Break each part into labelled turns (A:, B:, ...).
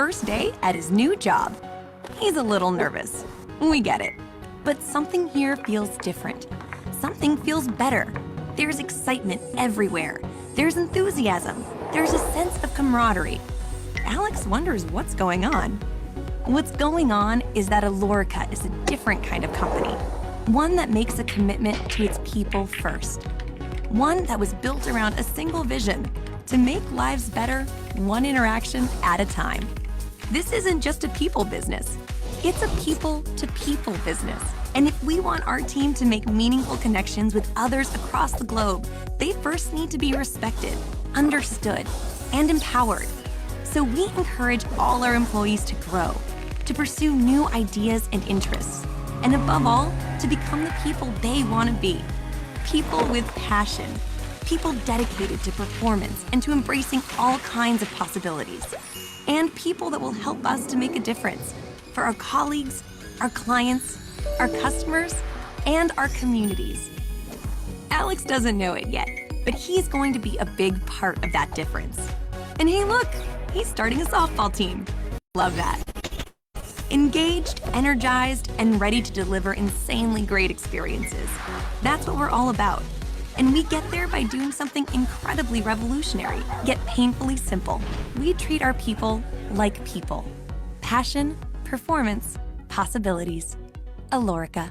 A: first day at his new job. He's a little nervous. We get it. But something here feels different. Something feels better. There's excitement everywhere. There's enthusiasm. There's a sense of camaraderie. Alex wonders what's going on. What's going on is that Alorica is a different kind of company. One that makes a commitment to its people first. One that was built around a single vision, to make lives better, one interaction at a time. This isn't just a people business. It's a people-to-people business. And if we want our team to make meaningful connections with others across the globe, they first need to be respected, understood, and empowered. So we encourage all our employees to grow, to pursue new ideas and interests, and above all, to become the people they want to be. People with passion, people dedicated to performance and to embracing all kinds of possibilities, and people that will help us to make a difference for our colleagues, our clients, our customers, and our communities. Alex doesn't know it yet, but he's going to be a big part of that difference. And hey, look, he's starting a softball team. Love that. Engaged, energized, and ready to deliver insanely great experiences. That's what we're all about. And we get there by doing something incredibly revolutionary, yet painfully simple. We treat our people like people. Passion, performance, possibilities. Alorica.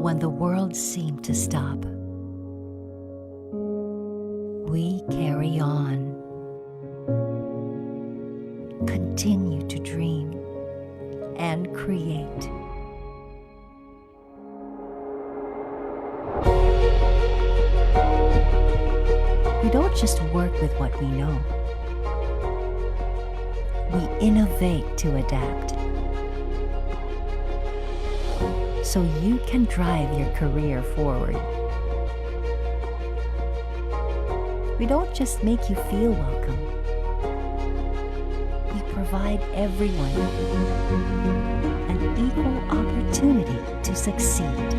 B: When the world seemed to stop, we carry on. Continue to dream and create. We don't just work with what we know. We innovate to adapt. So you can drive your career forward. We don't just make you feel welcome. We provide everyone an equal opportunity to succeed.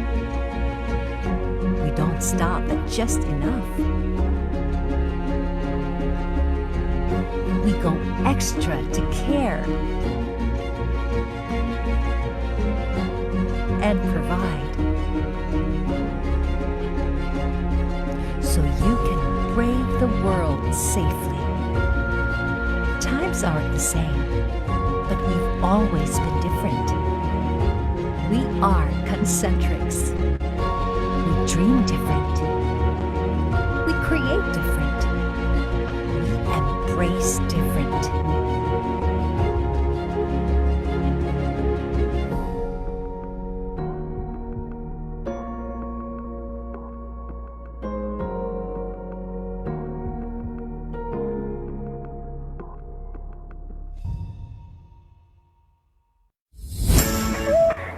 B: We don't stop at just enough. We go extra to care and provide, so you can brave the world safely. Times aren't the same, but we've always been different. We are concentrics. We dream different. We create different. We embrace different.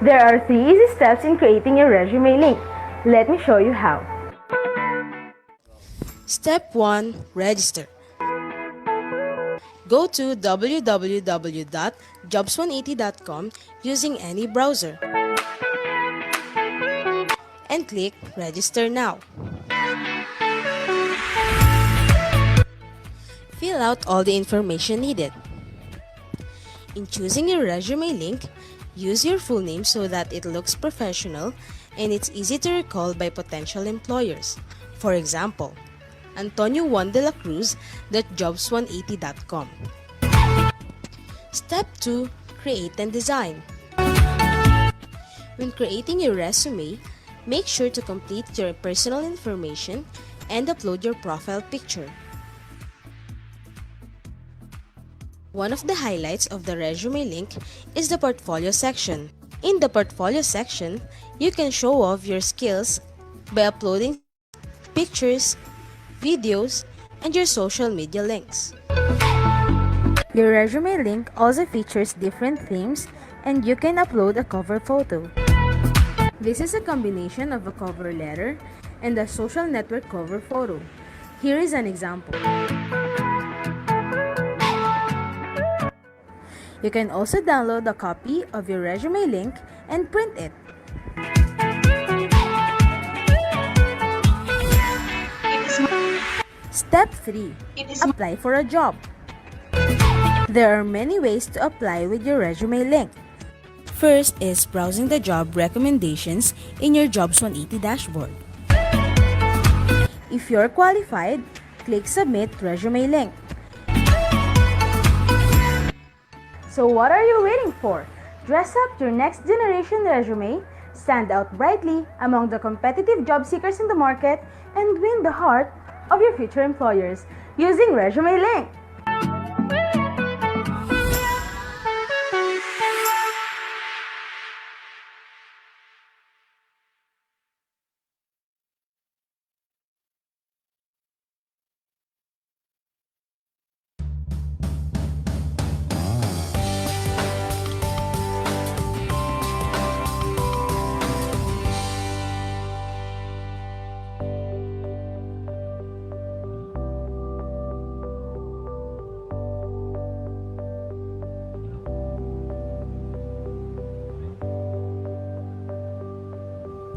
C: There are 3 easy steps in creating your resume link. Let me show you how.
D: Step 1. Register. Go to www.jobs180.com using any browser and click Register Now. Fill out all the information needed. In choosing your resume link, use your full name so that it looks professional and it's easy to recall by potential employers. For example, Antonio Juan de la Cruz .jobs180.com. Step 2. Create and design. When creating your resume, make sure to complete your personal information and upload your profile picture. One of the highlights of the resume link is the portfolio section. In the portfolio section, you can show off your skills by uploading pictures, videos, and your social media links.
C: Your resume link also features different themes, and you can upload a cover photo. This is a combination of a cover letter and a social network cover photo. Here is an example. You can also download a copy of your resume link and print it. Step 3. Apply for a job. There are many ways to apply with your resume link.
D: First is browsing the job recommendations in your Jobs 180 dashboard.
C: If you're qualified, click Submit Resume Link. So what are you waiting for? Dress up your next generation resume, stand out brightly among the competitive job seekers in the market, and win the heart of your future employers using Resume Link.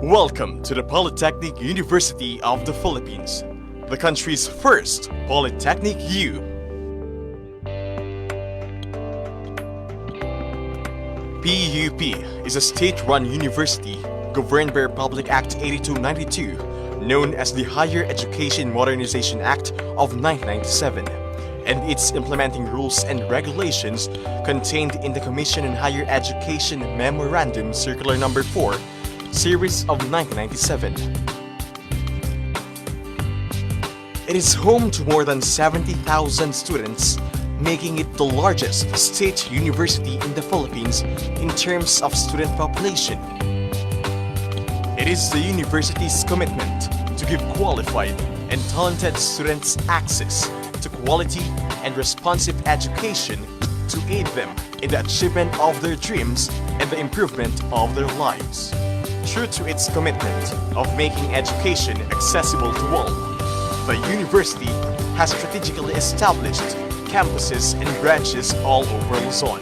E: Welcome to the Polytechnic University of the Philippines, the country's first Polytechnic U. PUP is a state-run university governed by Republic Act 8292, known as the Higher Education Modernization Act of 1997, and its implementing rules and regulations contained in the Commission on Higher Education Memorandum Circular No. 4, Series of 1997. It is home to more than 70,000 students, making it the largest state university in the Philippines in terms of student population. It is the university's commitment to give qualified and talented students access to quality and responsive education to aid them in the achievement of their dreams and the improvement of their lives. True to its commitment of making education accessible to all, the university has strategically established campuses and branches all over Luzon.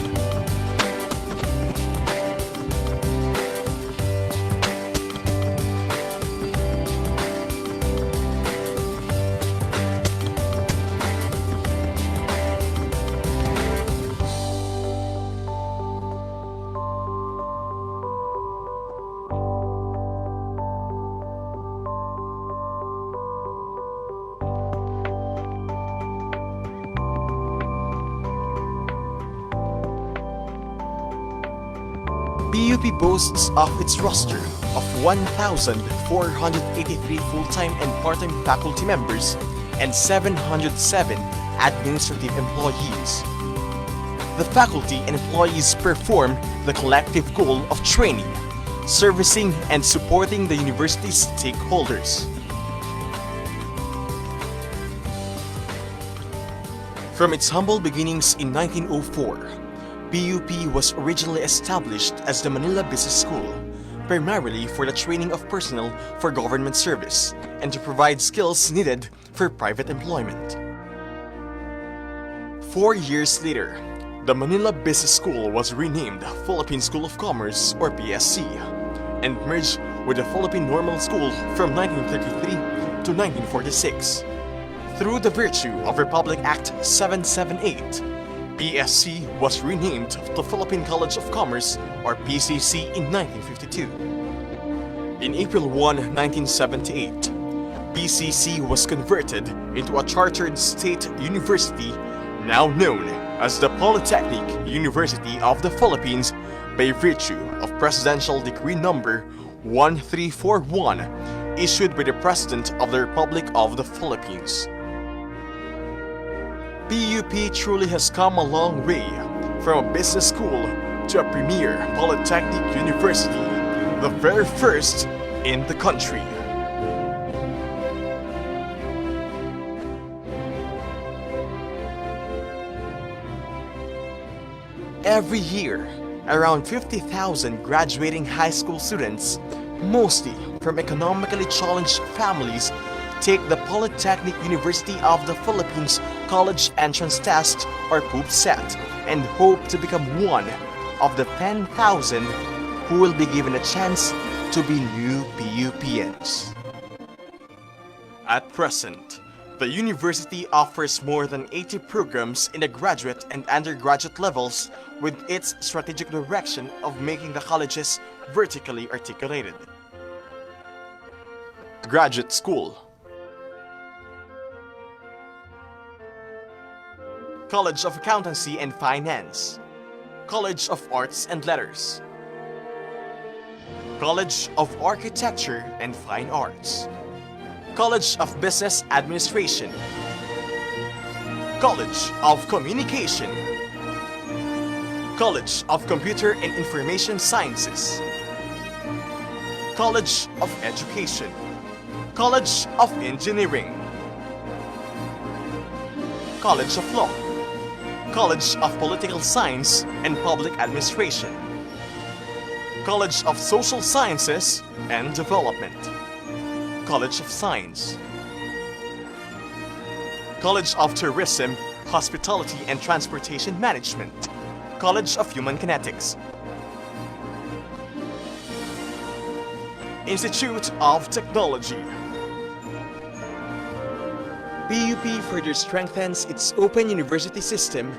E: PUP boasts of its roster of 1,483 full-time and part-time faculty members and 707 administrative employees. The faculty and employees perform the collective goal of training, servicing, and supporting the university's stakeholders. From its humble beginnings in 1904, PUP was originally established as the Manila Business School, primarily for the training of personnel for government service and to provide skills needed for private employment. 4 years later, the Manila Business School was renamed Philippine School of Commerce or PSC and merged with the Philippine Normal School from 1933 to 1946. Through the virtue of Republic Act 778, PSC was renamed the Philippine College of Commerce or PCC in 1952. In April 1, 1978, PCC was converted into a chartered state university now known as the Polytechnic University of the Philippines by virtue of Presidential Decree Number 1341 issued by the President of the Republic of the Philippines. PUP truly has come a long way from a business school to a premier polytechnic university, the very first in the country. Every year, around 50,000 graduating high school students, mostly from economically challenged families, take the Polytechnic University of the Philippines College Entrance Test or PUPSET and hope to become one of the 10,000 who will be given a chance to be new PUPians. At present, the university offers more than 80 programs in the graduate and undergraduate levels with its strategic direction of making the colleges vertically articulated. Graduate School, College of Accountancy and Finance, College of Arts and Letters, College of Architecture and Fine Arts, College of Business Administration, College of Communication, College of Computer and Information Sciences, College of Education, College of Engineering, College of Law, College of Political Science and Public Administration, College of Social Sciences and Development, College of Science, College of Tourism, Hospitality and Transportation Management, College of Human Kinetics, Institute of Technology. PUP further strengthens its open university system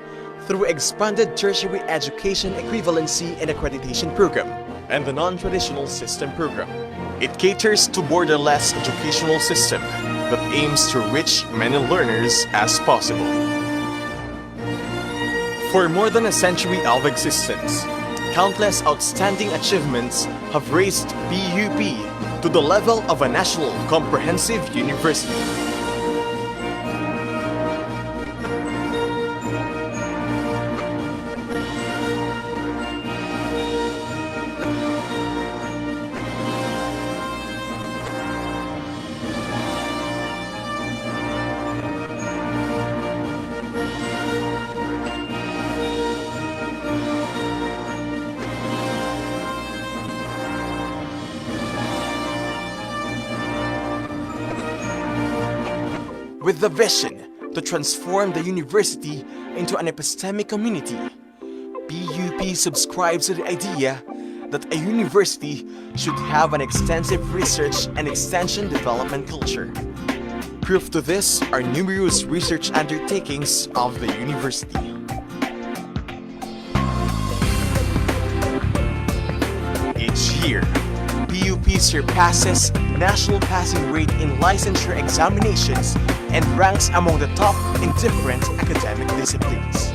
E: through expanded tertiary education equivalency and accreditation program and the non-traditional system program. It caters to borderless educational system that aims to reach many learners as possible. For more than a century of existence, countless outstanding achievements have raised PUP to the level of a national comprehensive university. With the vision to transform the university into an epistemic community, PUP subscribes to the idea that a university should have an extensive research and extension development culture. Proof to this are numerous research undertakings of the university. Each year, PUP surpasses national passing rate in licensure examinations and ranks among the top in different academic disciplines.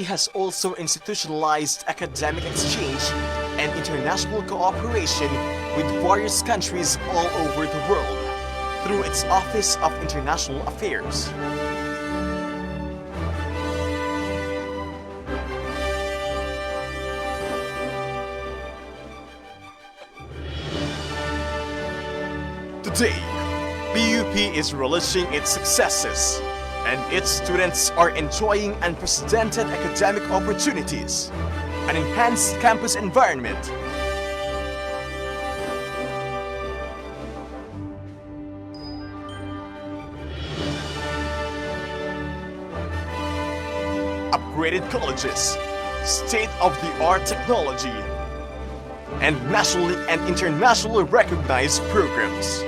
E: Has also institutionalized academic exchange and international cooperation with various countries all over the world through its Office of International Affairs. Today, PUP is relishing its successes, and its students are enjoying unprecedented academic opportunities, an enhanced campus environment, upgraded colleges, state-of-the-art technology, and nationally and internationally recognized programs.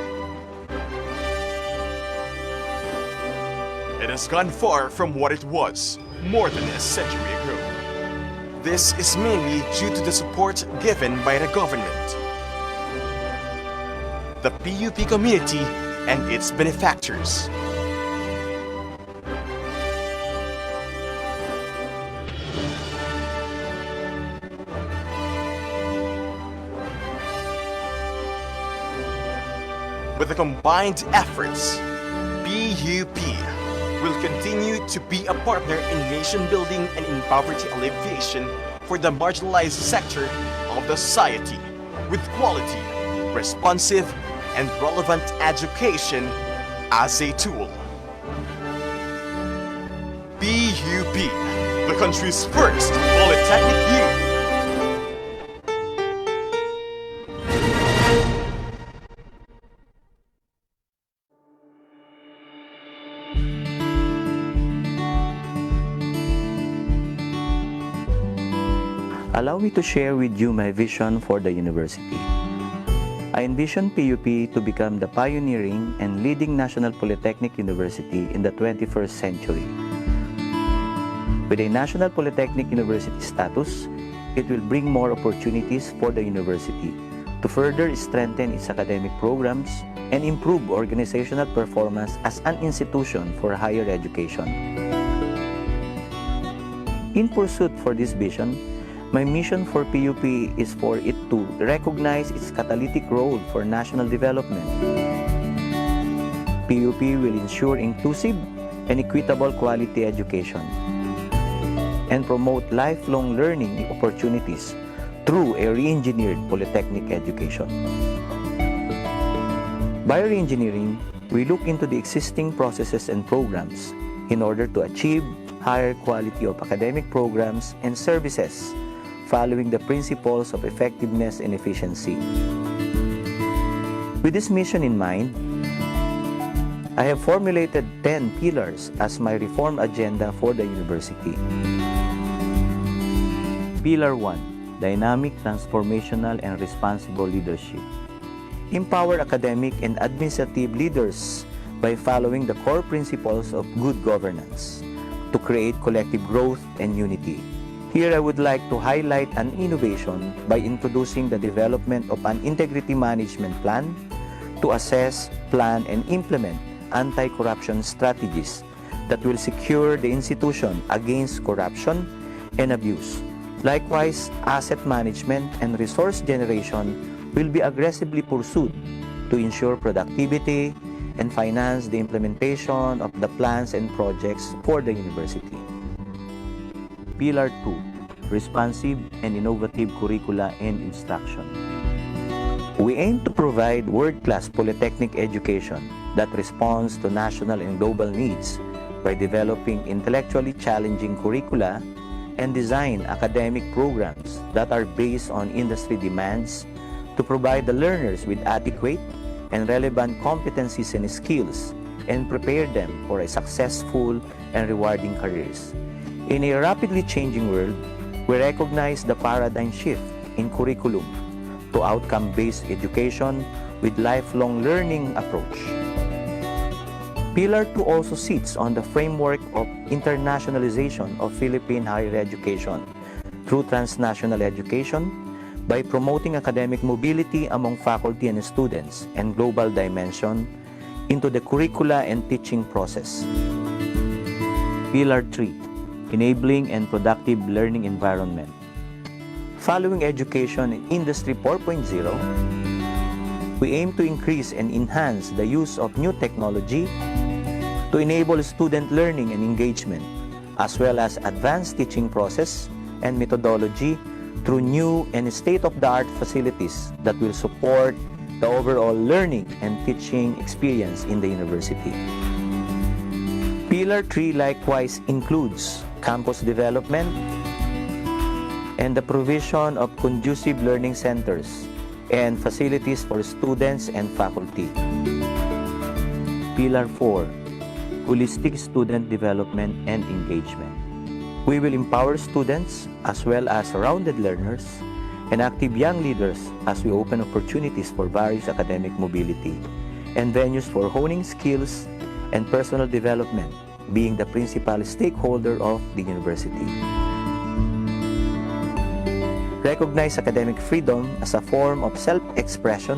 E: It has gone far from what it was more than a century ago. This is mainly due to the support given by the government, the PUP community, and its benefactors. With the combined efforts, PUP will continue to be a partner in nation building and in poverty alleviation for the marginalized sector of the society with quality, responsive, and relevant education as a tool. PUP, the country's first polytechnic youth.
F: Allow me to share with you my vision for the university. I envision PUP to become the pioneering and leading national polytechnic university in the 21st century. With a national polytechnic university status, it will bring more opportunities for the university to further strengthen its academic programs and improve organizational performance as an institution for higher education. In pursuit for this vision, my mission for PUP is for it to recognize its catalytic role for national development. PUP will ensure inclusive and equitable quality education and promote lifelong learning opportunities through a re-engineered polytechnic education. By re-engineering, we look into the existing processes and programs in order to achieve higher quality of academic programs and services following the principles of effectiveness and efficiency. With this mission in mind, I have formulated 10 pillars as my reform agenda for the university. Pillar 1. Dynamic, transformational, and responsible leadership. Empower academic and administrative leaders by following the core principles of good governance to create collective growth and unity. Here I would like to highlight an innovation by introducing the development of an integrity management plan to assess, plan, and implement anti-corruption strategies that will secure the institution against corruption and abuse. Likewise, asset management and resource generation will be aggressively pursued to ensure productivity and finance the implementation of the plans and projects for the university. Pillar 2. Responsive and innovative curricula and instruction. We aim to provide world-class polytechnic education that responds to national and global needs by developing intellectually challenging curricula and design academic programs that are based on industry demands to provide the learners with adequate and relevant competencies and skills and prepare them for a successful and rewarding careers. In a rapidly changing world, we recognize the paradigm shift in curriculum to outcome-based education with lifelong learning approach. Pillar 2 also sits on the framework of internationalization of Philippine higher education through transnational education by promoting academic mobility among faculty and students and global dimension into the curricula and teaching process. Pillar 3. Enabling and productive learning environment. Following education in Industry 4.0, we aim to increase and enhance the use of new technology to enable student learning and engagement, as well as advanced teaching process and methodology through new and state-of-the-art facilities that will support the overall learning and teaching experience in the university. Pillar 3 likewise includes campus development and the provision of conducive learning centers and facilities for students and faculty. Pillar 4. Holistic student development and engagement. We will empower students as well as rounded learners and active young leaders as we open opportunities for various academic mobility and venues for honing skills and personal development, being the principal stakeholder of the university. Recognize academic freedom as a form of self-expression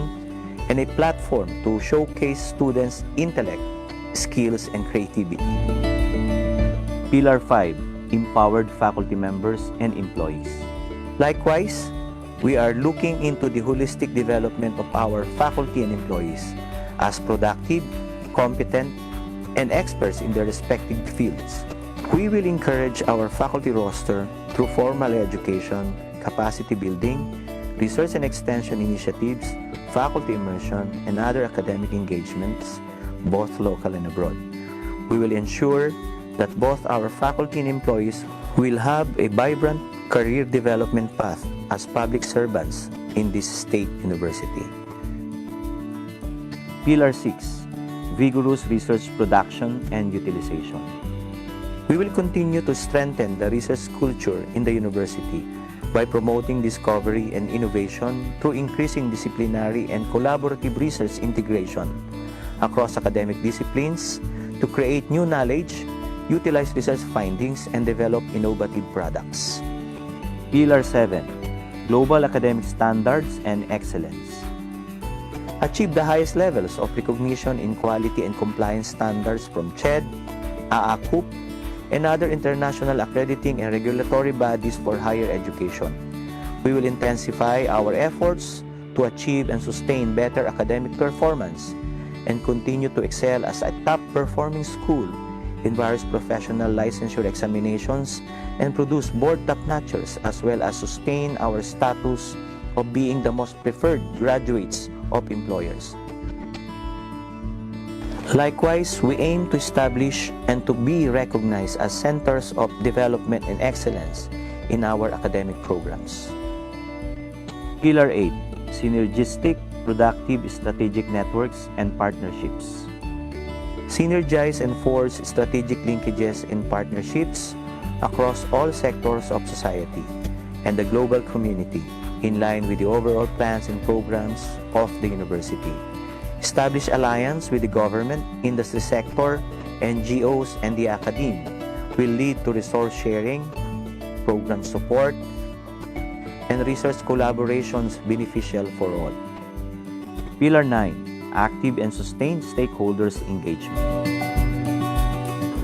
F: and a platform to showcase students' intellect, skills, and creativity. Pillar 5. Empowered faculty members and employees. Likewise, we are looking into the holistic development of our faculty and employees as productive, competent, and experts in their respective fields. We will encourage our faculty roster through formal education, capacity building, research and extension initiatives, faculty immersion, and other academic engagements, both local and abroad. We will ensure that both our faculty and employees will have a vibrant career development path as public servants in this state university. Pillar 6. Vigorous research production and utilization. We will continue to strengthen the research culture in the university by promoting discovery and innovation through increasing disciplinary and collaborative research integration across academic disciplines to create new knowledge, utilize research findings, and develop innovative products. Pillar 7. Global academic standards and excellence. Achieve the highest levels of recognition in quality and compliance standards from CHED, AACUP, and other international accrediting and regulatory bodies for higher education. We will intensify our efforts to achieve and sustain better academic performance and continue to excel as a top-performing school in various professional licensure examinations and produce board top-notchers, as well as sustain our status of being the most preferred graduates of employers. Likewise, we aim to establish and to be recognized as centers of development and excellence in our academic programs. Pillar 8. Synergistic, productive strategic networks and partnerships. Synergize and forge strategic linkages and partnerships across all sectors of society and the global community in line with the overall plans and programs of the university. Establish alliance with the government, industry sector, NGOs, and the academe will lead to resource sharing, program support, and research collaborations beneficial for all. Pillar 9. Active and sustained stakeholders engagement.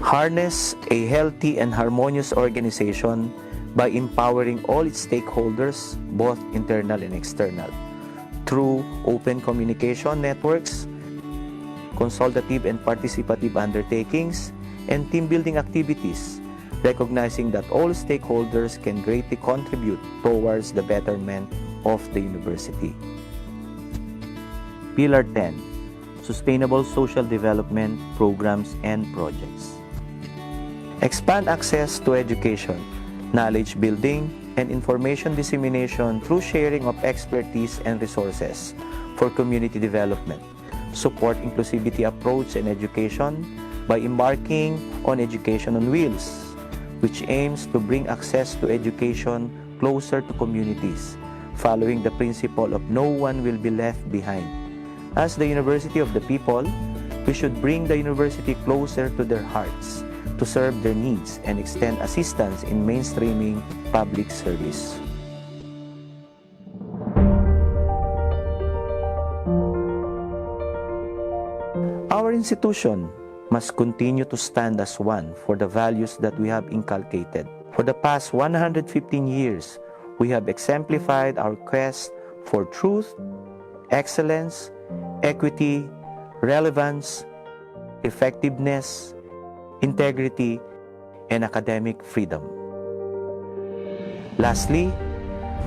F: Harness a healthy and harmonious organization by empowering all its stakeholders, both internal and external, through open communication networks, consultative and participative undertakings, and team-building activities, recognizing that all stakeholders can greatly contribute towards the betterment of the university. Pillar 10. Sustainable social development programs and projects. Expand access to education, knowledge building, and information dissemination through sharing of expertise and resources for community development. Support inclusivity approach and education by embarking on Education on Wheels, which aims to bring access to education closer to communities, following the principle of no one will be left behind. As the University of the People, we should bring the university closer to their hearts to serve their needs and extend assistance in mainstreaming public service. Our institution must continue to stand as one for the values that we have inculcated. For the past 115 years, we have exemplified our quest for truth, excellence, equity, relevance, effectiveness, integrity, and academic freedom. Lastly,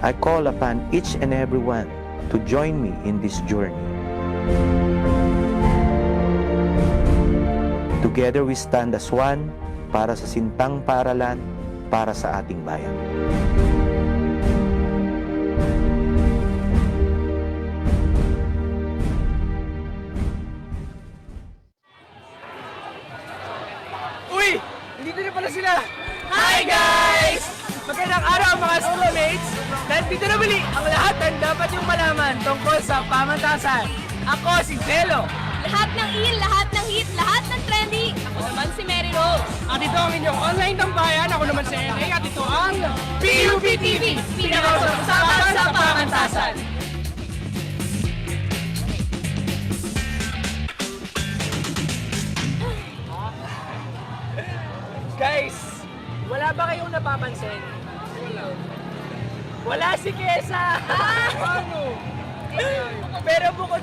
F: I call upon each and everyone to join me in this journey. Together we stand as one para sa sintang paaralan para sa ating bayan.
G: Uy! Nandito na pala sila! Hi guys! Magandang araw mga schoolmates! Nandito na muli ang lahat ng dapat yung malaman tungkol sa pamantasan. Ako si Jello.
H: Lahat ng in, lahat ng hit, lahat ng trendy. Ako naman si Mary Rose.
G: At ito ang inyong online tambayan. Ako naman si Enay. At ito ang PUP TV! Pinakausapan sa pamantasan. Guys, wala ba kayong napapansin? Wala si Kesa! Ano? Pero bukod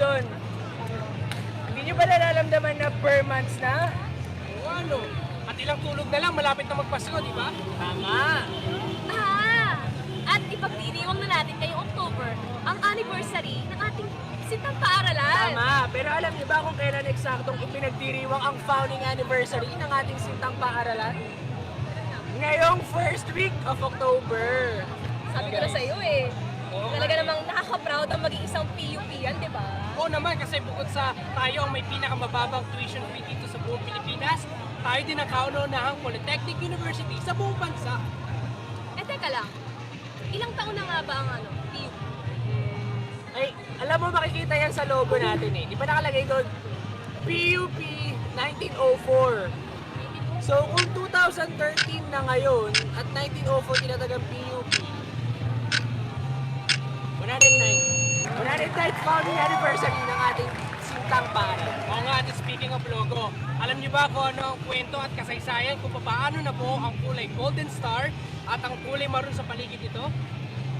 G: doon, hindi Hindi nyo ba nararamdaman na per months na? O ano? At ilang tulog na lang, malapit na magpasko, di ba? Tama!
H: At ipagdiriwang na natin ngayong October ang anniversary ng ating sintang paaralan.
G: Tama! Pero alam niyo ba kung kailan eksaktong ipinagdiriwang ang founding anniversary ng ating sintang paaralan? Ngayong first week of October.
H: Sabi ko na sa iyo eh. Talaga namang nakaka-proud ang maging isang PUP yan, di ba?
G: Oo naman, kasi bukod sa tayo ang may pinakamababang tuition fee dito sa buong Pilipinas, tayo din ang kauna-unahang Polytechnic University sa buong bansa.
H: Teka lang. Ilang taon na nga ba ang PUP?
G: Ay, alam mo, makikita yan sa logo natin eh. Di ba nakalagay doon? PUP 1904. So, kung 2013 na ngayon at 1904 tinatagang PUP, 109th founding anniversary ng ating sintang paaralan. Oo nga, at speaking of logo, alam niyo ba kung ano ang kwento at kasaysayan kung paano na po ang kulay Golden Star at ang kulay maroon sa paligid nito?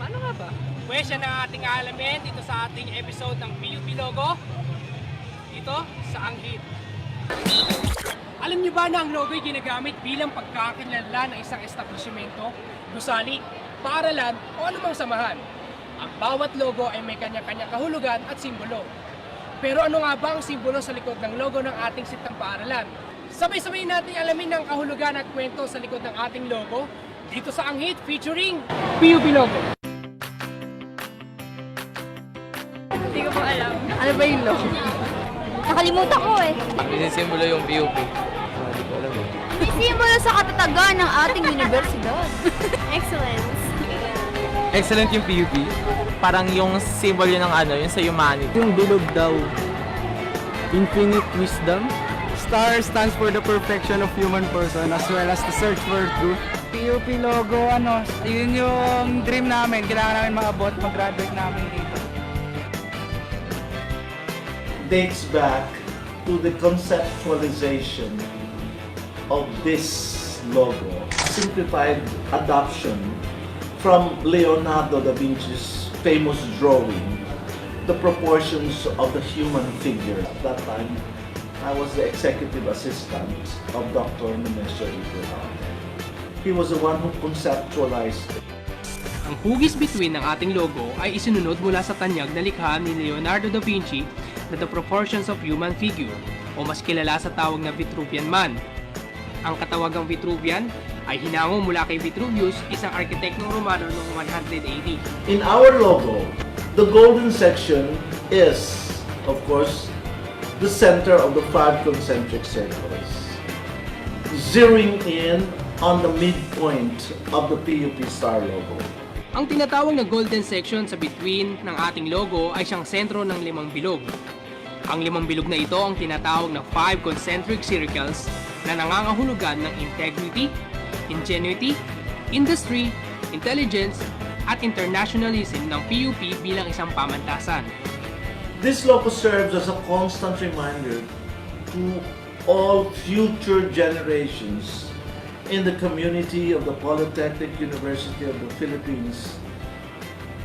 G: Paano nga ba? Pwes, yan ang ating alamin dito sa ating episode ng PUP logo dito sa Anghit. Alam niyo ba na ang logo ay ginagamit bilang pagkakilala ng isang establishmento, gusali, paaralan o anumang samahan? Ang bawat logo ay may kanya-kanyang kahulugan at simbolo. Pero ano nga ba ang simbolo sa likod ng logo ng ating sintang paaralan? Sabay-sabay natin alamin ang kahulugan at kwento sa likod ng ating logo dito sa Anghit featuring PUP logo.
H: Hindi ko po alam.
C: Ano ba yung logo?
H: Nakalimutan ko eh.
I: Sinisimbolo yung PUP.
H: May simbolo sa katatagan ng ating universidad. Excellence.
I: Excellent yung PUP. Parang yung symbol yun ng ano, yun sa humanity.
J: Yung bilog daw, infinite wisdom. Star stands for the perfection of human person as well as the search for truth. PUP logo, yun yung dream namin. Kailangan namin maabot, mag-graduate namin dito.
K: Dates back to the conceptualization of this logo, simplified adoption from Leonardo da Vinci's famous drawing, the proportions of the human figure. At that time, I was the executive assistant of Dr. Nemesio Ibar. He was the one who conceptualized it.
G: Ang hugis bituin ng ating logo ay isinunod mula sa tanyag na likha ni Leonardo da Vinci na The Proportions of Human Figure o mas kilala sa tawag na Vitruvian Man. Ang katawagang Vitruvian ay hinango mula kay Vitruvius, isang arkitektong Romano noong 100 AD.
K: In our logo, the golden section is, of course, the center of the 5 concentric circles, zeroing in on the midpoint of the PUP star logo.
G: Ang tinatawag na golden section sa between ng ating logo ay siyang sentro ng 5 bilog. Ang 5 bilog na ito ang tinatawag na 5 concentric circles na nangangahulugan ng integrity, ingenuity, industry, intelligence, at internationalism ng PUP bilang isang pamantasan.
K: This logo serves as a constant reminder to all future generations in the community of the Polytechnic University of the Philippines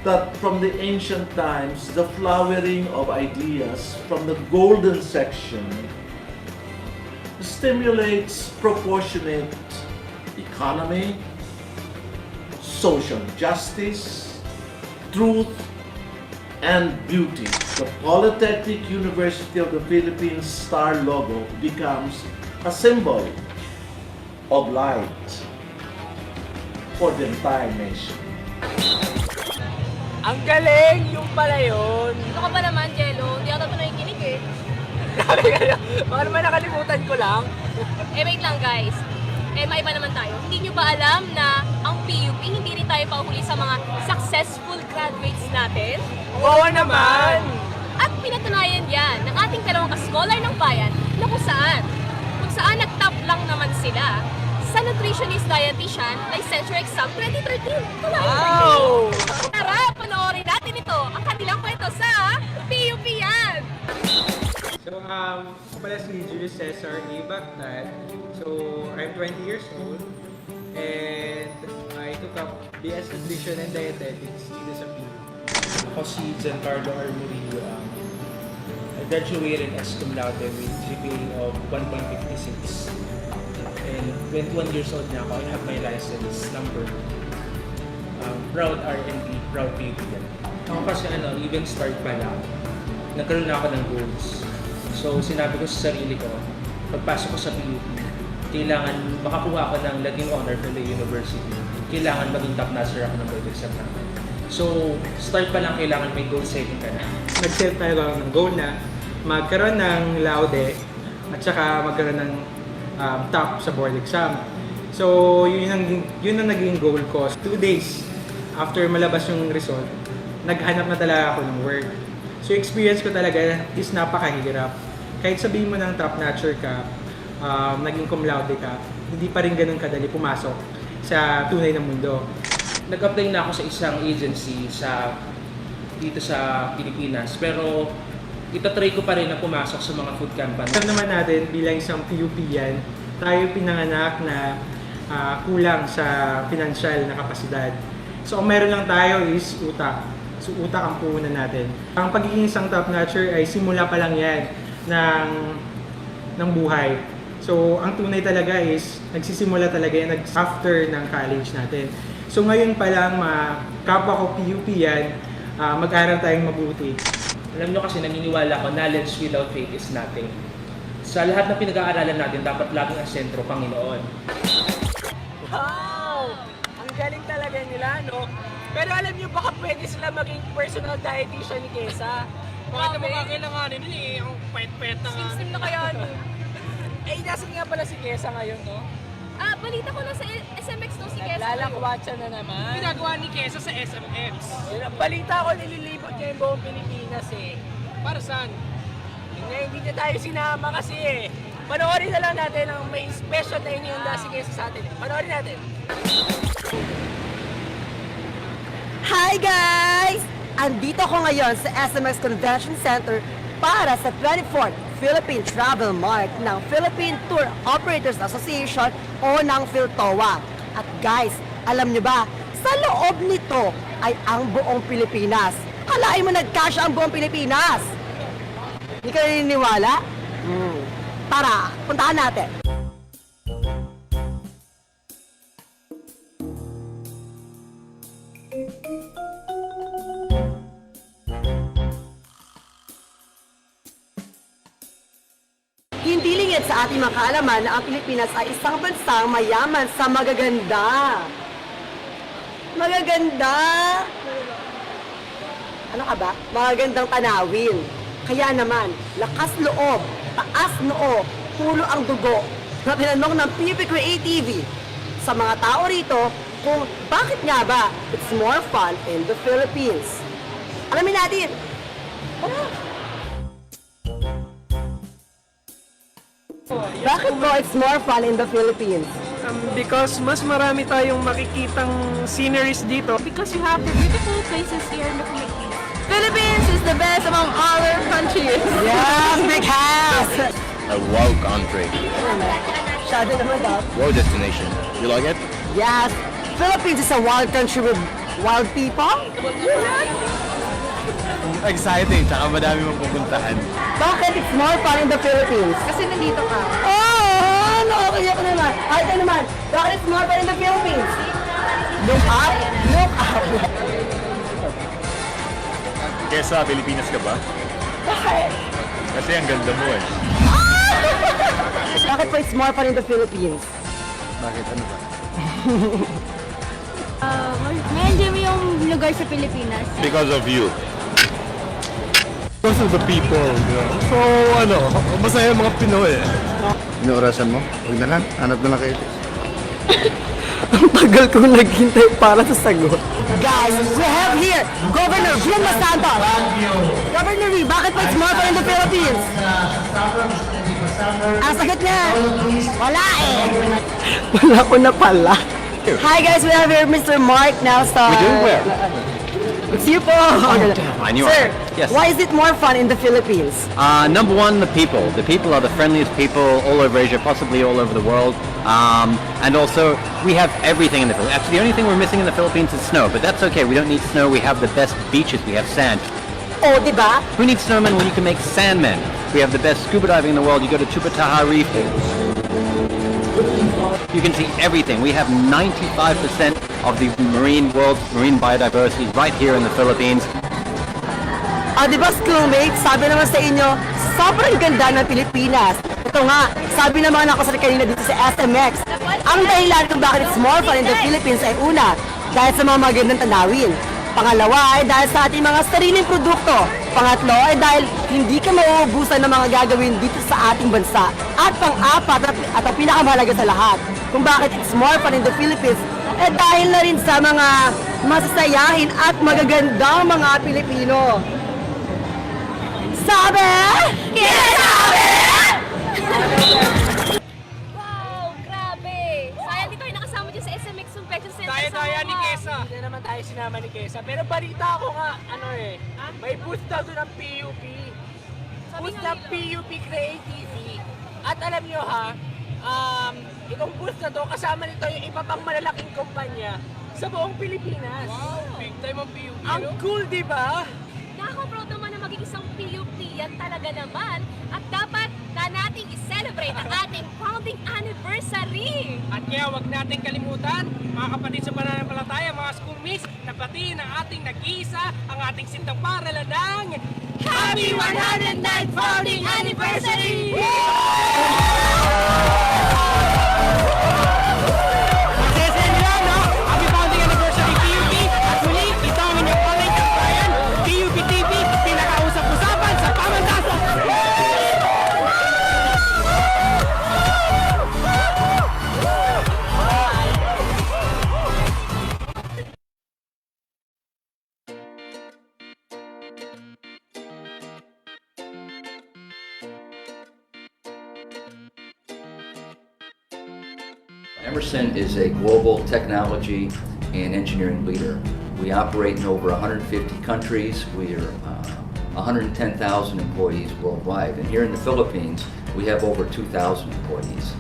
K: that from the ancient times, the flowering of ideas from the golden section stimulates proportionate economy, social justice, truth, and beauty. The Polytechnic University of the Philippines star logo becomes a symbol of light for the entire nation.
G: Ang galing! Yung pala yun!
H: Ito ka pa naman, Jello. Hindi ako ito nakikinig eh.
G: Baka naman nakalimutan ko lang.
H: Wait lang guys. Maiba naman tayo. Hindi nyo ba alam na ang PUP, hindi rin tayo pauhuli sa mga successful graduates natin?
G: Oo naman!
H: At pinatunayan yan ng ating dalawang ka-scholar ng bayan na kung saan nag-top lang naman sila sa Nutritionist Dietitian Licensure Exam 2013.
G: Wow!
H: Tara, panoorin natin ito, ang kanilang kwento sa PUP yan!
L: So, ako pala si Julius Cesar Ibar. So, I'm 20 years old and I took up BS Nutrition and Dietetics dito sa PUP.
J: Ako si Giancarlo Armurillo,
L: I graduated as cum laude with GPA of 1.56. And 21 years old na ako, I have my license number. Proud RND, proud PUP yan. Ako kasi even start pa lang, nagkaroon na ako ng goals. So sinabi ko sa sarili ko, pagpasok ko sa PUP, kailangan makakuha ko ng Laging Honor from the University. Kailangan maging top notcher ako ng board exam namin. So, start pa lang kailangan may goal setting ka na. Nag-set tayo ng goal na magkaroon ng laude at saka magkaroon ng top sa board exam. So, yun ang naging goal ko. 2 days after malabas yung result, naghanap na talaga ako ng work. So, experience ko talaga is napakahirap. Kahit sabihin mo ng top notcher ka, naging cum laude ka, hindi pa rin ganun kadali pumasok sa tunay na mundo. Nag-apply na ako sa isang agency dito sa Pilipinas, pero itatry ko pa rin na pumasok sa mga food company. Alam naman natin, bilang isang PUP yan, tayo pinanganak na kulang sa financial na kapasidad. So, ang meron lang tayo is utak. So, utak ang puhunan natin. Ang pagiging isang top notcher ay simula pa lang yan ng buhay. So, ang tunay talaga is, nagsisimula talaga yan after ng college natin. So, ngayon pa lang, kapwa ko PUP yan, mag-aral tayong mabuti. Alam nyo kasi, naniniwala ko, knowledge without faith is nothing. Sa lahat ng pinag-aaralan natin, dapat laging ang sentro, Panginoon.
G: Wow! Ang galing talaga nila, no? Pero alam nyo, baka pwede sila maging personal dietitian ni Kesa. Baka naman kakailanganin nila eh, ang pet-pet na. Sim-sim na kaya nun. Eh, nasan nga pala si Kesa ngayon, no?
H: Balita ko na sa SMX to si Kesa.
G: Lalakwatsa na naman.
L: Ginagawa ni Kesa sa SMX.
G: Balita ko nililibot niya yung buong Pilipinas eh.
L: Para saan?
G: Hindi na tayo sinama kasi eh. Panoorin na lang natin ang may special na inihanda si Kesa sa atin. Panoorin natin.
M: Hi guys! Andito ko ngayon sa SMX Convention Center para sa 24th Philippine Travel Mark ng Philippine Tour Operators Association o ng PhilTOA. At guys, alam nyo ba, sa loob nito ay ang buong Pilipinas. Kalain mo nagkasya ang buong Pilipinas! Hindi ka naniniwala? Tara, puntahan natin. Hindi lingid sa ating mga kaalaman na ang Pilipinas ay isang bansang mayaman sa magaganda. Magaganda! Ano ka ba? Magagandang tanawin. Kaya naman, lakas loob, taas noo, tulo ang dugo na tinanong ng PUP Creative sa mga tao rito kung bakit nga ba it's more fun in the Philippines. Alamin natin! Bakit po it's more fun in the Philippines?
G: Because mas marami tayong makikitang sceneries dito.
H: Because you have the beautiful places here in the Philippines.
M: Philippines is the best among other countries. Yes, big house.
N: A wow country.
M: Shadow naman daw.
N: Wow destination. You like it?
M: Yes. Philippines is a wild country with wild people.
N: Exciting, tsaka madami mong pupuntahan.
M: Bakit it's more fun in the Philippines?
H: Kasi nandito ka.
M: Oh, nakakayak naman. Ay, ito naman. Bakit it's more fun in the Philippines? Look up. Look up.
N: Kesa, Pilipinas ka ba?
M: Bakit?
N: Kasi ang ganda mo eh.
M: Bakit po it's more fun in the Philippines?
N: Bakit? Ano ba?
H: May-enjoy mo yung lugar sa Pilipinas.
N: Because of you.
E: Because of the people. So, masaya yung mga Pinoy eh.
N: Inuurasan mo? Huwag na lang. Hanap na lang kayo.
M: Ang tagal kong naghintay para sa sagot. Guys, we have here Governor Vilma Santos. Governor V, bakit po it's more fun in the Philippines? Ang sagot niya, wala eh. Wala ko na pala. Hi guys, we have here Mr. Mark Nelstar.
N: We do? Where?
M: It's you po.
N: I knew
M: Sir,
N: it. Yes.
M: why is it more fun in the Philippines?
N: Number one, the people. The people are the friendliest people all over Asia, possibly all over the world. And also, we have everything in the Philippines. Actually, the only thing we're missing in the Philippines is snow, but that's okay. We don't need snow. We have the best beaches. We have sand.
M: O, di ba?
N: Who needs snowmen when you can make sandmen? We have the best scuba diving in the world. You go to Chupataha Reef, you can see everything. We have 95% of the marine biodiversity right here in the Philippines.
M: Di ba, schoolmates, sabi naman sa inyo, sobrang ganda ng Pilipinas. Ito nga, sabi naman ako sa kanina dito sa SMX, ang dahilan kung bakit it's more fun in the Philippines ay una, dahil sa mga magandang tanawin. Pangalawa ay dahil sa ating mga sariling produkto. Pangatlo ay dahil hindi ka mauubusan ng mga gagawin dito sa ating bansa. At pang-apat at ang pinakamahalaga sa lahat, kung bakit it's more fun in the Philippines, dahil na rin sa mga masasayahin at magagandang mga Pilipino. Sabi? Kinasabi!
H: Wow, grabe! Sayang di tayo nakasama dyan sa SMX Convention Center.
G: Tayo ni Kesa. Hindi naman tayo sinama ni Kesa. Pero balita ko nga, may booth daw doon ng PUP. Booth ng PUP Creativity. At alam nyo ha, itong booth na to, kasama nito yung iba pang malalaking kumpanya sa buong Pilipinas. Wow, big time ang PUP. Ang cool, di ba?
H: Nakaka-proud naman na maging isang PUP, yan talaga naman. At dapat na nating i-celebrate ang ating founding anniversary.
G: At kaya wag natin kalimutan, mga kapatid sa pananampalataya, mga schoolmates, na batiin ang ating nag-iisa, ang ating sintang paralan ng Happy 109th Founding Anniversary! Happy Founding Anniversary PUP! At muli, ito ang inyong online kampayan, PUP TV, pinakausap-usapan sa pamantasan!
O: Emerson is a global technology and engineering leader. We operate in over 150 countries. We are 110,000 employees worldwide. And here in the Philippines, we have over 2,000 employees.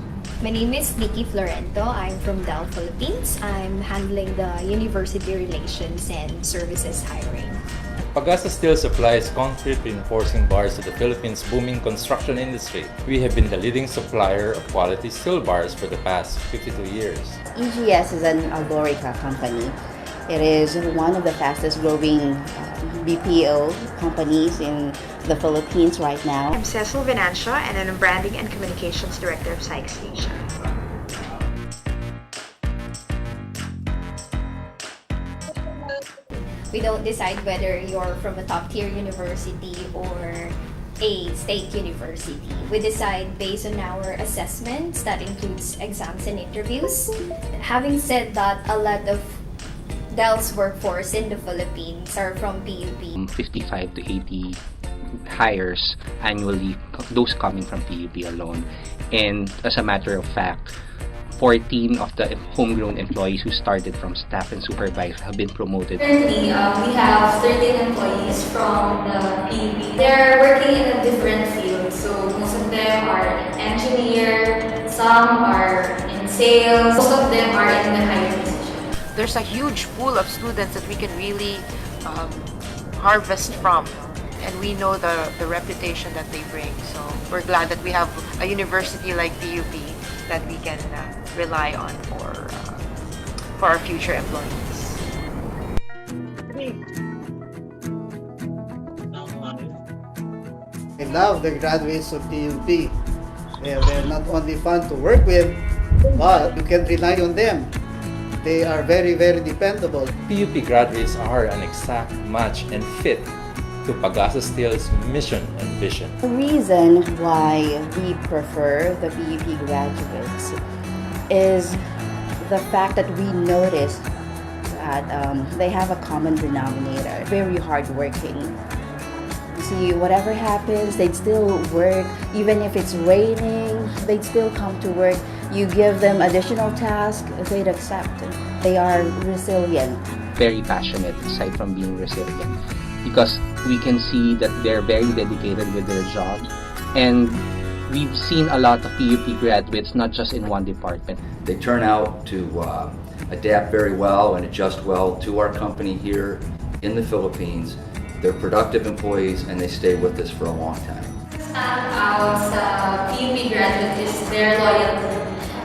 P: My name is Vicky Florento. I'm from Dell Philippines. I'm handling the university relations and services hiring.
Q: Pagasa Steel supplies concrete reinforcing bars to the Philippines' booming construction industry. We have been the leading supplier of quality steel bars for the past 52 years.
R: EGS is an Alorica company. It is one of the fastest growing BPO companies in the Philippines right now.
S: I'm Cecil Venancio and I'm Branding and Communications Director of Sykes Asia.
P: We don't decide whether you're from a top-tier university or a state university. We decide based on our assessments that includes exams and interviews. Having said that, a lot of Dell's workforce in the Philippines are from PUP.
T: 55 to 80 hires annually, those coming from PUP alone. And as a matter of fact, 14 of the homegrown employees who started from staff and supervisor have been promoted.
P: Currently, we have 13 employees from the PUP. They're working in a different field, so most of them are an engineer, some are in sales, most of them are in the higher position.
S: There's a huge pool of students that we can really harvest from, and we know the reputation that they bring. So we're glad that we have a university like PUP that we can rely on for our future employees.
J: I love the graduates of PUP. They're not only fun to work with, but you can rely on them. They are very, very dependable.
Q: PUP graduates are an exact match and fit to Pagasa Steel's mission and vision.
R: The reason why we prefer the PUP graduates is the fact that we noticed that they have a common denominator, very hardworking. You see, whatever happens, they'd still work. Even if it's raining, they'd still come to work. You give them additional tasks, they'd accept. They are resilient.
T: Very passionate, aside from being resilient, because we can see that they're very dedicated with their job. And we've seen a lot of PUP graduates, not just in one department.
O: They turn out to adapt very well and adjust well to our company here in the Philippines. they're productive employees, and they stay with us for a long time.
P: Stand out sa PUP graduate is their loyalty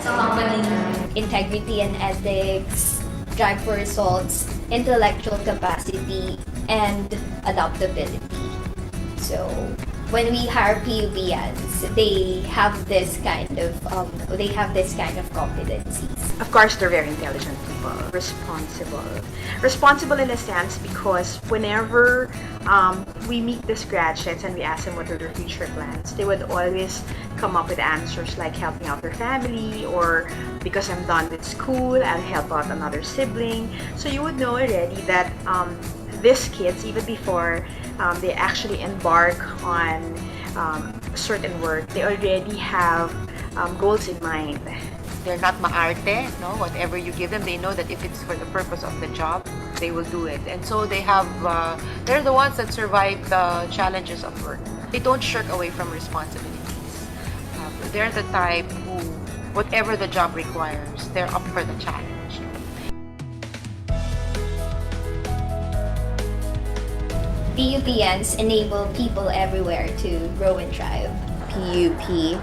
P: sa company namin. Integrity and ethics, drive for results, intellectual capacity, and adaptability. So when we hire PUPians, they have this kind of competencies.
U: Of course, they're very intelligent people, responsible. Responsible in a sense because whenever we meet these graduates and we ask them what are their future plans, they would always come up with answers like helping out their family, or because I'm done with school, I'll help out another sibling. So you would know already that these kids, even before they actually embark on certain work, they already have goals in mind.
S: They're not maarte, no? Whatever you give them, they know that if it's for the purpose of the job, they will do it. And so they have, they're the ones that survive the challenges of work. They don't shirk away from responsibilities. They're the type who, whatever the job requires, they're up for the challenge.
P: PUPians enable people everywhere to grow and thrive.
R: PUP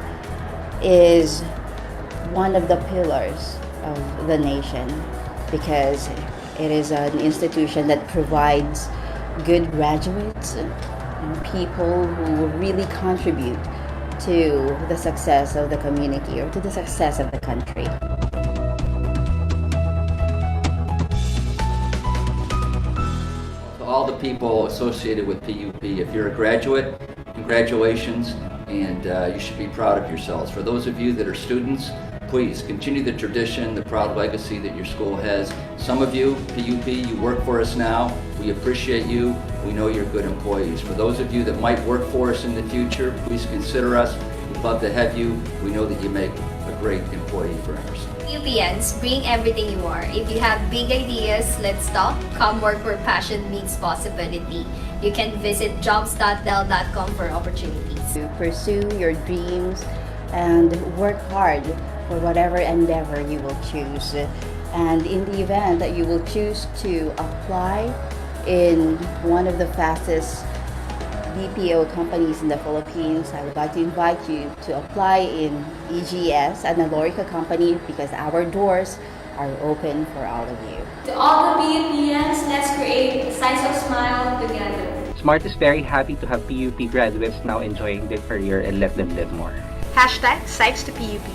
R: is one of the pillars of the nation because it is an institution that provides good graduates and people who really contribute to the success of the community or to the success of the country.
O: To all the people associated with PUP, if you're a graduate, congratulations, and you should be proud of yourselves. For those of you that are students, please continue the tradition, the proud legacy that your school has. Some of you, PUP, you work for us now. We appreciate you. We know you're good employees. For those of you that might work for us in the future, please consider us. We'd love to have you. We know that you make a great employee for Emerson.
P: PUPians, bring everything you are. If you have big ideas, let's talk. Come work where passion meets possibility. You can visit jobs.del.com for opportunities.
R: To pursue your dreams and work hard for whatever endeavor you will choose. And in the event that you will choose to apply in one of the fastest BPO companies in the Philippines, I would like to invite you to apply in EGS, an Alorica company, because our doors are open for all of you.
P: To all the PUPians, let's create a Science of Smile together.
T: Smart is very happy to have PUP graduates now enjoying their career and let them live more.
U: Hashtag Sites to PUP.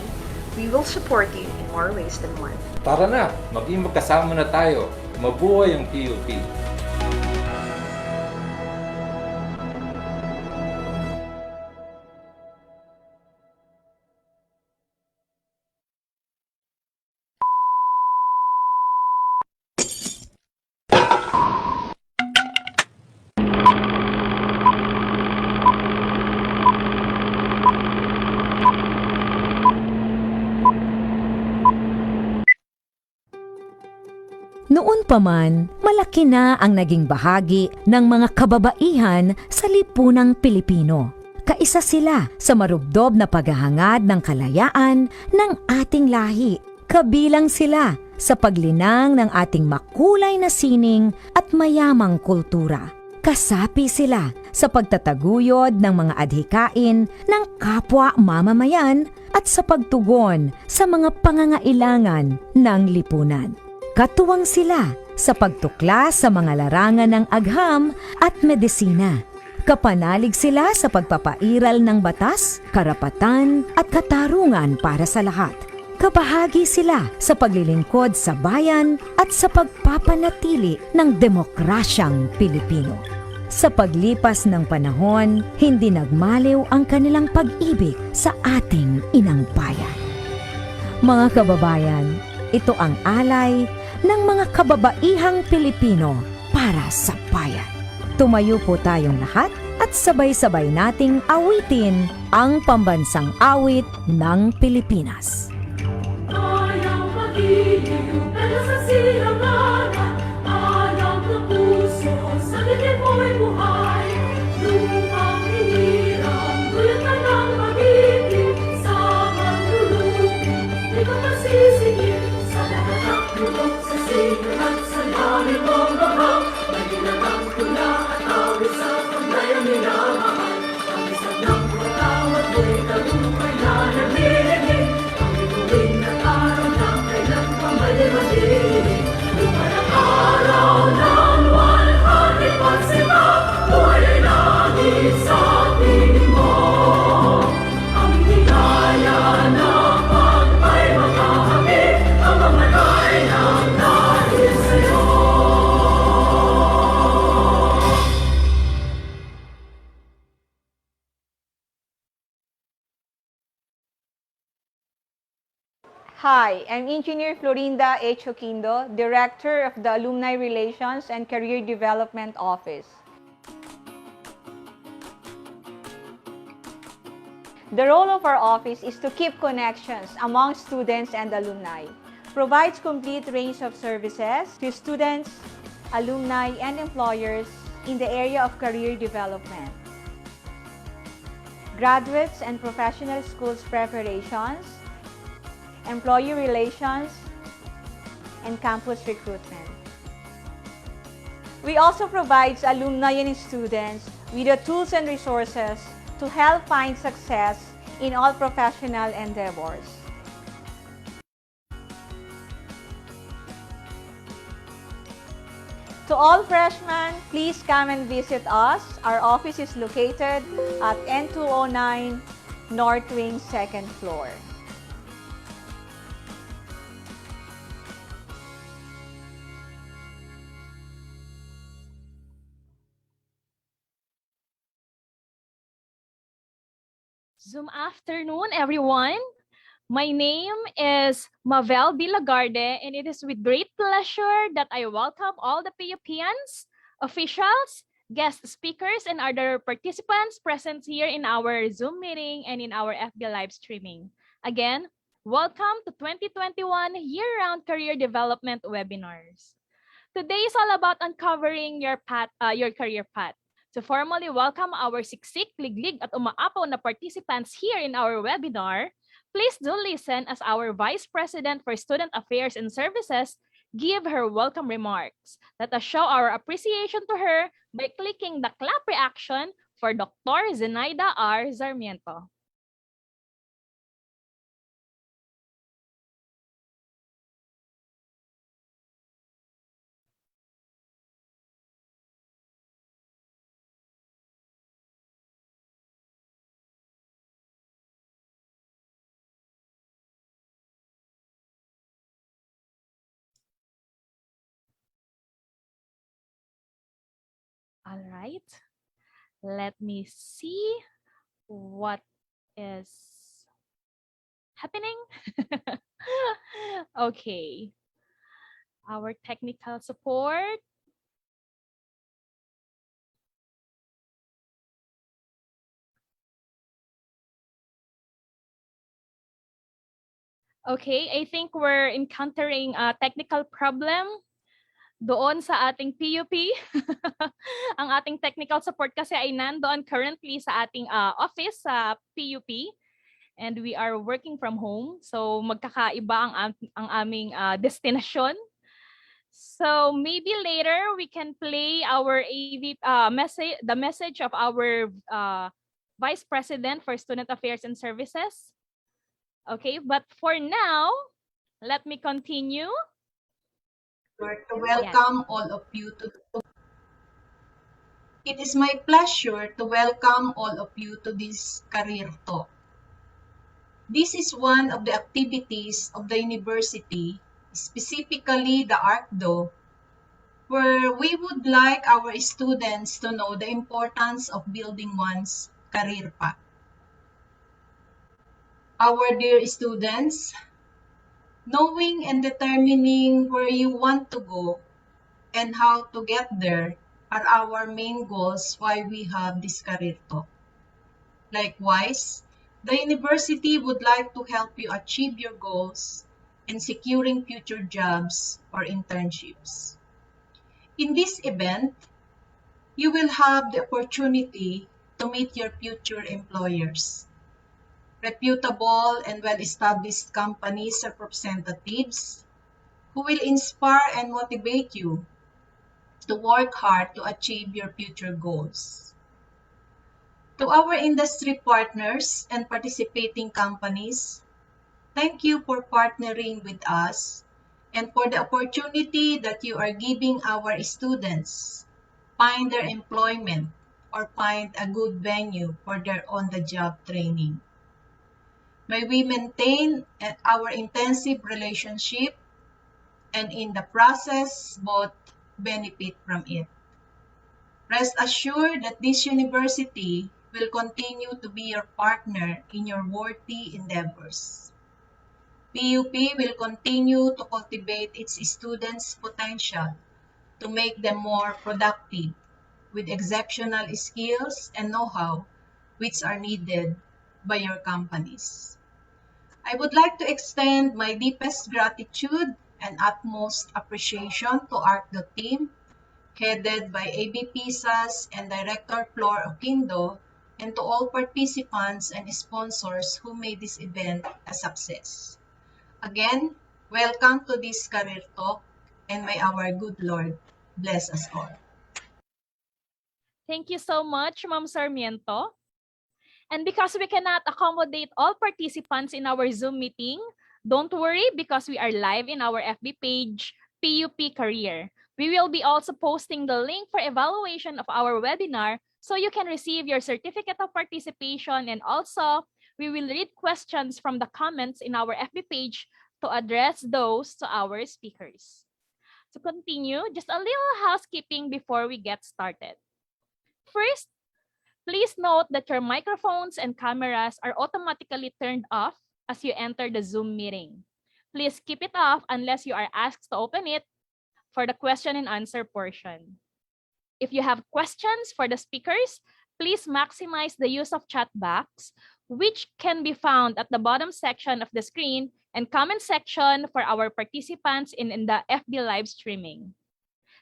U: We will support you in more ways than one.
Q: Tara na, maging magkasama na tayo. Mabuhay ang PUP!
B: Noon pa man, malaki na ang naging bahagi ng mga kababaihan sa lipunang Pilipino. Kaisa sila sa marubdob na paghahangad ng kalayaan ng ating lahi. Kabilang sila sa paglinang ng ating makulay na sining at mayamang kultura. Kasapi sila sa pagtataguyod ng mga adhikain ng kapwa mamamayan at sa pagtugon sa mga pangangailangan ng lipunan. Katuwang sila sa pagtuklas sa mga larangan ng agham at medisina. Kapanalig sila sa pagpapairal ng batas, karapatan at katarungan para sa lahat. Kabahagi sila sa paglilingkod sa bayan at sa pagpapanatili ng demokrasyang Pilipino. Sa paglipas ng panahon, hindi nagmaliw ang kanilang pag-ibig sa ating inang bayan. Mga kababayan, ito ang alay ng mga kababaihang Pilipino para sa bayan. Tumayo po tayong lahat at sabay-sabay nating awitin ang pambansang awit ng Pilipinas.
V: Ayaw mag-ibig, pero sa silanganan, ayaw ng puso, sa dilim mo'y buhay. Lupang hiniram, gulatan ng mag-ibig, sa manlulupin, di ka masisingin, sa lahat ng tulog, sa silang at sa lalim mong bahang, may ginagang tula at awit
A: Hi, I'm Engineer Florinda H. Oquindo, Director of the Alumni Relations and Career Development Office. The role of our office is to keep connections among students and alumni, provides complete range of services to students, alumni, and employers in the area of career development, graduates and professional schools preparations, employee relations, and campus recruitment. We also provide alumni and students with the tools and resources to help find success in all professional endeavors. To all freshmen, please come and visit us. Our office is located at N209 North Wing, 2nd floor.
D: Zoom afternoon, everyone. My name is Mavel Bilagarde, and it is with great pleasure that I welcome all the PUPians, officials, guest speakers, and other participants present here in our Zoom meeting and in our FB live streaming. Again, welcome to 2021 Year-Round Career Development Webinars. Today is all about uncovering your career path. To formally welcome our siksik, liglig at umaapaw na participants here in our webinar, please do listen as our Vice President for Student Affairs and Services give her welcome remarks. Let us show our appreciation to her by clicking the clap reaction for Dr. Zenaida R. Sarmiento. All right, let me see what is happening. Okay, our technical support. Okay, I think we're encountering a technical problem doon sa ating PUP. Ang ating technical support kasi ay nandoon currently sa ating office sa PUP, and we are working from home. So magkakaiba ang aming destination. So maybe later we can play our the message of our Vice President for Student Affairs and Services. Okay, but for now, let me continue.
W: To welcome all of you to It is my pleasure to welcome all of you to this career talk. This is one of the activities of the university, specifically the ARCDO, where we would like our students to know the importance of building one's career path. Our dear students, knowing and determining where you want to go and how to get there are our main goals why we have this career talk. Likewise, the university would like to help you achieve your goals in securing future jobs or internships. In this event, you will have the opportunity to meet your future employers, reputable and well-established companies or representatives who will inspire and motivate you to work hard to achieve your future goals. To our industry partners and participating companies, thank you for partnering with us and for the opportunity that you are giving our students find their employment or find a good venue for their on-the-job training. May we maintain our intensive relationship and in the process both benefit from it. Rest assured that this university will continue to be your partner in your worthy endeavors. PUP will continue to cultivate its students' potential to make them more productive with exceptional skills and know-how which are needed by your companies. I would like to extend my deepest gratitude and utmost appreciation to ARC team, headed by AB Pisas and Director Flor Oquindo, and to all participants and sponsors who made this event a success. Again, welcome to this career talk, and may our good Lord bless us all.
D: Thank you so much, Ma'am Sarmiento. And because we cannot accommodate all participants in our Zoom meeting, don't worry because we are live in our FB page, PUP Career. We will be also posting the link for evaluation of our webinar so you can receive your certificate of participation, and also we will read questions from the comments in our FB page to address those to our speakers. To continue, just a little housekeeping before we get started. First, please note that your microphones and cameras are automatically turned off as you enter the Zoom meeting. Please keep it off unless you are asked to open it for the question and answer portion. If you have questions for the speakers, please maximize the use of chat box, which can be found at the bottom section of the screen, and comment section for our participants in the FB live streaming.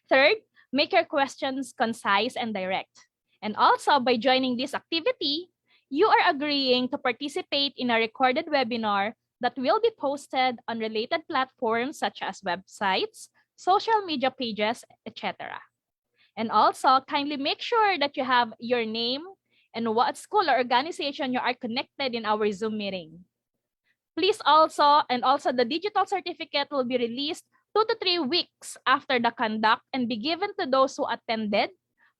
D: Third, make your questions concise and direct. And also, by joining this activity, you are agreeing to participate in a recorded webinar that will be posted on related platforms such as websites, social media pages, etc. And also, kindly make sure that you have your name and what school or organization you are connected in our Zoom meeting. Please also, and also the digital certificate will be released 2 to 3 weeks after the conduct and be given to those who attended,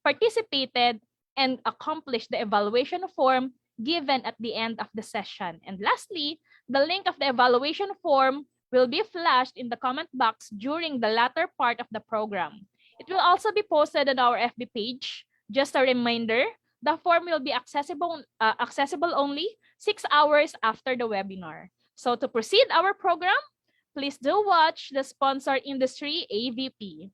D: participated, and accomplished the evaluation form given at the end of the session. And lastly, the link of the evaluation form will be flashed in the comment box during the latter part of the program. It will also be posted on our FB page. Just a reminder, the form will be accessible only 6 hours after the webinar. So to proceed our program, please do watch the sponsor industry AVP.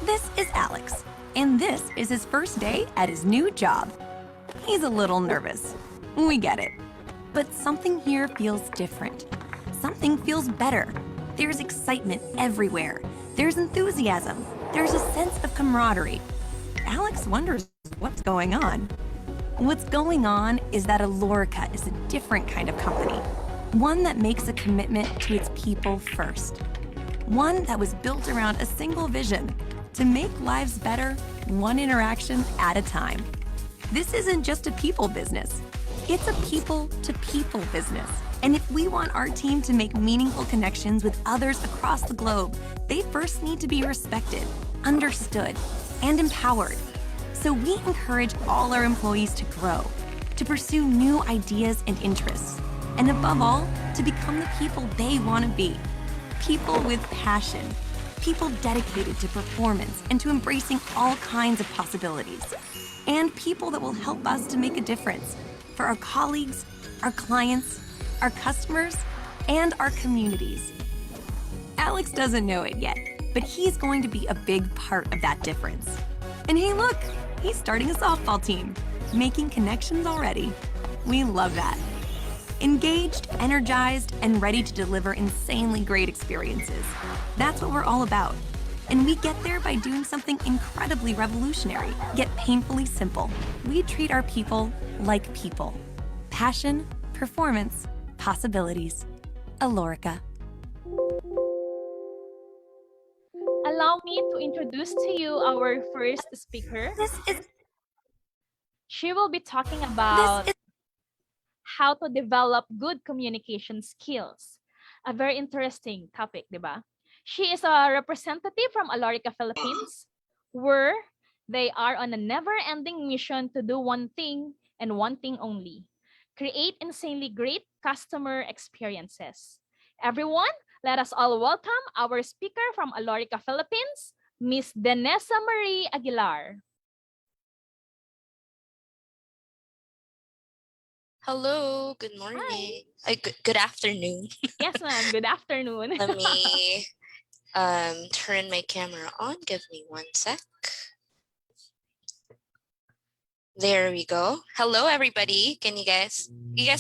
C: This is Alex, and this is his first day at his new job. He's a little nervous. We get it. But something here feels different. Something feels better. There's excitement everywhere. There's enthusiasm. There's a sense of camaraderie. Alex wonders what's going on. What's going on is that Alorica is a different kind of company. One that makes a commitment to its people first. One that was built around a single vision: to make lives better, one interaction at a time. This isn't just a people business. It's a people-to-people business. And if we want our team to make meaningful connections with others across the globe, they first need to be respected, understood, and empowered. So we encourage all our employees to grow, to pursue new ideas and interests, and above all, to become the people they want to be. People with passion. People dedicated to performance and to embracing all kinds of possibilities. And people that will help us to make a difference for our colleagues, our clients, our customers, and our communities. Alex doesn't know it yet, but he's going to be a big part of that difference. And hey, look, he's starting a softball team, making connections already. We love that. Engaged, energized, and ready to deliver insanely great experiences. That's what we're all about. And we get there by doing something incredibly revolutionary, yet painfully simple. We treat our people like people. Passion, performance, possibilities. Alorica.
D: Allow me to introduce to you our first speaker. She will be talking about how to develop good communication skills. A very interesting topic, di ba? She is a representative from Alorica, Philippines, where They are on a never-ending mission to do one thing and one thing only: create insanely great customer experiences. Everyone, let us all welcome our speaker from Alorica, Philippines, Miss Denessa Marie Aguilar.
F: Hello, good morning. Good afternoon.
D: Yes, ma'am. Good afternoon.
F: Let me turn my camera on. Give me one sec. There we go. Hello, everybody. You guys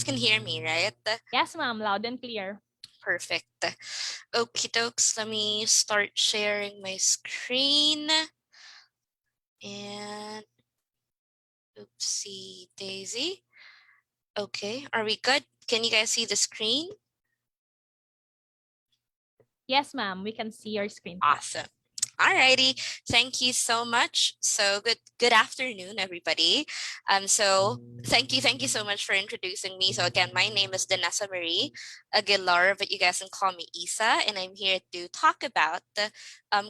F: can hear me, right?
D: Yes, ma'am. Loud and clear.
F: Perfect. Okie dokes. Let me start sharing my screen. And oopsie daisy. Okay, are we good? Can you guys see the screen?
D: Yes, ma'am. We can see your screen.
F: Awesome. Alrighty, thank you so much. So good afternoon, everybody. So thank you so much for introducing me. So again, my name is Denessa Marie Aguilar, but you guys can call me Isa, and I'm here to talk about the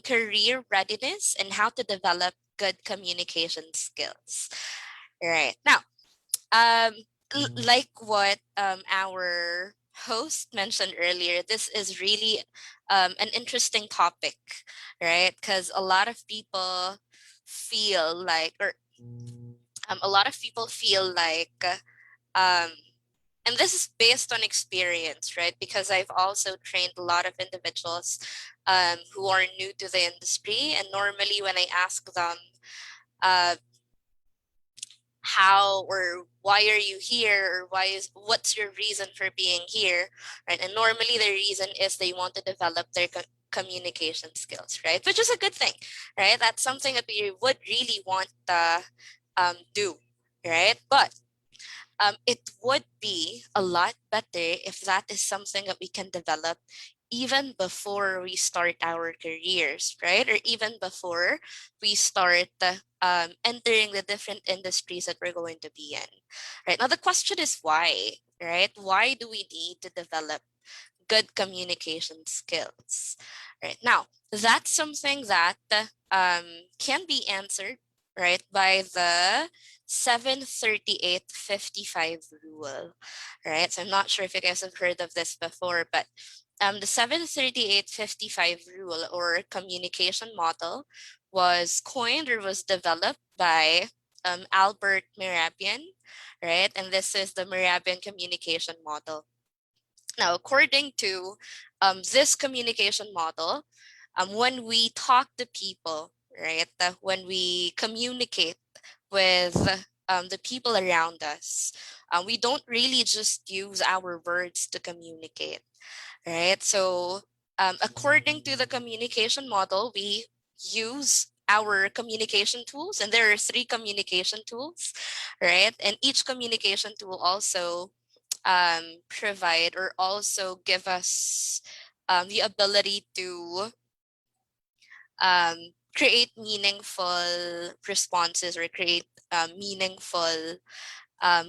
F: career readiness and how to develop good communication skills. Right now, like what our host mentioned earlier, this is really an interesting topic, right? Because a lot of people feel like, or a lot of people feel like, um, and this is based on experience, right? Because I've also trained a lot of individuals who are new to the industry, and normally when I ask them, uh, how or why are you here, or what's your reason for being here, right? And normally the reason is they want to develop their communication skills, right? Which is a good thing, right? That's something that we would really want to do, right? But it would be a lot better if that is something that we can develop even before we start our careers, right? Or even before we start entering the different industries that we're going to be in, right? Now, the question is why, right? Why do we need to develop good communication skills, right? Now, that's something that can be answered, right, by the 738-55 rule, right? So I'm not sure if you guys have heard of this before, but the 738-55 rule or communication model was coined or was developed by Albert Mehrabian, right? And this is the Mehrabian communication model. Now, according to this communication model, when we talk to people, right, when we communicate with the people around us, we don't really just use our words to communicate, right? So, according to the communication model, we use our communication tools, and there are 3 communication tools, right? And each communication tool also provide or also give us the ability to create meaningful responses or create meaningful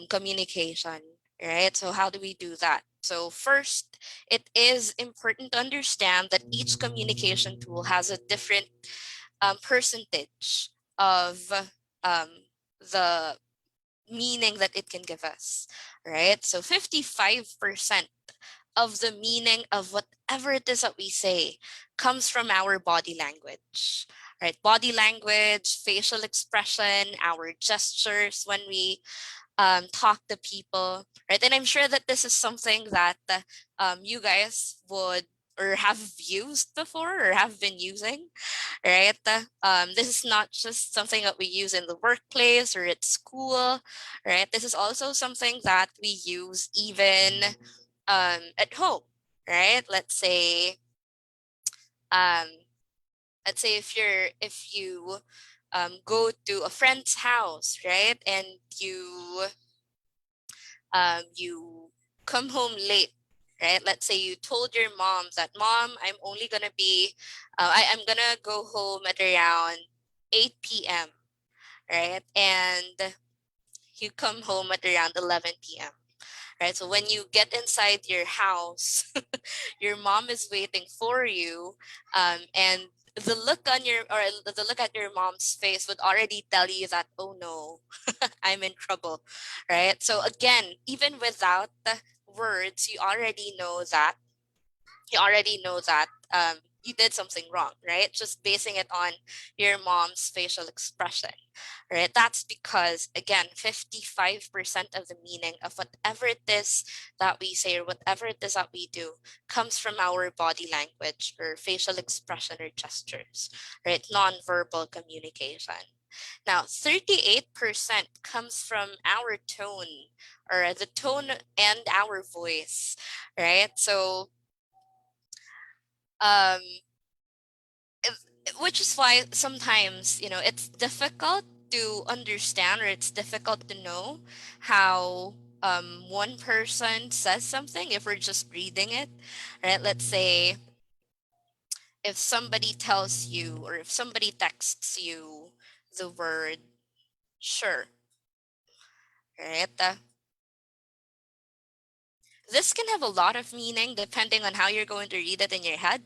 F: communication, right? So how do we do that? So first, it is important to understand that each communication tool has a different percentage of um, the meaning that it can give us, right? So 55% of the meaning of whatever it is that we say comes from our body language, right? Body language, facial expression, our gestures when we talk to people, right? And I'm sure that this is something that you guys would or have used before or have been using, right? This is not just something that we use in the workplace or at school, right? This is also something that we use even at home, right? Um, let's say if you go to a friend's house, right, and you come home late, right? Let's say you told your mom that, Mom, I'm only gonna be, I'm gonna go home at around 8 p.m., right? And you come home at around 11 p.m., right? So when you get inside your house, your mom is waiting for you, and the look on your or the look at your mom's face would already tell you that, oh no, I'm in trouble, right? So again, even without the words, you already know that you did something wrong, right? Just basing it on your mom's facial expression, right? That's because, again, 55% of the meaning of whatever it is that we say or whatever it is that we do comes from our body language or facial expression or gestures, right? Nonverbal communication. Now, 38% comes from our tone or the tone and our voice, right? So, um which is why sometimes it's difficult to understand, or it's difficult to know how one person says something if we're just reading it, right? Let's say if somebody tells you or if somebody texts you the word sure, right? This can have a lot of meaning depending on how you're going to read it in your head,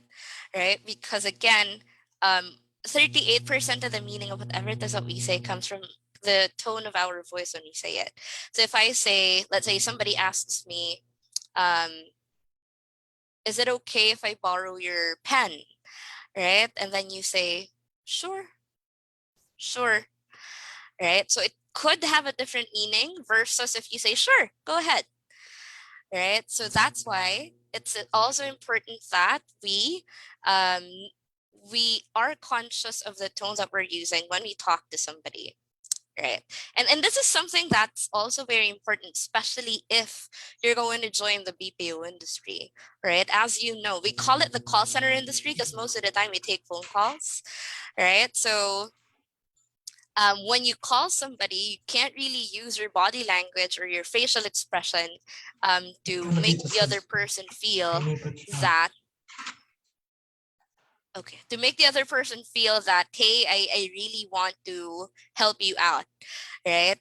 F: right? Because again, 38% of the meaning of whatever it is that we say comes from the tone of our voice when we say it. So if I say, let's say somebody asks me, um, is it okay if I borrow your pen? Right? And then you say, sure, sure, right? So it could have a different meaning versus if you say, sure, go ahead, right? So that's why it's also important that um, we are conscious of the tones that we're using when we talk to somebody, right? And this is something that's also very important, especially if you're going to join the BPO industry, right? As you know, we call it the call center industry because most of the time we take phone calls, right? So when you call somebody, you can't really use your body language or your facial expression to make the other person feel that to make the other person feel that, hey, I really want to help you out, right?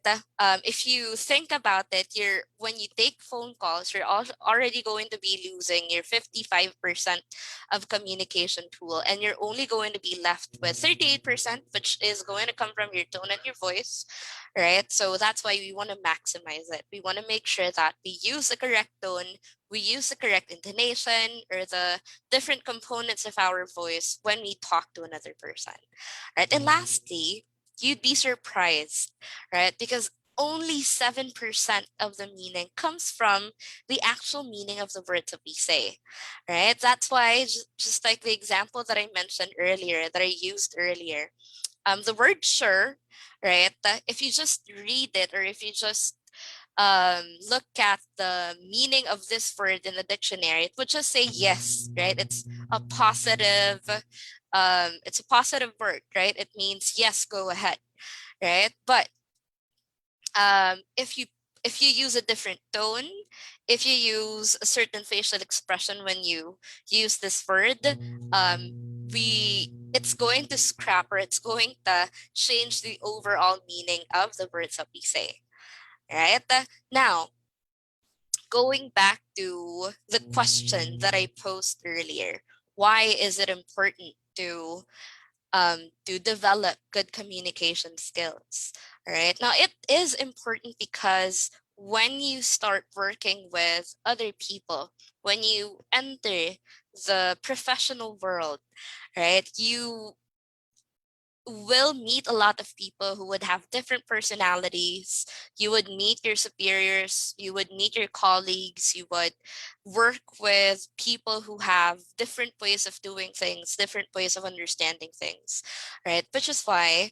F: If you think about it, when you take phone calls, you're already going to be losing your 55% of communication tool, and you're only going to be left with 38%, which is going to come from your tone and your voice, right? So that's why we want to maximize it. We want to make sure that we use the correct tone, we use the correct intonation or the different components of our voice when we talk to another person, right? And lastly, you'd be surprised, right? Because only 7% of the meaning comes from the actual meaning of the words that we say, right? That's why, just like the example that I mentioned earlier, that I used earlier, the word sure, right? If you just read it or if you just look at the meaning of this word in the dictionary, it would just say yes, right? It's a positive word, right? It means yes, go ahead, right? But if you use a different tone, if you use a certain facial expression when you use this word, it's going to scrap or it's going to change the overall meaning of the words that we say, right? Now, going back to the question that I posed earlier, why is it important to develop good communication skills? All right. Now, it is important because when you start working with other people, when you enter the professional world, right, you will meet a lot of people who would have different personalities. You would meet your superiors, you would meet your colleagues, you would work with people who have different ways of doing things, different ways of understanding things, right? Which is why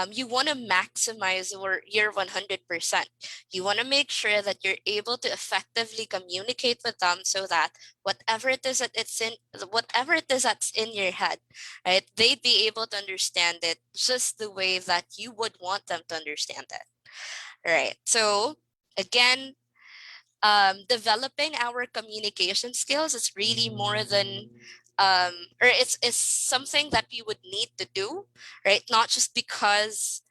F: you want to maximize your 100%. You want to make sure that you're able to effectively communicate with them so that whatever it is that's in your head, right? They'd be able to understand it just the way that you would want them to understand it, right? So again, developing our communication skills is really more than or it's something that we would need to do, right? Not just because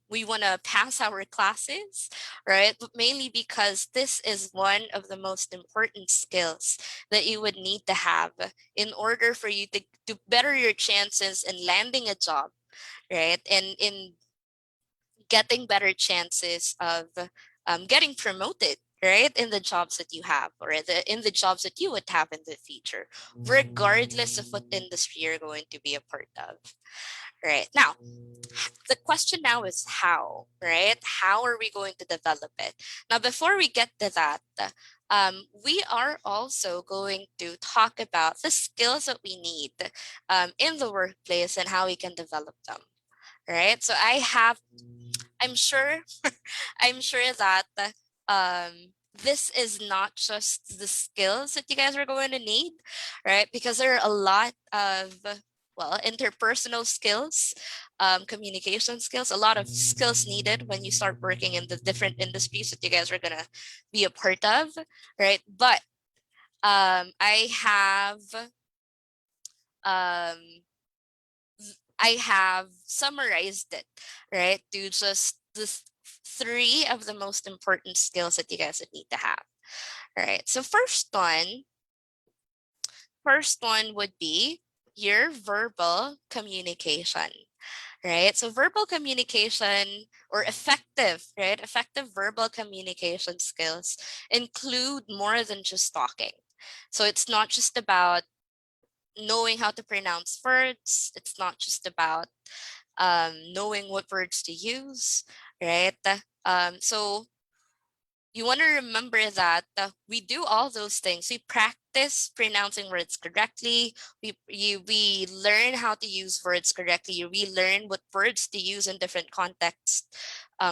F: we want to pass our classes, right? But mainly because this is one of the most important skills that you would need to have in order for you to better your chances in landing a job, right? And in getting better chances of getting promoted, right, in the jobs that you have, or in the jobs that you would have in the future, regardless of what industry you're going to be a part of. Right now, the question now is how, right? How are we going to develop it? Now, before we get to that, we are also going to talk about the skills that we need in the workplace and how we can develop them, right? So I'm sure, I'm sure that this is not just the skills that you guys are going to need, right? Because there are a lot of, well, interpersonal skills, communication skills, a lot of skills needed when you start working in the different industries that you guys are going to be a part of, right? But I have um, I have summarized it, right, to just the three of the most important skills that you guys would need to have. Right. So first one would be your verbal communication. Right. So verbal communication, or effective, right? Effective verbal communication skills include more than just talking. So it's not just about knowing how to pronounce words. It's not just about knowing what words to use, right? So you want to remember that we do all those things. We practice pronouncing words correctly. We learn how to use words correctly. We learn what words to use in different contexts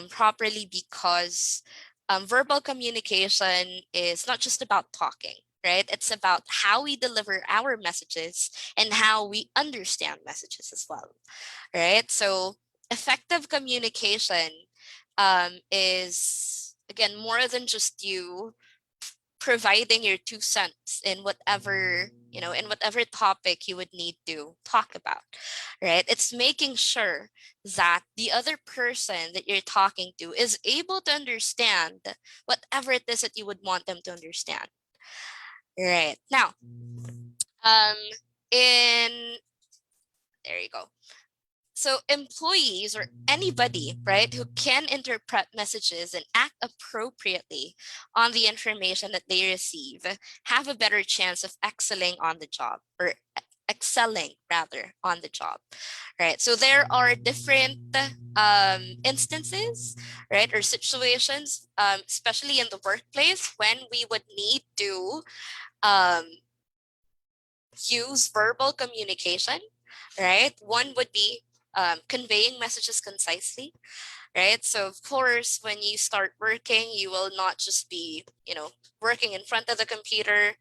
F: properly, because verbal communication is not just about talking, right? It's about how we deliver our messages and how we understand messages as well, right? So effective communication is, again, more than just you providing your 2 cents in whatever, in whatever topic you would need to talk about, right? It's making sure that the other person that you're talking to is able to understand whatever it is that you would want them to understand, right? Now, in there you go. So employees, or anybody, right, who can interpret messages and act appropriately on the information that they receive, have a better chance of excelling on the job, or excelling rather on the job, right? So there are different instances, right, or situations, especially in the workplace, when we would need to um, use verbal communication, right? One would be conveying messages concisely, right? So of course, when you start working, you will not just be, working in front of the computer,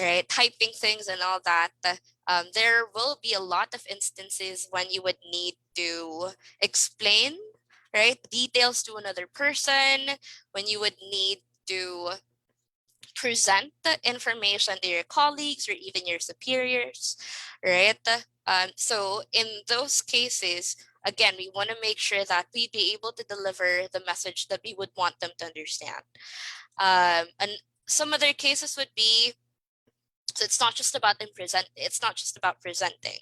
F: right, typing things and all that. There will be a lot of instances when you would need to explain, right, details to another person, when you would need to present the information to your colleagues or even your superiors, right? So in those cases, again, we want to make sure that we be able to deliver the message that we would want them to understand. And some other cases would be, so it's not just about it's not just about presenting,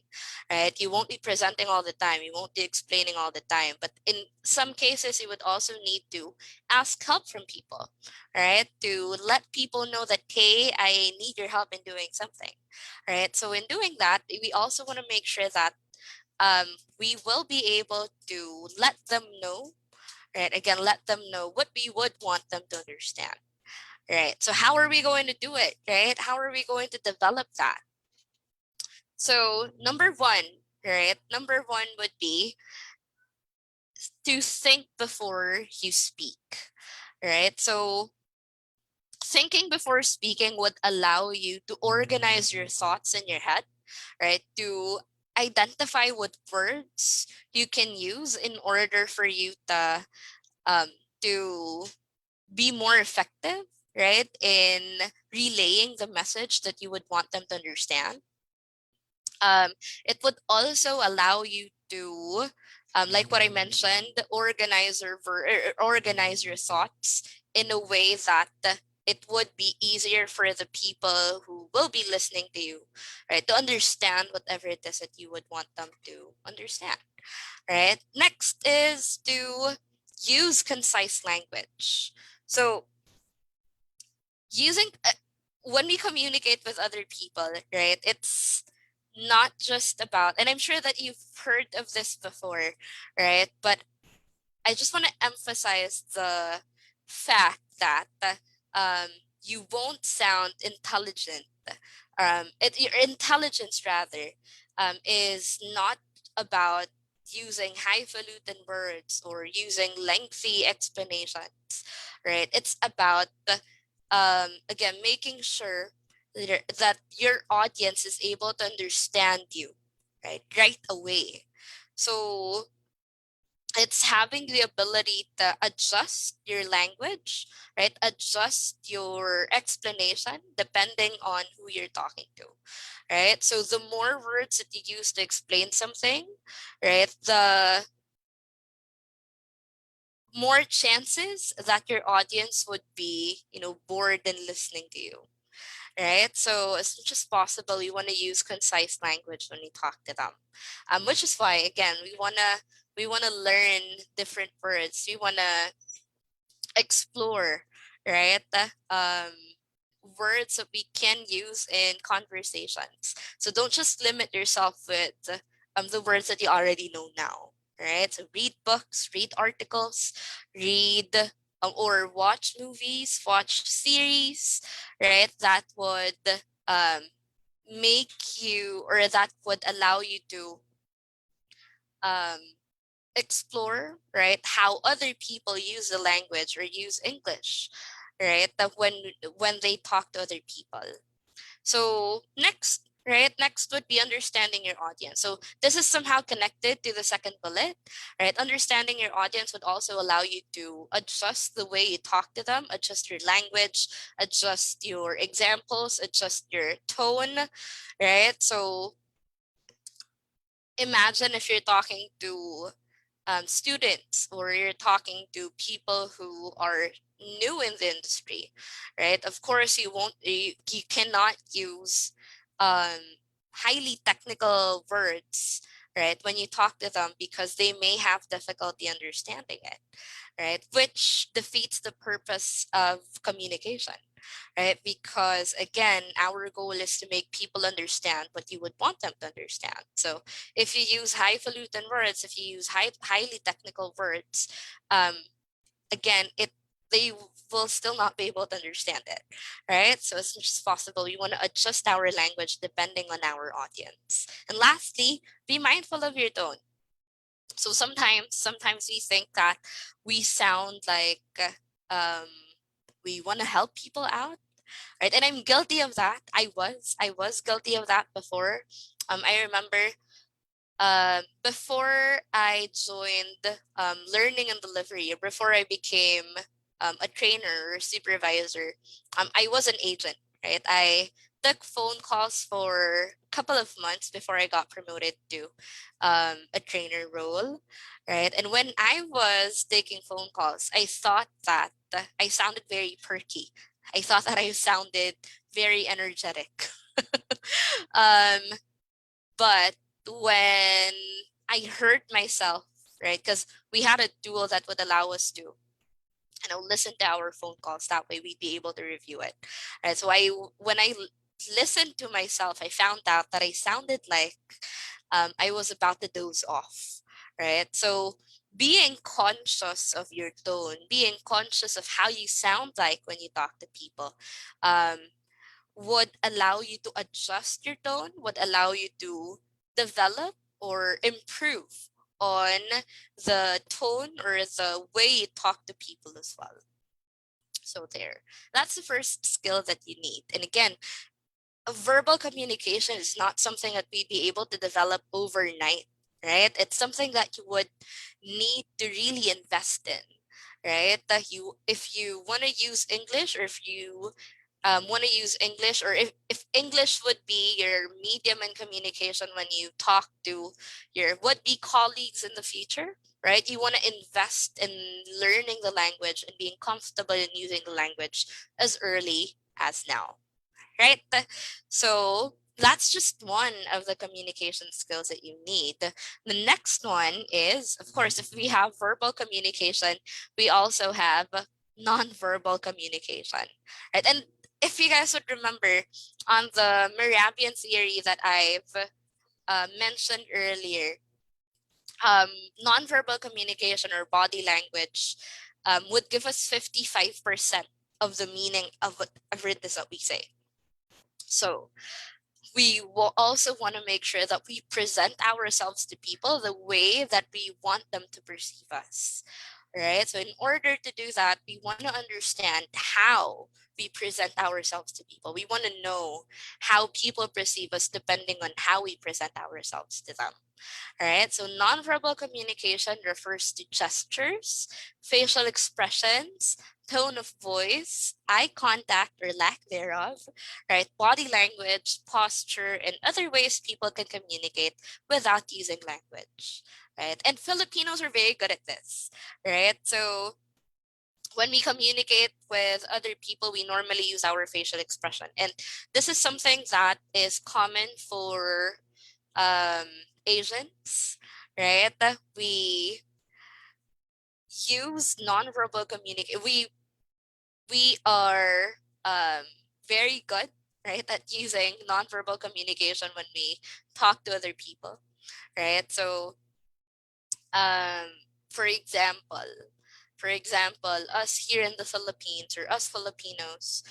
F: right? You won't be presenting all the time, you won't be explaining all the time, but in some cases you would also need to ask help from people, right, to let people know that, hey, I need your help in doing something, right? So in doing that, we also want to make sure that we will be able to let them know, right, again, let them know what we would want them to understand. Right. So how are we going to do it? Right. How are we going to develop that? So number one, right? Number one would be to think before you speak. Right. So thinking before speaking would allow you to organize your thoughts in your head, right? To identify what words you can use in order for you um, to be more effective, right, in relaying the message that you would want them to understand. It would also allow you to Like what I mentioned, organize your thoughts in a way that it would be easier for the people who will be listening to you, right, to understand whatever it is that you would want them to understand, right? Next is to use concise language. So using when we communicate with other people, right, it's not just about, and I'm sure that you've heard of this before, right, but I just want to emphasize the fact that you won't sound intelligent. Your intelligence, rather, is not about using highfalutin words or using lengthy explanations, right? It's about, again, making sure that your audience is able to understand you, right away. So it's having the ability to adjust your language, right? Adjust your explanation depending on who you're talking to, right? So the more words that you use to explain something, right, the more chances that your audience would be, bored and listening to you, right? So as much as possible, we want to use concise language when we talk to them, which is why, again, we wanna learn different words. We wanna explore, right? Words that we can use in conversations. So don't just limit yourself with the words that you already know now, right? So read books, read articles, read or watch movies, watch series, right? That would um, make you, or that would allow you to um, explore, right, how other people use the language or use English, right, that when they talk to other people. So next would be understanding your audience. So this is somehow connected to the second bullet, right? Understanding your audience would also allow you to adjust the way you talk to them, adjust your language, adjust your examples, adjust your tone, right? So imagine if you're talking to students, or you're talking to people who are new in the industry, right? Of course, you cannot use highly technical words, right, when you talk to them, because they may have difficulty understanding it, right? Which defeats the purpose of communication, right? Because again, our goal is to make people understand what you would want them to understand. So if you use highfalutin words, if you use highly technical words, um, again, they will still not be able to understand it, right? So as much as possible, we want to adjust our language depending on our audience. And lastly, be mindful of your tone. So sometimes we think that we sound like um, we want to help people out, right? And I'm guilty of that. I was guilty of that before. I remember before I joined learning and delivery, or before I became a trainer or supervisor, I was an agent, right? I took phone calls for a couple of months before I got promoted to a trainer role, right? And when I was taking phone calls, I thought that I sounded very perky. I thought that I sounded very energetic. um, but when I heard myself, right, because we had a tool that would allow us to, listen to our phone calls. That way we'd be able to review it. Right. So when I listened to myself, I found out that I sounded like I was about to doze off. Right. So being conscious of your tone, being conscious of how you sound like when you talk to people, um, would allow you to adjust your tone, would allow you to develop or improve on the tone or the way you talk to people as well. So there, that's the first skill that you need. And again, a verbal communication is not something that we'd be able to develop overnight, right? It's something that you would need to really invest in, right? That if you want to use English, or if you want to use English, or if English would be your medium in communication when you talk to your would-be colleagues in the future, right? You want to invest in learning the language and being comfortable in using the language as early as now, right? So that's just one of the communication skills that you need. The next one is, of course, if we have verbal communication, we also have non-verbal communication, right? And if you guys would remember on the Merabian theory that I've mentioned earlier, nonverbal communication or body language would give us 55% of the meaning of whatever it is that we say. So we will also want to make sure that we present ourselves to people the way that we want them to perceive us, right? So in order to do that, we want to understand how we present ourselves to people. We want to know how people perceive us depending on how we present ourselves to them. All right, so nonverbal communication refers to gestures, facial expressions, tone of voice, eye contact or lack thereof, right? Body language, posture, and other ways people can communicate without using language, right? And Filipinos are very good at this, right? So when we communicate with other people, we normally use our facial expression. And this is something that is common for um, Asians, right? We use nonverbal communication. We are very good, right, at using nonverbal communication when we talk to other people, right? So, um, for example, us here in the Philippines or us Filipinos,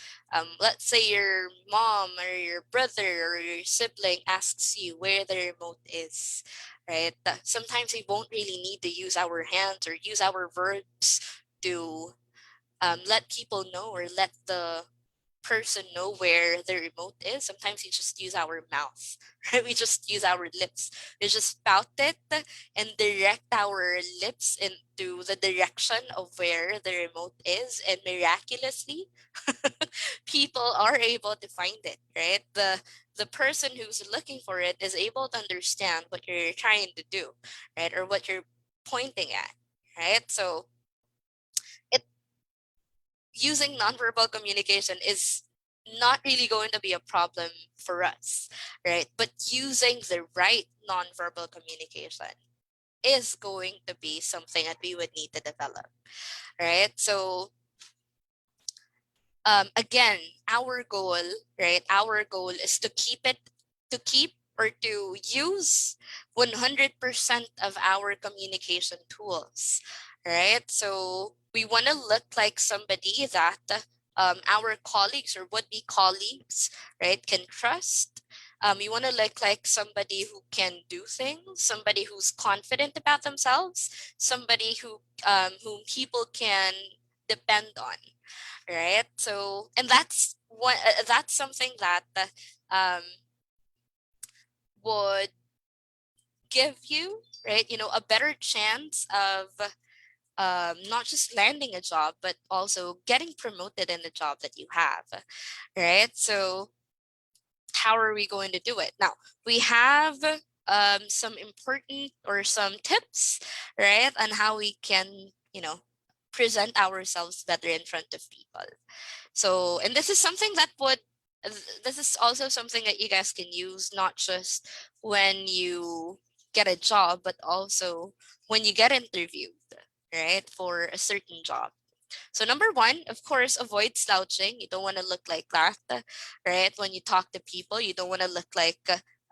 F: let's say your mom or your brother or your sibling asks you where the remote is, right? Sometimes we won't really need to use our hands or use our verbs to let people know or let the person know where the remote is. Sometimes we just use our mouth, right? We just use our lips. We just spout it and direct our lips into the direction of where the remote is, and miraculously, people are able to find it, right? The person who's looking for it is able to understand what you're trying to do, right? Or what you're pointing at, right? So it using nonverbal communication is not really going to be a problem for us, right? But using the right nonverbal communication is going to be something that we would need to develop, right? So again, our goal, right? Our goal is to keep or to use 100% of our communication tools, right? So we want to look like somebody that our colleagues or would-be colleagues, right, can trust. We want to look like somebody who can do things, somebody who's confident about themselves, somebody whom people can depend on, right? So, and that's something that um, would give you, right, a better chance of not just landing a job, but also getting promoted in the job that you have, right? So, how are we going to do it? Now, we have some important or some tips, right, on how we can, present ourselves better in front of people. So, and this is also something that you guys can use not just when you get a job, but also when you get interviewed, right, for a certain job. So number one, of course, avoid slouching. You don't want to look like that, right? When you talk to people, you don't want to look like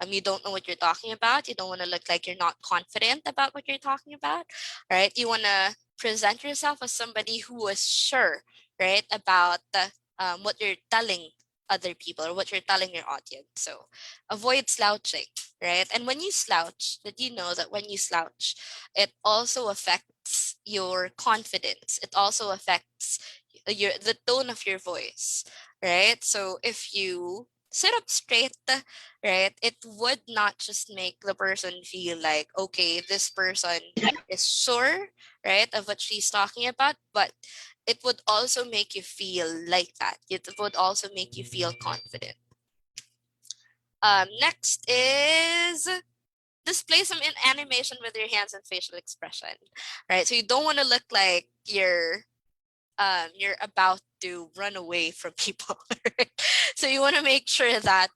F: you don't know what you're talking about. You don't want to look like you're not confident about what you're talking about, right? You want to present yourself as somebody who is sure, right, about what you're telling other people or what you're telling your audience. So avoid slouching, right? And when you slouch, did you know that when you slouch, it also affects your confidence. It also affects the tone of your voice, right? So if you sit up straight, right? It would not just make the person feel like, okay, this person is sure, right, of what she's talking about, but it would also make you feel like that. It would also make you feel confident. Next is display some animation with your hands and facial expression, right? So you don't want to look like you're about to run away from people. Right? So you want to make sure that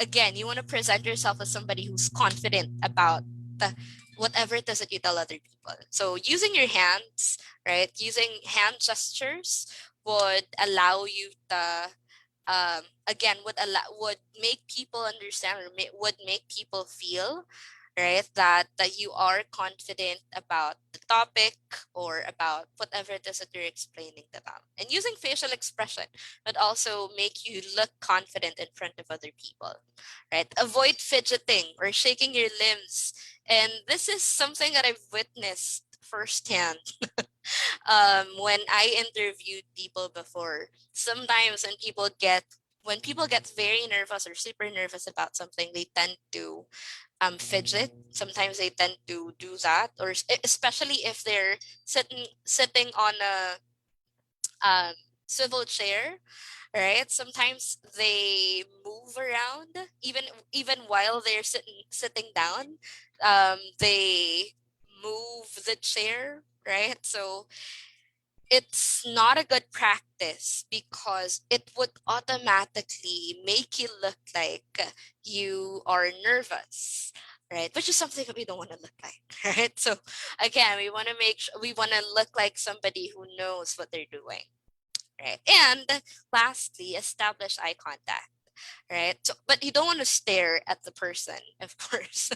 F: again, you want to present yourself as somebody who's confident about whatever it is that you tell other people. So using your hands, right, using hand gestures would allow you to again would make people understand or would make people feel, right, that you are confident about the topic or about whatever it is that you're explaining to them. And using facial expression would also make you look confident in front of other people, right? Avoid fidgeting or shaking your limbs. And this is something that I've witnessed firsthand when I interviewed people before. Sometimes when people get very nervous or super nervous about something, they tend to fidget. Sometimes they tend to do that, or especially if they're sitting on a um, swivel chair, right? Sometimes they move around, even while they're sitting down. They move the chair, right? So it's not a good practice because it would automatically make you look like you are nervous, right? Which is something that we don't want to look like, right? So again, we want to we want to look like somebody who knows what they're doing, right? And lastly, establish eye contact, right? So, but you don't want to stare at the person, of course.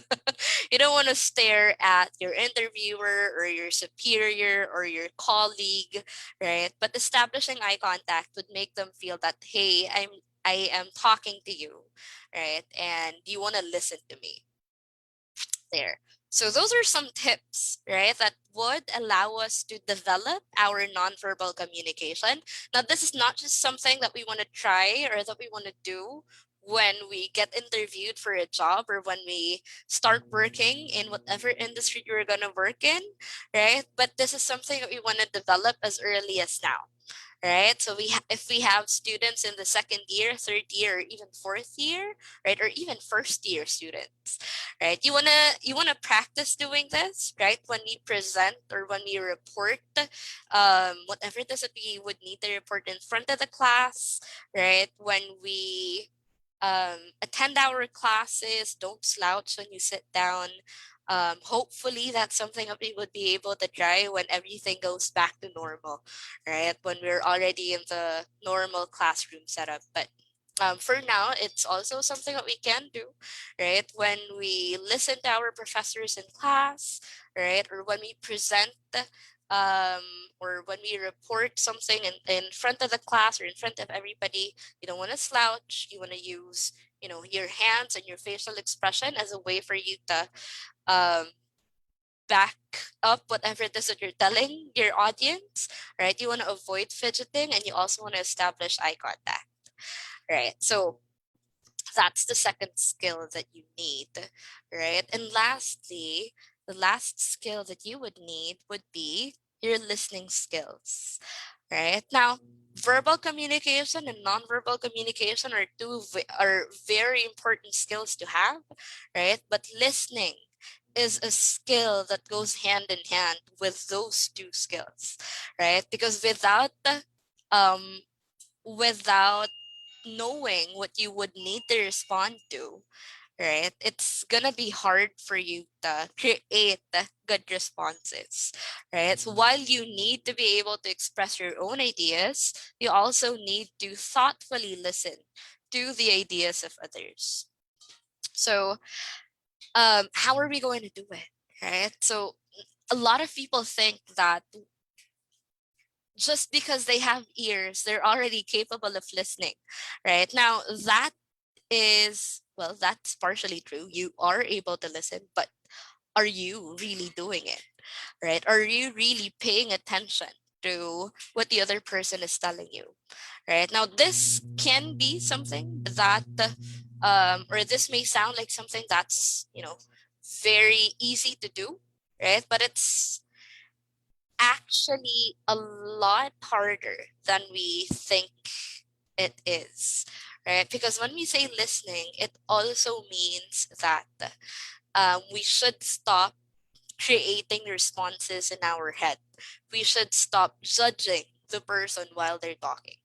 F: You don't want to stare at your interviewer or your superior or your colleague, right? But establishing eye contact would make them feel that, hey, I am talking to you, right? And you want to listen to me there. So those are some tips, right, that would allow us to develop our nonverbal communication. Now, this is not just something that we want to try or that we want to do when we get interviewed for a job or when we start working in whatever industry you're going to work in, right? But this is something that we want to develop as early as now, right? So if we have students in the second year, third year, or even fourth year, right, or even first year students, right? You wanna practice doing this, right? When we present or when we report, whatever it is that we would need to report in front of the class, right? When we attend our classes, don't slouch when you sit down. Hopefully, that's something that we would be able to try when everything goes back to normal, right? When we're already in the normal classroom setup. But for now, it's also something that we can do, right? When we listen to our professors in class, right? Or when we present, um, or when we report something in front of the class or in front of everybody, you don't want to slouch. You want to use, your hands and your facial expression as a way for you to um, back up whatever it is that you're telling your audience, right? You want to avoid fidgeting and you also want to establish eye contact, right? So that's the second skill that you need, right? And lastly, the last skill that you would need would be your listening skills, right? Now, verbal communication and nonverbal communication are are very important skills to have, right? But listening is a skill that goes hand in hand with those two skills, right? Because um without knowing what you would need to respond to, right, it's gonna be hard for you to create good responses, right? So while you need to be able to express your own ideas, you also need to thoughtfully listen to the ideas of others. So how are we going to do it, right? So a lot of people think that just because they have ears, they're already capable of listening, right? Now, that's partially true. You are able to listen, but are you really doing it, right? Are you really paying attention? to what the other person is telling you, right? Now, this can be something that, or this may sound like something that's, very easy to do, right? But it's actually a lot harder than we think it is, right? Because when we say listening, it also means that we should stop creating responses in our head. We should stop judging the person while they're talking.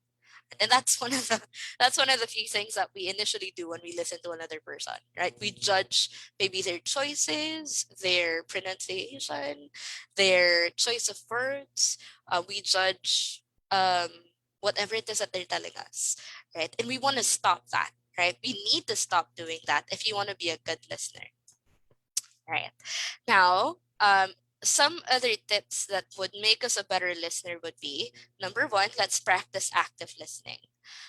F: And that's one of the few things that we initially do when we listen to another person, right? We judge maybe their choices, their pronunciation, their choice of words. We judge um, whatever it is that they're telling us, right? And we want to stop that, right? We need to stop doing that if you want to be a good listener, right? Now, some other tips that would make us a better listener would be, number one, let's practice active listening.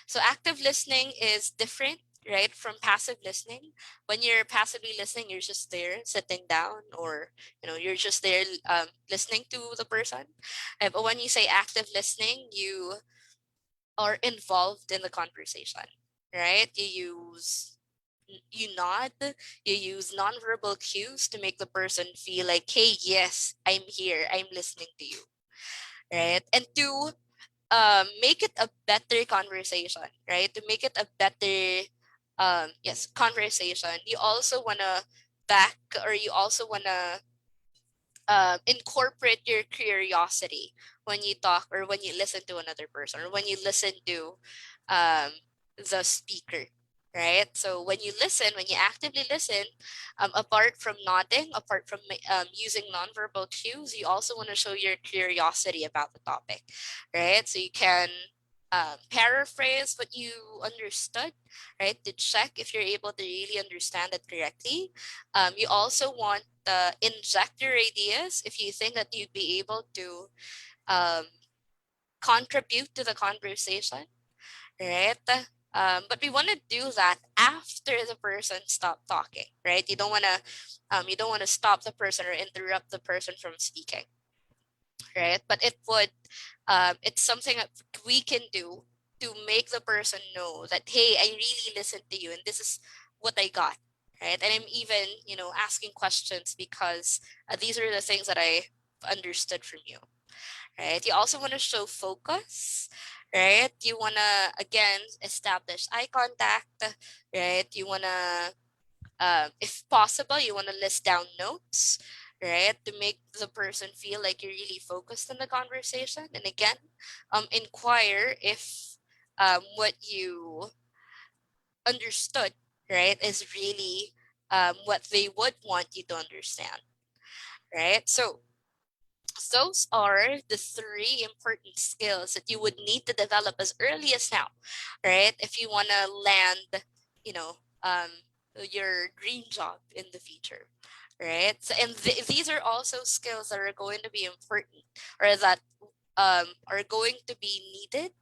F: So active listening is different, right, from passive listening. When you're passively listening, you're just there sitting down, or you're just there listening to the person. But when you say active listening, you are involved in the conversation, right? You nod, you use nonverbal cues to make the person feel like, hey, yes, I'm here, I'm listening to you, right? And to make it a better conversation, right? To make it a better conversation, you also wanna you also wanna incorporate your curiosity when you talk or when you listen to another person or when you listen to um, the speaker, right? So when you actively listen, apart from nodding, apart from using nonverbal cues, you also want to show your curiosity about the topic, right? So you can paraphrase what you understood, right? To check if you're able to really understand it correctly. You also want to inject your ideas if you think that you'd be able to um, contribute to the conversation, right? But we want to do that after the person stopped talking, right? You don't want to stop the person or interrupt the person from speaking, right? But it's something that we can do to make the person know that, hey, I really listened to you and this is what I got, right? And I'm even asking questions because these are the things that I understood from you, right? You also want to show focus, right? You want to again establish eye contact, right? You want to if possible, you want to list down notes, right, to make the person feel like you're really focused on the conversation. And again, inquire if what you understood, right, is really what they would want you to understand, right? So those are the three important skills that you would need to develop as early as now, right? If you want to land, you know, um, your dream job in the future, right? So, and these are also skills that are going to be important, or that are going to be needed,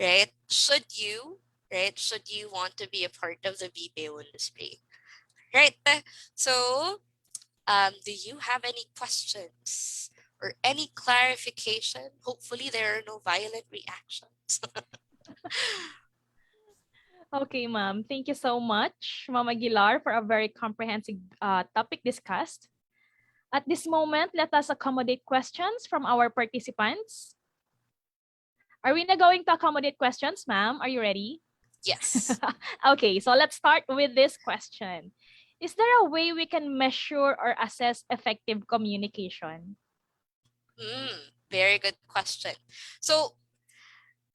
F: right? Should you want to be a part of the BPO industry, right? So do you have any questions or any clarification? Hopefully, there are no violent reactions.
D: Okay, ma'am. Thank you so much, Ma'am Aguilar, for a very comprehensive topic discussed. At this moment, let us accommodate questions from our participants. Are we now going to accommodate questions, ma'am? Are you ready?
F: Yes.
D: Okay, so let's start with this question. Is there a way we can measure or assess effective communication?
F: Very good question. So,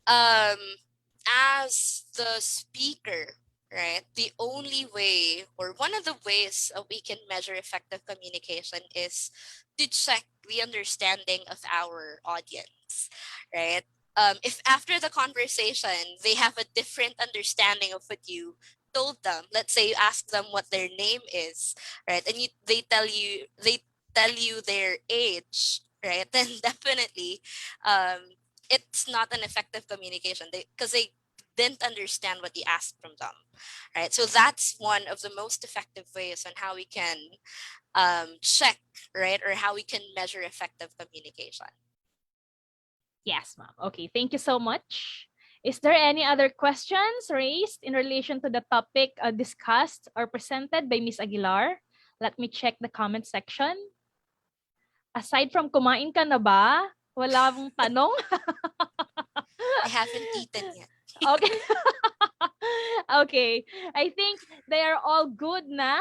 F: um, as the speaker, right, the only way or one of the ways we can measure effective communication is to check the understanding of our audience, right? If after the conversation they have a different understanding of what you told them, let's say you ask them what their name is, right, and they tell you their age, right, then definitely it's not an effective communication because they didn't understand what you asked from them, right? So that's one of the most effective ways on how we can check, right, or how we can measure effective communication.
D: Yes, ma'am. Okay, thank you so much. Is there any other questions raised in relation to the topic discussed or presented by Miss Aguilar? Let me check the comment section. Aside from kumain ka na ba? Wala mong tanong?
F: I haven't eaten yet.
D: Okay. Okay. I think they are all good na.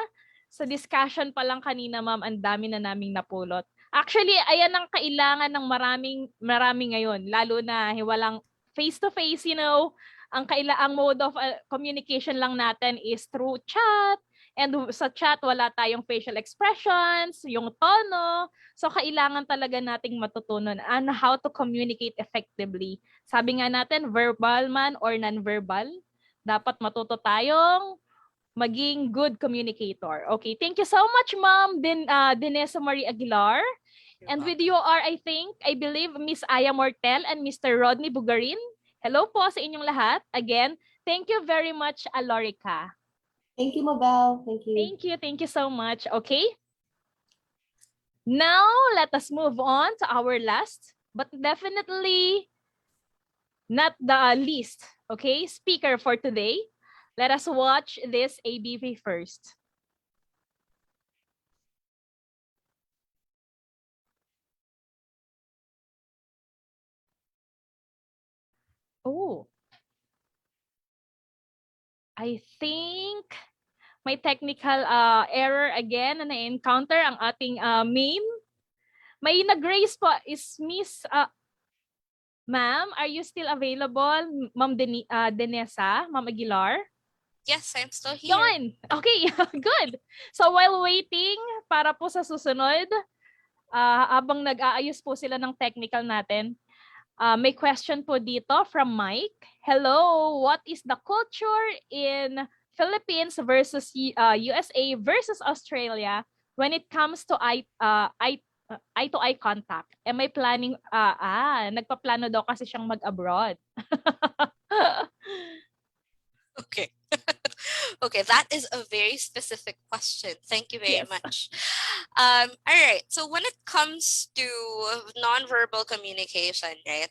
D: Sa discussion pa lang kanina, ma'am, ang dami na naming napulot. Actually, ayan ang kailangan ng marami ngayon, lalo na walang face-to-face, ang mode of communication lang natin is through chat. And sa chat, wala tayong facial expressions, yung tono. So, kailangan talaga nating matutunan on how to communicate effectively. Sabi nga natin, verbal man or non-verbal, dapat matuto tayong maging good communicator. Okay, thank you so much, Ma'am Dinesa Marie Aguilar. And with you are, I believe, Miss Aya Mortel and Mr. Rodney Bugarin. Hello po sa inyong lahat. Again, thank you very much, Alorica.
I: Thank you, Mabel. Thank you.
D: Thank you so much. Okay. Now, let us move on to our last, but definitely not the least, okay, speaker for today. Let us watch this ABV first. Oh, I think may technical error again na na-encounter ang ating main. May nag-raise po is Miss Ma'am, are you still available? Ma'am Denesa, Ma'am Aguilar?
F: Yes, I'm still here.
D: Yon! Okay, good. So while waiting para po sa susunod, habang nag-aayos po sila ng technical natin, may question po dito from Mike. Hello, what is the culture in Philippines versus USA versus Australia when it comes to eye-to-eye contact? Am I planning, nagpaplano daw kasi siyang mag-abroad.
F: Okay. Okay, that is a very specific question. Thank you very much. All right. So when it comes to nonverbal communication, right?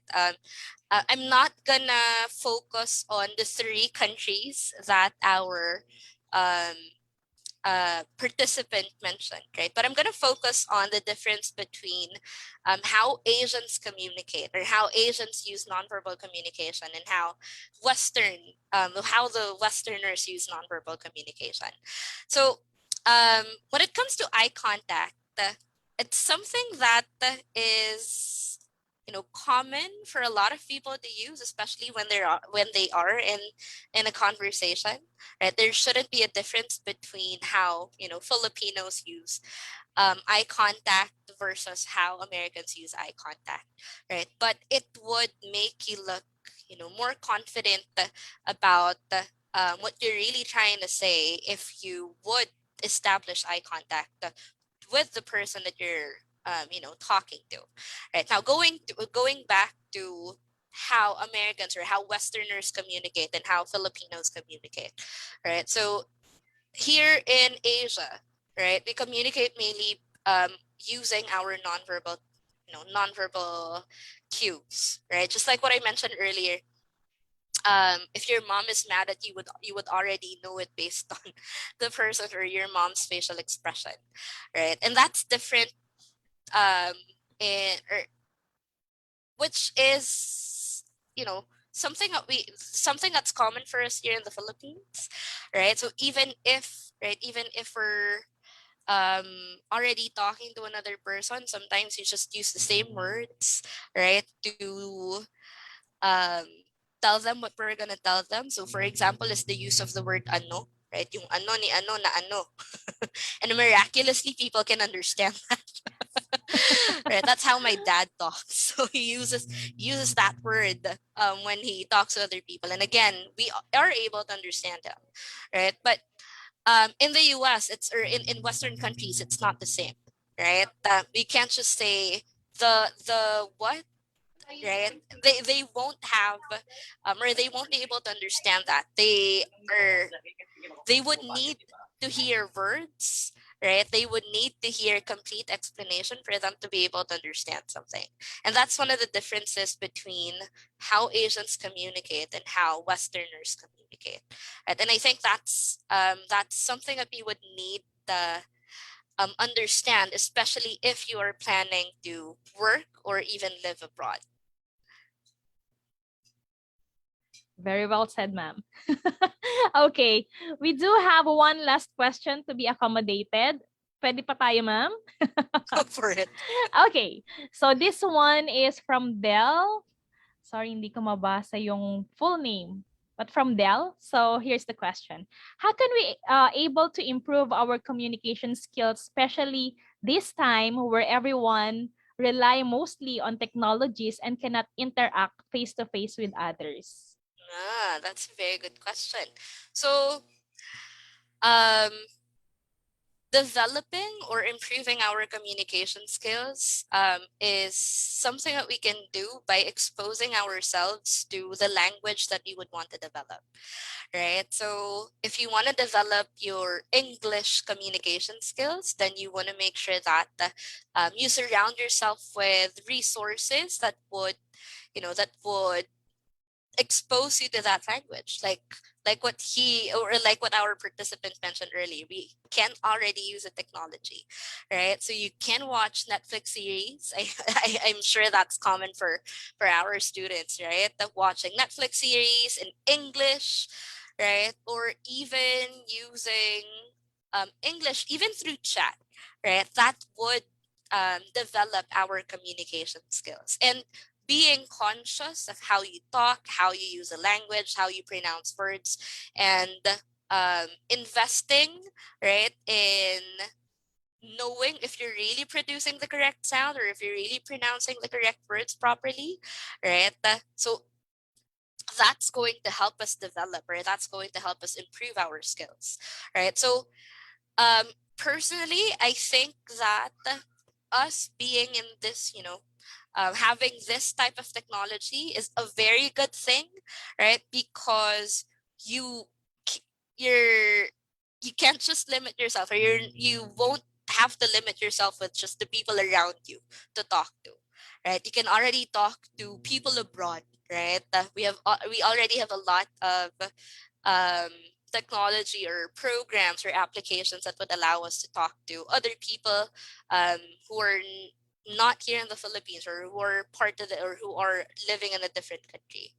F: I'm not gonna focus on the 3 countries that our participant mentioned, right? But I'm going to focus on the difference between how Asians communicate or how Asians use nonverbal communication and how how the Westerners use nonverbal communication. So when it comes to eye contact, it's something that is common for a lot of people to use, especially when they are in a conversation, right? There shouldn't be a difference between how Filipinos use eye contact versus how Americans use eye contact, right? But it would make you look more confident about what you're really trying to say if you would establish eye contact with the person that you're talking to. Right now, going back to how Americans or how Westerners communicate and how Filipinos communicate, right? So here in Asia, right, we communicate mainly using our nonverbal cues, right? Just like what I mentioned earlier. If your mom is mad at you, you would already know it based on the person or your mom's facial expression, right? And that's different, which is something that's common for us here in the Philippines, right? So even if we're already talking to another person, sometimes you just use the same words, right, to tell them what we're gonna tell them. So for example, is the use of the word ano, right? Yung ano ni ano na ano. And miraculously people can understand that. Right? That's how my dad talks. So he uses that word when he talks to other people. And again, we are able to understand him. Right? But in the US, or in Western countries, it's not the same. Right? We can't just say the what, right? They won't have or they won't be able to understand that. They would need to hear words, right? They would need to hear complete explanation for them to be able to understand something. And that's one of the differences between how Asians communicate and how Westerners communicate. Right? And I think that's something that we would need to understand, especially if you are planning to work or even live abroad.
D: Very well said, ma'am. Okay, we do have one last question to be accommodated. Pwede pa tayo, ma'am?
F: Go for it.
D: Okay, so this one is from Del. Sorry, hindi ko mabasa yung full name. But from Del. So here's the question. How can we able to improve our communication skills, especially this time where everyone rely mostly on technologies and cannot interact face-to-face with others?
F: That's a very good question. So, um, developing or improving our communication skills is something that we can do by exposing ourselves to the language that we would want to develop, right? So if you want to develop your English communication skills, then you want to make sure that you surround yourself with resources that would, that would expose you to that language, like what he or like what our participant mentioned earlier. We can already use the technology, right? So you can watch Netflix series. I'm sure that's common for our students, right? That watching Netflix series in English, right? Or even using English even through chat, right? That would develop our communication skills. And being conscious of how you talk, how you use a language, how you pronounce words, and investing, right, in knowing if you're really producing the correct sound or if you're really pronouncing the correct words properly, right? So that's going to help us develop, right? That's going to help us improve our skills, right? So personally, I think that us being in this, having this type of technology is a very good thing, right? Because you you're you can't just limit yourself, or you won't have to limit yourself with just the people around you to talk to, right? You can already talk to people abroad, right? We already have a lot of um, technology or programs or applications that would allow us to talk to other people who are not here in the Philippines, or who are part of or who are living in a different country.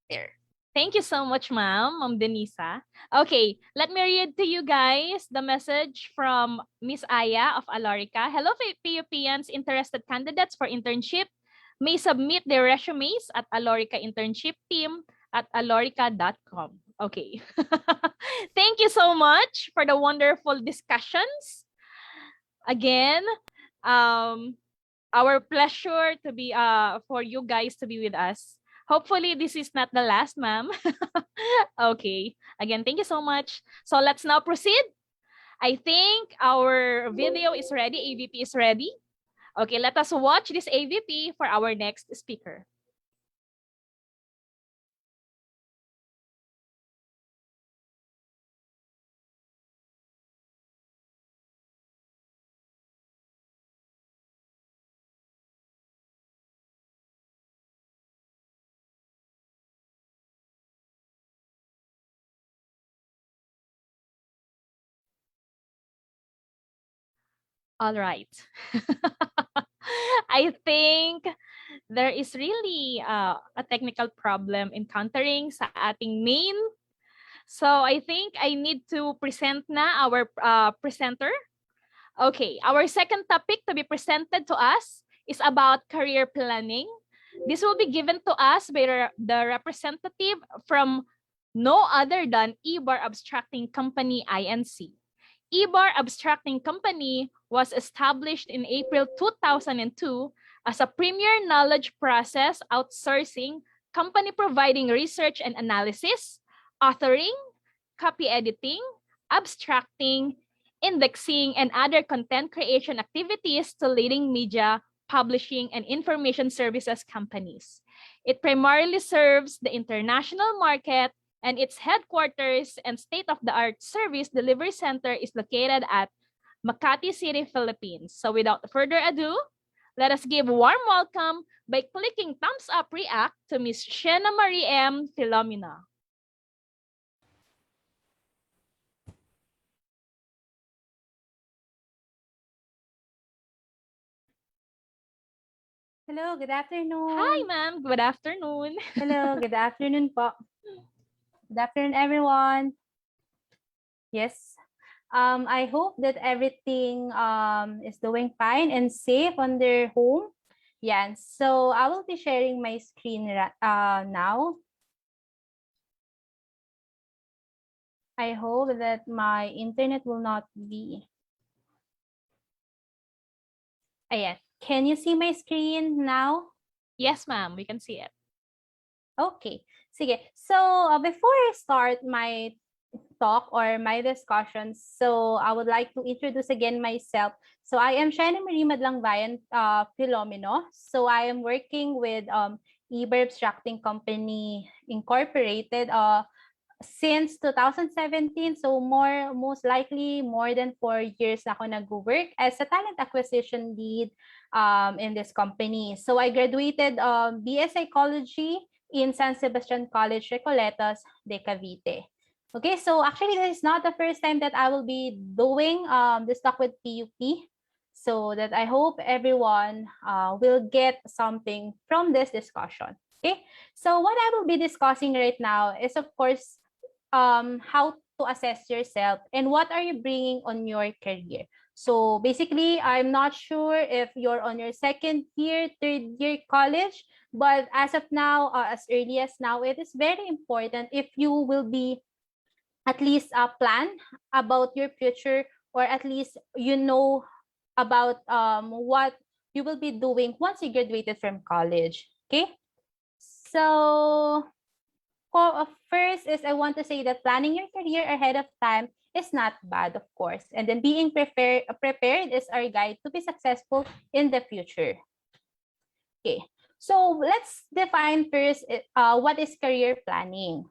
F: There.
D: Thank you so much, Ma'am Denisa. Okay, let me read to you guys the message from Miss Aya of Alorica. Hello, PUPians. Interested candidates for internship may submit their resumes at Alorica internship team at alorica.com. Okay. Thank you so much for the wonderful discussions. Again, our pleasure to be for you guys to be with us. Hopefully this is not the last, ma'am. Okay. Again, thank you so much. So let's now proceed. I think our video is ready. AVP is ready. Okay, let us watch this AVP for our next speaker. All right. I think there is really a technical problem encountering sa ating main. So I think I need to present na our presenter. Okay, our second topic to be presented to us is about career planning. This will be given to us by the representative from no other than Ibar Abstracting Company Inc. Ibar Abstracting Company was established in April 2002 as a premier knowledge process outsourcing company providing research and analysis, authoring, copy editing, abstracting, indexing, and other content creation activities to leading media, publishing, and information services companies. It primarily serves the international market and its headquarters and state-of-the-art service delivery center is located at Makati City, Philippines. So without further ado, let us give a warm welcome by clicking thumbs up react to Miss Shena Marie M. Philomena.
E: Hello, good afternoon.
D: Hi, ma'am. Good afternoon.
E: Hello, good afternoon po. Good afternoon, everyone. Yes, I hope that everything is doing fine and safe on their home. Yeah, so I will be sharing my screen now. I hope that my internet will not be. Ayan. Can you see my screen now?
D: Yes, ma'am. We can see it.
E: Okay. Sige. So, before I start my talk or my discussion, so I would like to introduce again myself. So, I am Shana Marie Madlangbayan Filomeno. So, I am working with Ibar Abstracting Company Incorporated since 2017. So, most likely, more than 4 years na ako nag-work as a talent acquisition lead in this company. So, I graduated BS Psychology in San Sebastian College, Recoletos, de Cavite. Okay, so actually, this is not the first time that I will be doing this talk with PUP. So that I hope everyone will get something from this discussion. Okay, so what I will be discussing right now is, of course, how to assess yourself and what are you bringing on your career. So basically, I'm not sure if you're on your second year, third year college, but as of now, as early as now, it is very important if you will be at least plan about your future, or at least you know about what you will be doing once you graduated from college. Okay, so first is I want to say that planning your career ahead of time is not bad, of course. And then being prepared is our guide to be successful in the future. Okay, so let's define first what is career planning.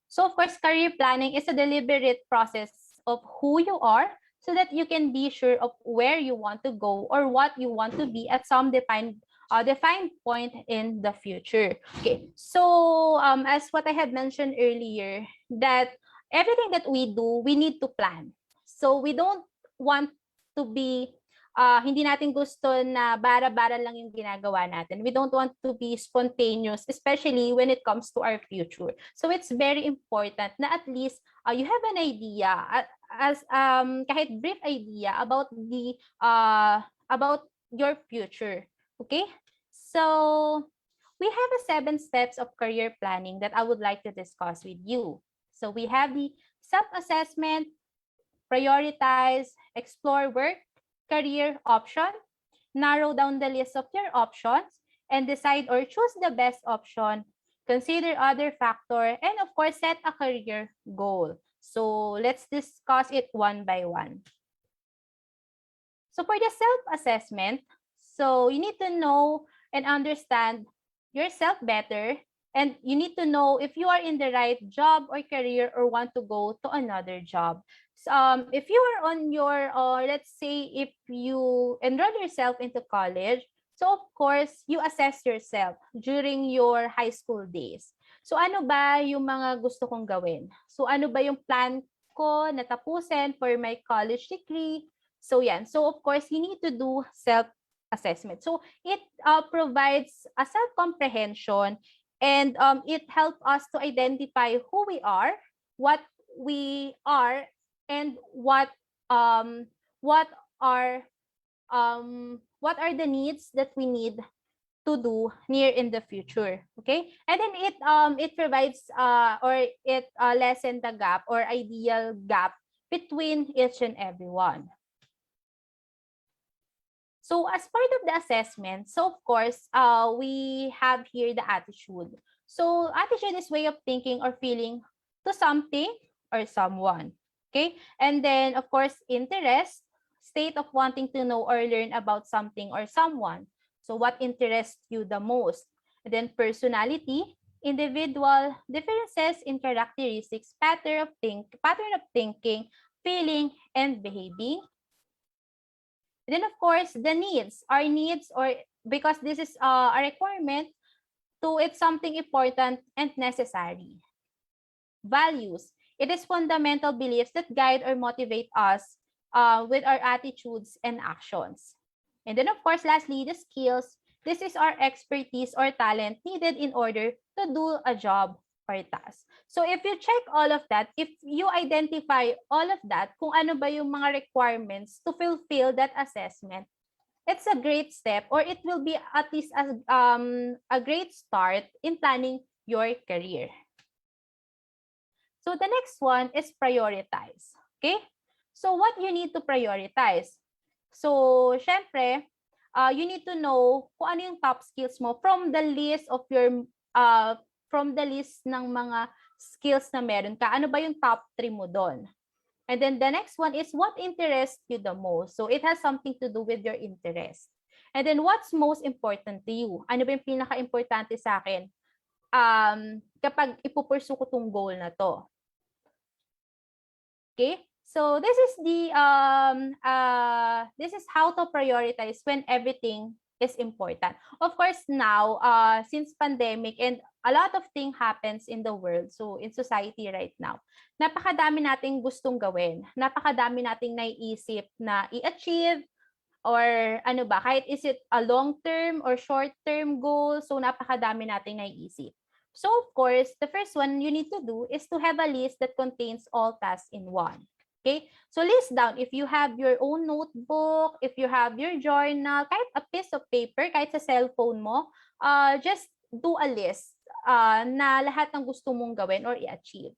E: So of course, career planning is a deliberate process of who you are so that you can be sure of where you want to go or what you want to be at some defined point in the future. Okay, so as what I had mentioned earlier, that everything that we do, we need to plan. So we don't want to be hindi natin gusto na bara-bara lang yung ginagawa natin. We don't want to be spontaneous, especially when it comes to our future. So it's very important na at least you have an idea, as kahit brief idea about the about your future. Okay? So we have a 7 steps of career planning that I would like to discuss with you. So we have the self-assessment, prioritize, explore work, career option, narrow down the list of your options, and decide or choose the best option, consider other factor, and of course, set a career goal. So let's discuss it one by one. So for the self-assessment, so you need to know and understand yourself better, and you need to know if you are in the right job or career or want to go to another job. If you are on your, let's say, if you enroll yourself into college, so of course, you assess yourself during your high school days. So ano ba yung mga gusto kong gawin? So ano ba yung plan ko na tapusin for my college degree? So yan. So of course, you need to do self-assessment. So it provides a self-comprehension, and it helps us to identify who we are, what we are, and what are the needs that we need to do near in the future. Okay, and then it provides or it lessen the gap or ideal gap between each and every one. So as part of the assessment, so of course, we have here the attitude. So attitude is way of thinking or feeling to something or someone. Okay, and then of course, interest, state of wanting to know or learn about something or someone. So what interests you the most? And then personality, individual differences in characteristics, pattern of thinking, feeling, and behaving. Then, of course, the needs. Our needs, or because this is a requirement, to it's something important and necessary. Values. It is fundamental beliefs that guide or motivate us with our attitudes and actions. And then, of course, lastly, the skills. This is our expertise or talent needed in order to do a job or task. So if you check all of that, if you identify all of that, kung ano ba yung mga requirements to fulfill that assessment, it's a great step, or it will be at least a great start in planning your career. So the next one is prioritize. Okay? So what you need to prioritize? So, syempre, you need to know kung ano yung top skills mo from the list of your from the list ng mga skills na meron ka. Ano ba yung top 3 mo doon? And then the next one is what interests you the most. So it has something to do with your interest. And then what's most important to you? Ano ba yung pinaka-importante sa akin kapag ipupursu ko tong goal na to? Okay? So this is this is how to prioritize when everything is important. Of course, now since pandemic and a lot of things happens in the world, so in society right now, napakadami nating gustong gawin, napakadami nating naiisip na i-achieve, or ano ba, kahit is it a long-term or short-term goal, so napakadami nating naiisip. So of course, the first one you need to do is to have a list that contains all tasks in one. Okay? So list down if you have your own notebook, if you have your journal, kahit a piece of paper, kahit sa cellphone mo, just do a list na lahat ng gusto mong gawin or i-achieve.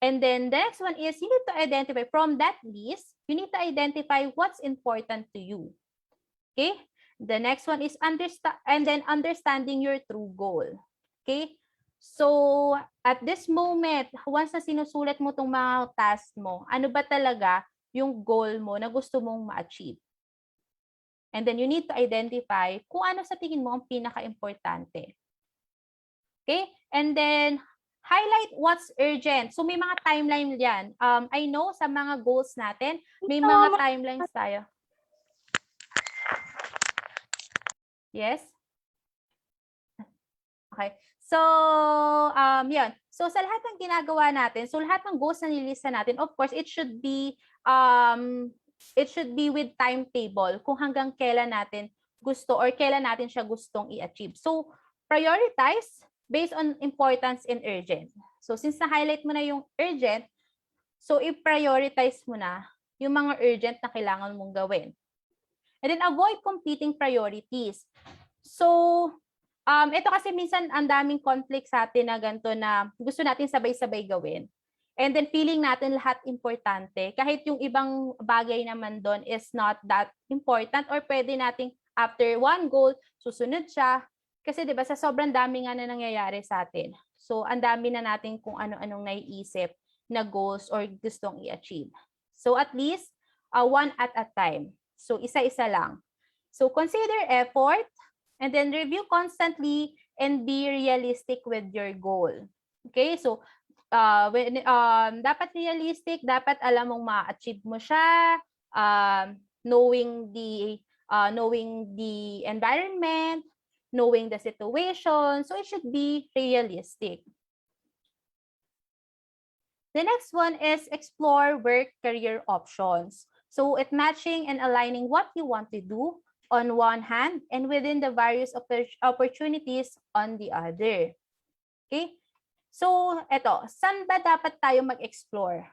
E: And then the next one is you need to identify from that list, you need to identify what's important to you. Okay? The next one is understanding your true goal. Okay? So, at this moment, once na sinusulat mo itong mga task mo, ano ba talaga yung goal mo na gusto mong ma-achieve? And then, you need to identify kung ano sa tingin mo ang pinaka-importante. Okay? And then, highlight what's urgent. So, may mga timeline yan. I know sa mga goals natin, may mga timelines tayo. Yes? Okay. So, yun. So, sa lahat ng ginagawa natin, so lahat ng goals na nilista natin, of course, it should be with timetable kung hanggang kailan natin gusto or kailan natin siya gustong i-achieve. So, prioritize based on importance and urgent. So, since na-highlight mo na yung urgent, so i-prioritize mo na yung mga urgent na kailangan mong gawin. And then, avoid competing priorities. So, ito kasi minsan ang daming conflict sa atin na ganito na gusto natin sabay-sabay gawin. And then feeling natin lahat importante. Kahit yung ibang bagay naman doon is not that important or pwede nating after one goal, susunod siya. Kasi 'di ba sa sobrang dami nga na nangyayari sa atin. So ang dami na natin kung ano-anong naiisip na goals or gustong i-achieve. So at least one at a time. So isa-isa lang. So consider effort. And then review constantly and be realistic with your goal. Okay? So, dapat realistic, dapat alam mong ma-achieve mo siya, knowing the environment, knowing the situation. So, it should be realistic. The next one is explore work career options. So, it matching and aligning what you want to do on one hand and within the various opportunities on the other. Okay? So, eto, saan ba dapat tayo mag-explore?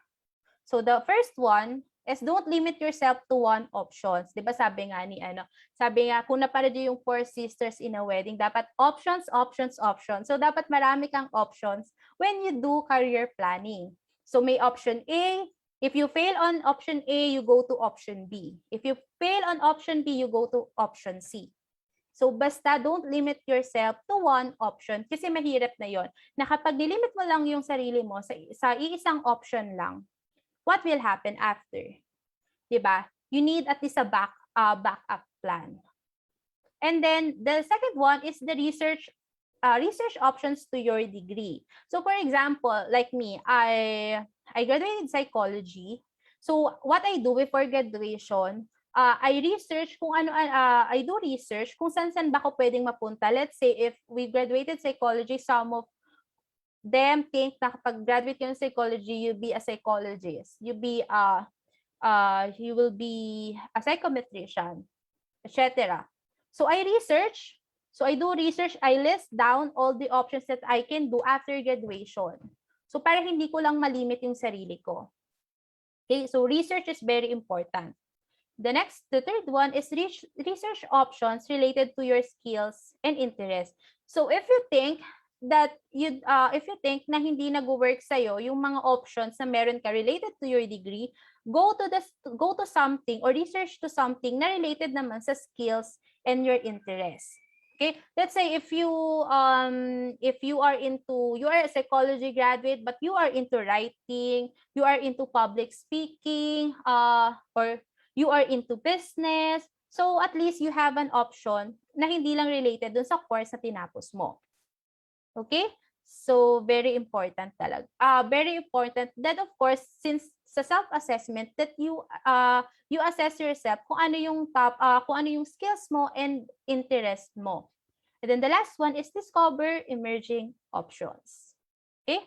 E: So, the first one is don't limit yourself to one option. Diba sabi nga sabi nga, kung naparedy yung Four Sisters in a Wedding, dapat options, options, options. So, dapat marami kang options when you do career planning. So, may option A. If you fail on option A, you go to option B. If you fail on option B, you go to option C. So basta don't limit yourself to one option kasi mahirap na yon. Na kapag nilimit mo lang yung sarili mo sa iisang option lang, what will happen after? Diba? You need at least a backup plan. And then the second one is the research research options to your degree. So for example, like me, I graduated psychology. So what I do before graduation, I research kung ano, I do research kung saan ba ako pwedeng mapunta. Let's say if we graduated psychology, some of them think na kapag graduate ka ng psychology, you'll be a psychologist. You will be a psychometrician, etc. So I do research, I list down all the options that I can do after graduation. So para hindi ko lang malimit yung sarili ko. Okay, so research is very important. The third one is research options related to your skills and interests. So if you think na hindi nag-work sa'yo yung mga options na meron ka related to your degree, go to something or research to something na related naman sa skills and your interests. Okay, let's say if you are a psychology graduate but you are into writing, you are into public speaking, or you are into business, so at least you have an option na hindi lang related dun sa course na tinapos mo. Okay? So, very important talaga. Very important that, of course, since sa self-assessment, that you assess yourself kung ano yung skills mo and interest mo. And then the last one is discover emerging options. Okay?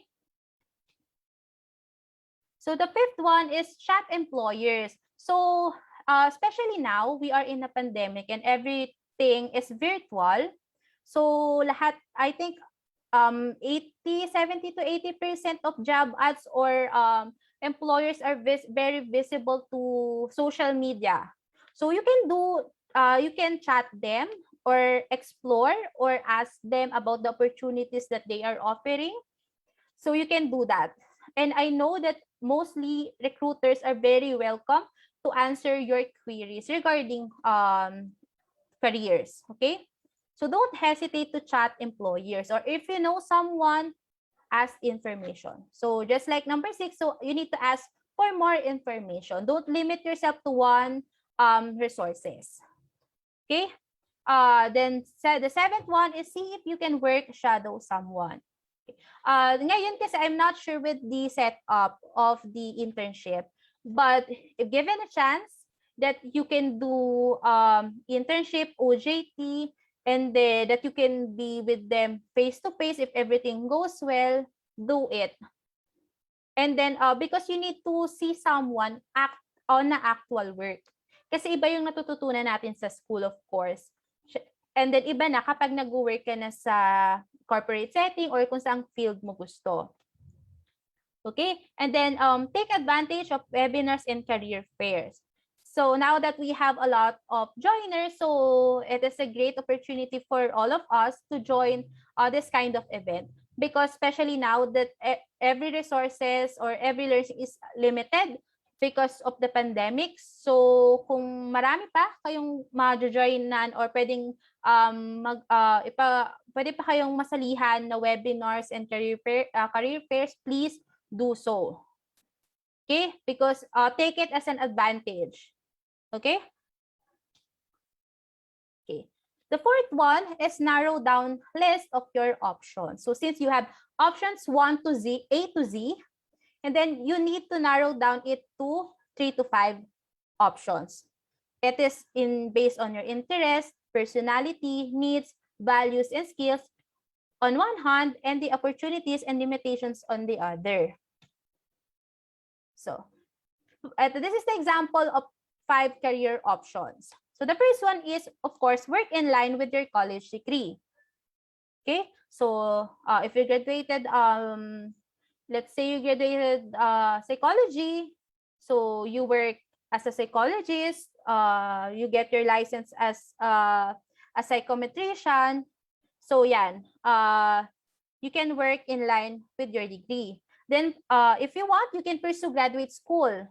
E: So, the fifth one is chat employers. So, especially now, we are in a pandemic and everything is virtual. So, I think 70 to 80% of job ads or employers are very visible to social media. So you can chat them or explore or ask them about the opportunities that they are offering. So you can do that. And I know that mostly recruiters are very welcome to answer your queries regarding careers. Okay? So don't hesitate to chat employers, or if you know someone, ask information. So just like number 6, so you need to ask for more information. Don't limit yourself to one resources. Okay? Then the 7th one is see if you can work shadow someone. Ngayon kasi I'm not sure with the setup of the internship, but if given a chance that you can do internship, OJT, and then that you can be with them face-to-face if everything goes well, do it. And then, because you need to see someone act on na actual work. Kasi iba yung natututunan natin sa school, of course. And then, iba na kapag nag-work ka na sa corporate setting or kung saang field mo gusto. Okay? And then, take advantage of webinars and career fairs. So now that we have a lot of joiners, so it is a great opportunity for all of us to join this kind of event. Because especially now that every resources or every learning is limited because of the pandemic. So kung marami pa kayong ma-joinan or pwedeng pwede pa kayong masalihan na webinars and career fairs, please do so. Okay? Because take it as an advantage. Okay? Okay. The fourth one is narrow down list of your options. So since you have options A to Z, and then you need to narrow down it to 3 to 5 options. It is based on your interest, personality, needs, values, and skills on one hand, and the opportunities and limitations on the other. So, this is the example of 5 career options. So the first one is, of course, work in line with your college degree. Okay, so if you graduated, let's say you graduated psychology, so you work as a psychologist, you get your license as a psychometrician. So yan, you can work in line with your degree. Then, if you want, you can pursue graduate school.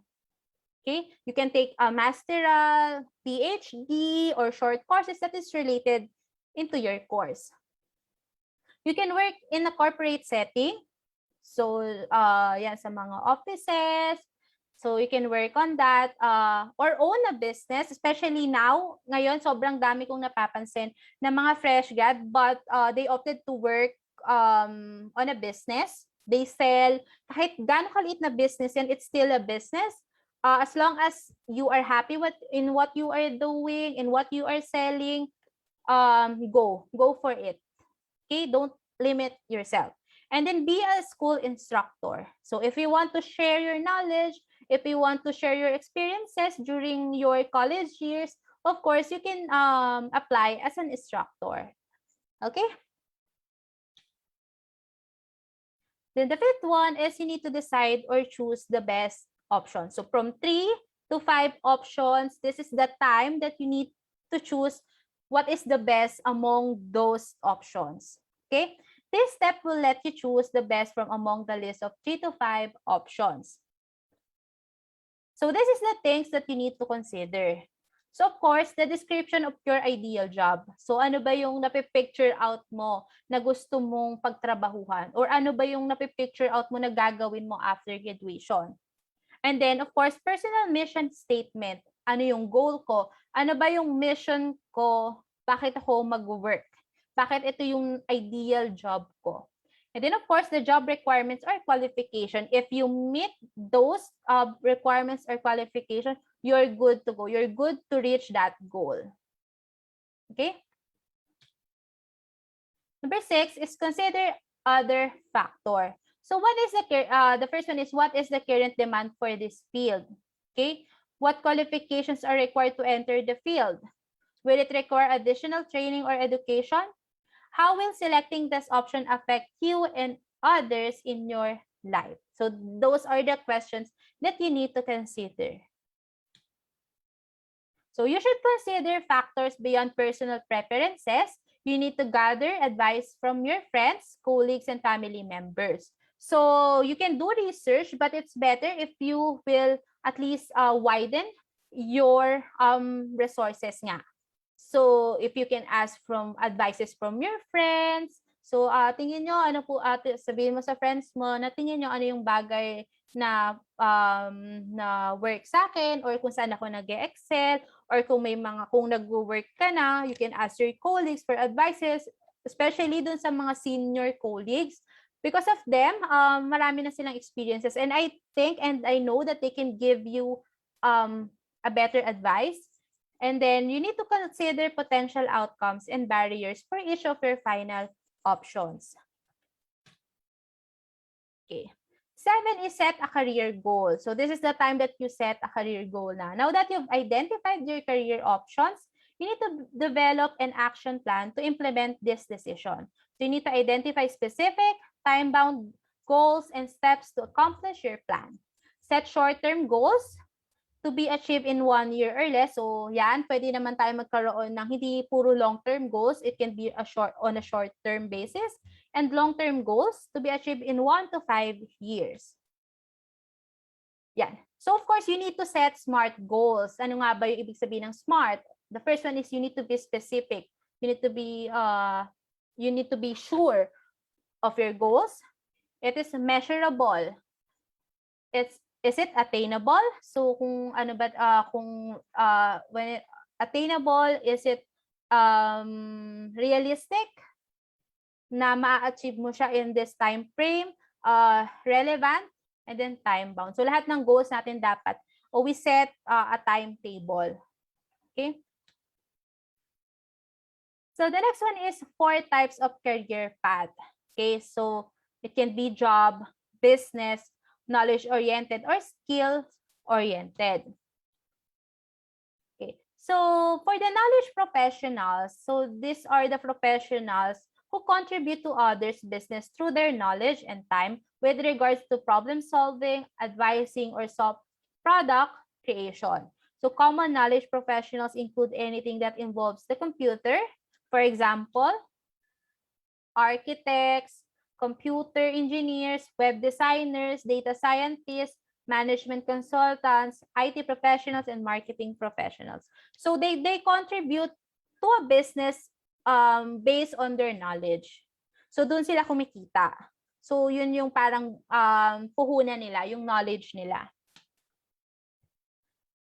E: Okay, you can take a masteral, PhD, or short courses that is related into your course. You can work in a corporate setting. So, yan, sa mga offices, So you can work on that or own a business, especially now. Ngayon, sobrang dami kong napapansin na mga fresh grad but they opted to work on a business. They sell, kahit gaano kaliit na business yan, it's still a business. As long as you are happy in what you are doing, in what you are selling, go for it. Okay, don't limit yourself. And then be a school instructor. So if you want to share your knowledge, if you want to share your experiences during your college years, of course, you can apply as an instructor. Okay? Then the fifth one is you need to decide or choose the best option. So from 3 to 5 options, this is the time that you need to choose what is the best among those options. Okay? This step will let you choose the best from among the list of 3 to 5 options. So this is the things that you need to consider. So of course, the description of your ideal job. So ano ba yung napipicture out mo na gusto mong pagtrabahuhan? Or ano ba yung napipicture out mo na gagawin mo after graduation? And then of course, personal mission statement. Ano yung goal ko? Ano ba yung mission ko? Bakit ako mag-work? Bakit ito yung ideal job ko? And then, of course, the job requirements or qualification. If you meet those requirements or qualifications, you're good to go. You're good to reach that goal. Okay? Number 6 is consider other factor. So what is the first one is what is the current demand for this field? Okay? What qualifications are required to enter the field? Will it require additional training or education? How will selecting this option affect you and others in your life? So those are the questions that you need to consider. So you should consider factors beyond personal preferences. You need to gather advice from your friends, colleagues, and family members. So you can do research, but it's better if you will at least widen your resources nga. So, if you can ask from advices from your friends, so tingin nyo, ano po, sabihin mo sa friends mo, na tingin nyo ano yung bagay na na work sa akin, or kung saan ako nag-excel, or kung nag-work ka na, you can ask your colleagues for advices, especially dun sa mga senior colleagues. Because of them, marami na silang experiences. And I think and I know that they can give you a better advice. And then you need to consider potential outcomes and barriers for each of your final options. Okay. 7 is set a career goal. So this is the time that you set a career goal na. Now that you've identified your career options, you need to develop an action plan to implement this decision. So you need to identify specific, time-bound goals and steps to accomplish your plan. Set short-term goals to be achieved in 1 year or less. So, yan, pwede naman tayo magkaroon ng hindi puro long-term goals. It can be on a short-term basis. And long-term goals to be achieved in 1 to 5 years. Yan. So, of course, you need to set SMART goals. Ano nga ba yung ibig sabihin ng SMART? The first one is you need to be specific. You need to be sure of your goals. It is measurable. Is it attainable? So kung ano ba when attainable, is it realistic na ma-achieve mo siya in this time frame, relevant, and then time bound. So lahat ng goals natin dapat we set a timetable. Okay? So the next one is 4 types of career path. Okay? So it can be job, business, knowledge-oriented, or skill-oriented. Okay. So, for the knowledge professionals, so these are the professionals who contribute to others' business through their knowledge and time with regards to problem solving, advising, or product creation. So, common knowledge professionals include anything that involves the computer. For example, architects, computer engineers, web designers, data scientists, management consultants, IT professionals, and marketing professionals. So they contribute to a business based on their knowledge. So doon sila kumikita. So yun yung parang puhunan nila, yung knowledge nila.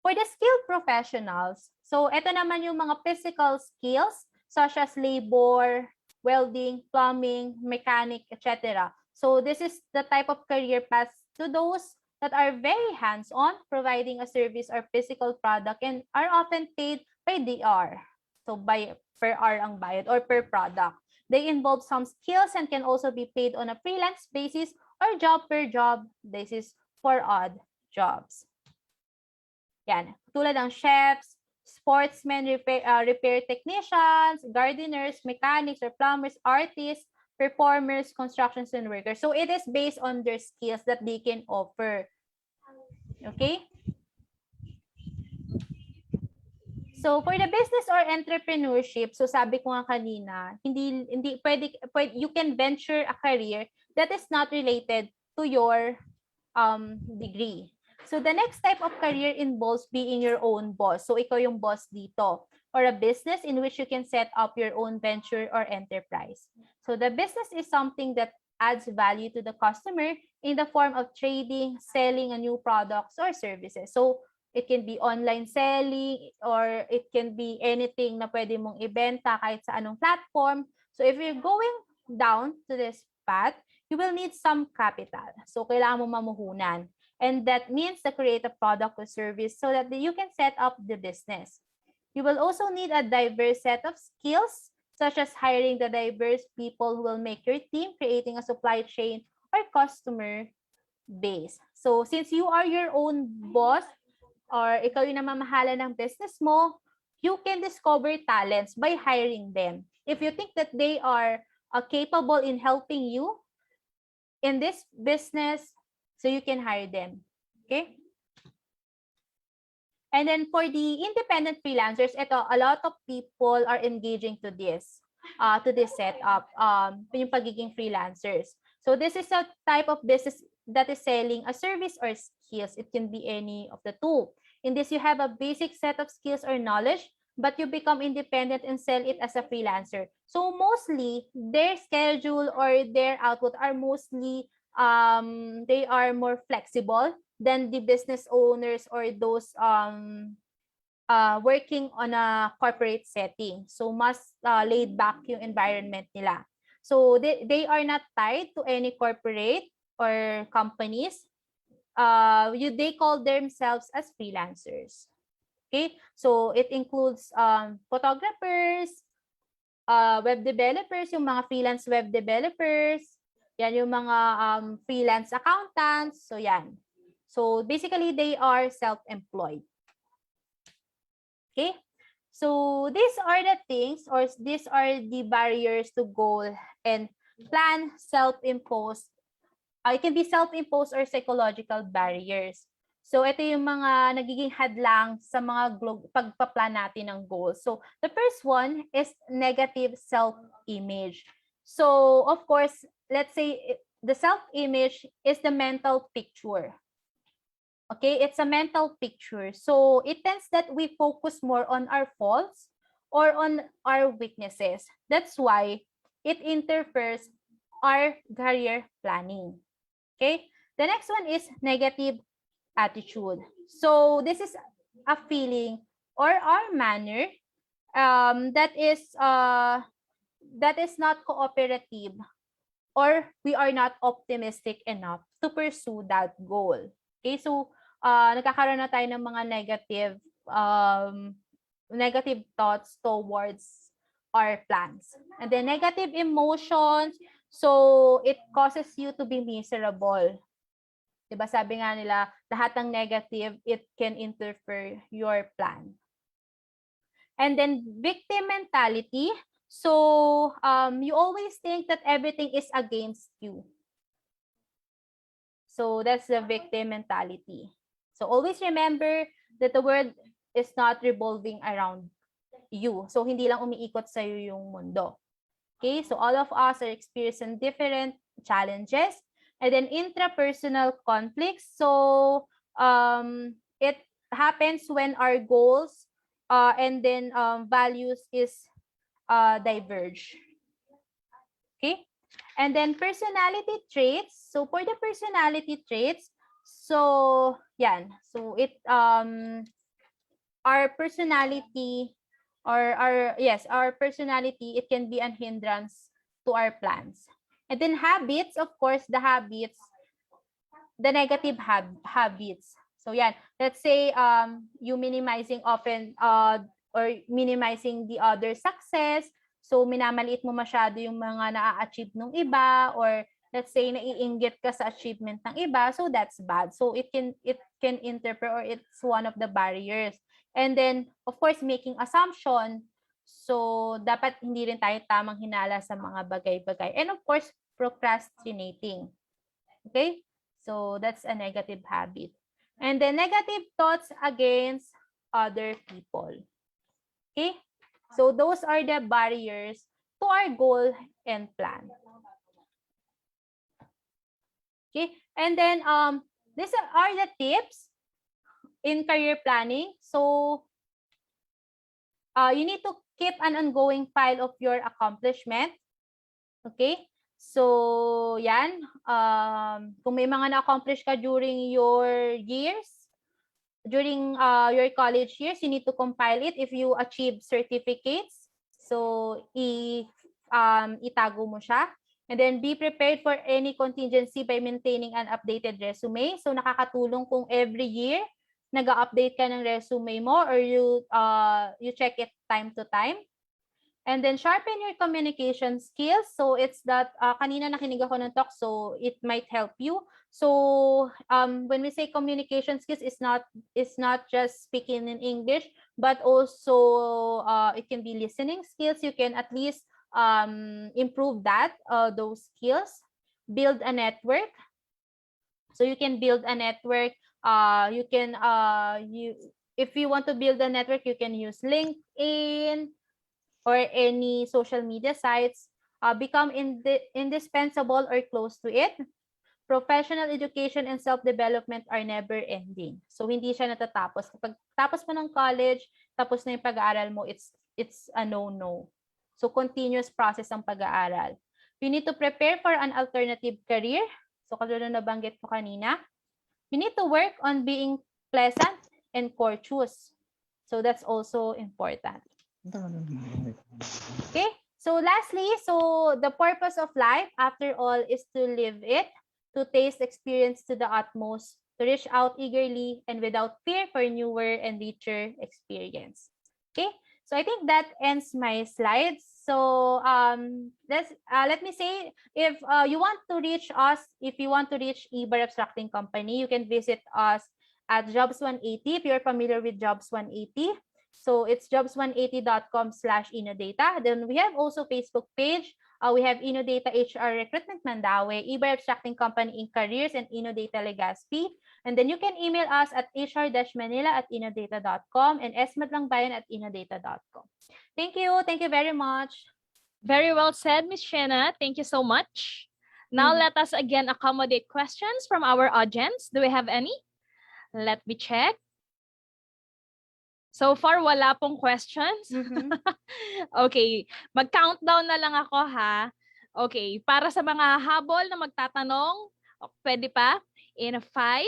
E: For the skilled professionals, so ito naman yung mga physical skills such as labor, welding, plumbing, mechanic, etc. So this is the type of career paths to those that are very hands-on, providing a service or physical product and are often paid by the hour. So by per hour ang bayad or per product. They involve some skills and can also be paid on a freelance basis or job per job basis for odd jobs. Yan. Tulad ng chefs, sportsmen, repair technicians, gardeners, mechanics or plumbers, artists, performers, construction and workers. So it is based on their skills that they can offer. Okay? So for the business or entrepreneurship, so sabi ko nga kanina, hindi pwede you can venture a career that is not related to your degree. So the next type of career involves being your own boss. So ikaw yung boss dito. Or a business in which you can set up your own venture or enterprise. So the business is something that adds value to the customer in the form of trading, selling a new products or services. So it can be online selling or it can be anything na pwede mong ibenta kahit sa anong platform. So if you're going down to this path, you will need some capital. So kailangan mo mamuhunan. And that means to create a product or service so that you can set up the business. You will also need a diverse set of skills, such as hiring the diverse people who will make your team, creating a supply chain or customer base. So since you are your own boss or ikaw yung namamahala ng business mo, you can discover talents by hiring them. If you think that they are capable in helping you in this business, so you can hire them. Okay? And then for the independent freelancers, a lot of people are engaging to this setup, yung pagiging freelancers. So this is a type of business that is selling a service or skills. It can be any of the two. In this, you have a basic set of skills or knowledge, but you become independent and sell it as a freelancer. So mostly, their schedule or their output are mostly they are more flexible than the business owners or those working on a corporate setting. So mas laid back yung environment nila. So they are not tied to any corporate or companies. They call themselves as freelancers. Okay, so it includes photographers, web developers, yung mga freelance web developers. Yan yung mga freelance accountants. So yan. So basically, they are self-employed. Okay? So these are the things or these are the barriers to goal and plan self-imposed. It can be self-imposed or psychological barriers. So ito yung mga nagiging hadlang sa mga pagpa-plan natin ng goals. So the first one is negative self-image. So of course, let's say the self-image is the mental picture. Okay, it's a mental picture. So it tends that we focus more on our faults or on our weaknesses. That's why it interferes our career planning. Okay, the next one is negative attitude. So this is a feeling or our manner that is not cooperative, or we are not optimistic enough to pursue that goal. Okay, so nagkakaroon na tayo ng mga negative thoughts towards our plans. And then negative emotions, so it causes you to be miserable. Diba sabi nga nila, lahat ng negative, it can interfere your plan. And then victim mentality, so you always think that everything is against you. So that's the victim mentality. So always remember that the world is not revolving around you. So hindi lang umiikot sa iyo yung mundo. Okay? So all of us are experiencing different challenges and then intrapersonal conflicts. So it happens when our goals and then values is diverge. Okay? And then personality traits. So for the personality traits, so yan. So it our personality our personality, it can be an hindrance to our plans. And then habits, of course, the negative habits. So yeah, let's say you minimizing often or minimizing the other success. So minamaliit mo masyado yung mga na-achieve ng iba, or let's say naiinggit ka sa achievement ng iba, so that's bad. So it can interfere, or it's one of the barriers. And then of course making assumption. So dapat hindi rin tayo tamang hinala sa mga bagay-bagay. And of course procrastinating. Okay? So that's a negative habit. And then negative thoughts against other people. Okay? So those are the barriers to our goal and plan. Okay? And then these are the tips in career planning. So you need to keep an ongoing file of your accomplishment. Okay? So, yan. Kung may mga na-accomplish ka during your years, during your college years, you need to compile it. If you achieve certificates, so itago mo siya. And then be prepared for any contingency by maintaining an updated resume. So, nakakatulong kung every year nag-update ka ng resume mo, or you check it time to time. And then sharpen your communication skills. So it's that kanina nakinig ako ng talk, so it might help you. So when we say communication skills, it's not just speaking in English, but also it can be listening skills. You can at least improve those skills. Build a network. So you can build a network. If you want to build a network, you can use LinkedIn or any social media sites. Become indispensable or close to it. Professional education and self-development are never ending. So hindi siya natatapos. Kapag tapos mo ng college, tapos na yung pag-aaral mo, it's a no-no. So continuous process ang pag-aaral. You need to prepare for an alternative career. So katulad na nabanggit ko kanina. You need to work on being pleasant and courteous. So that's also important. Okay, so lastly, so the purpose of life, after all, is to live it, to taste experience to the utmost, to reach out eagerly and without fear for newer and richer experience. Okay, so I think that ends my slides. So let me say, if you want to reach us, if you want to reach Ibar Abstracting Company, you can visit us at Jobs 180 if you're familiar with Jobs 180. So it's jobs180.com/Inodata. Then we have also Facebook page. We have Inodata HR Recruitment Mandaue, Ibar Abstracting Company in Careers, and Inodata Legazpi. And then you can email us at hr-manila@inodata.com and smadlangbayan@inodata.com. Thank you. Thank you very much.
D: Very well said, Ms. Shena. Thank you so much. Now let us again accommodate questions from our audience. Do we have any? Let me check. So far, wala pong questions. Okay, mag-countdown na lang ako ha. Okay, para sa mga habol na magtatanong, pwede pa? In 5,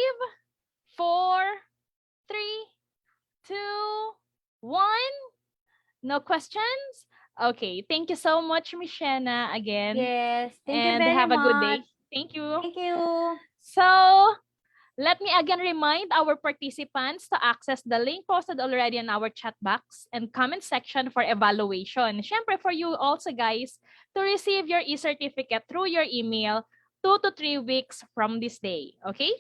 D: 4, 3, 2, 1. No questions? Okay, thank you so much, Michena, again.
E: Yes, thank you
D: and
E: very
D: have a good day.
E: much.
D: Thank you.
E: Thank you.
D: So, let me again remind our participants to access the link posted already in our chat box and comment section for evaluation. Syempre, for you also, guys, to receive your e-certificate through your email 2 to 3 weeks from this day. Okay?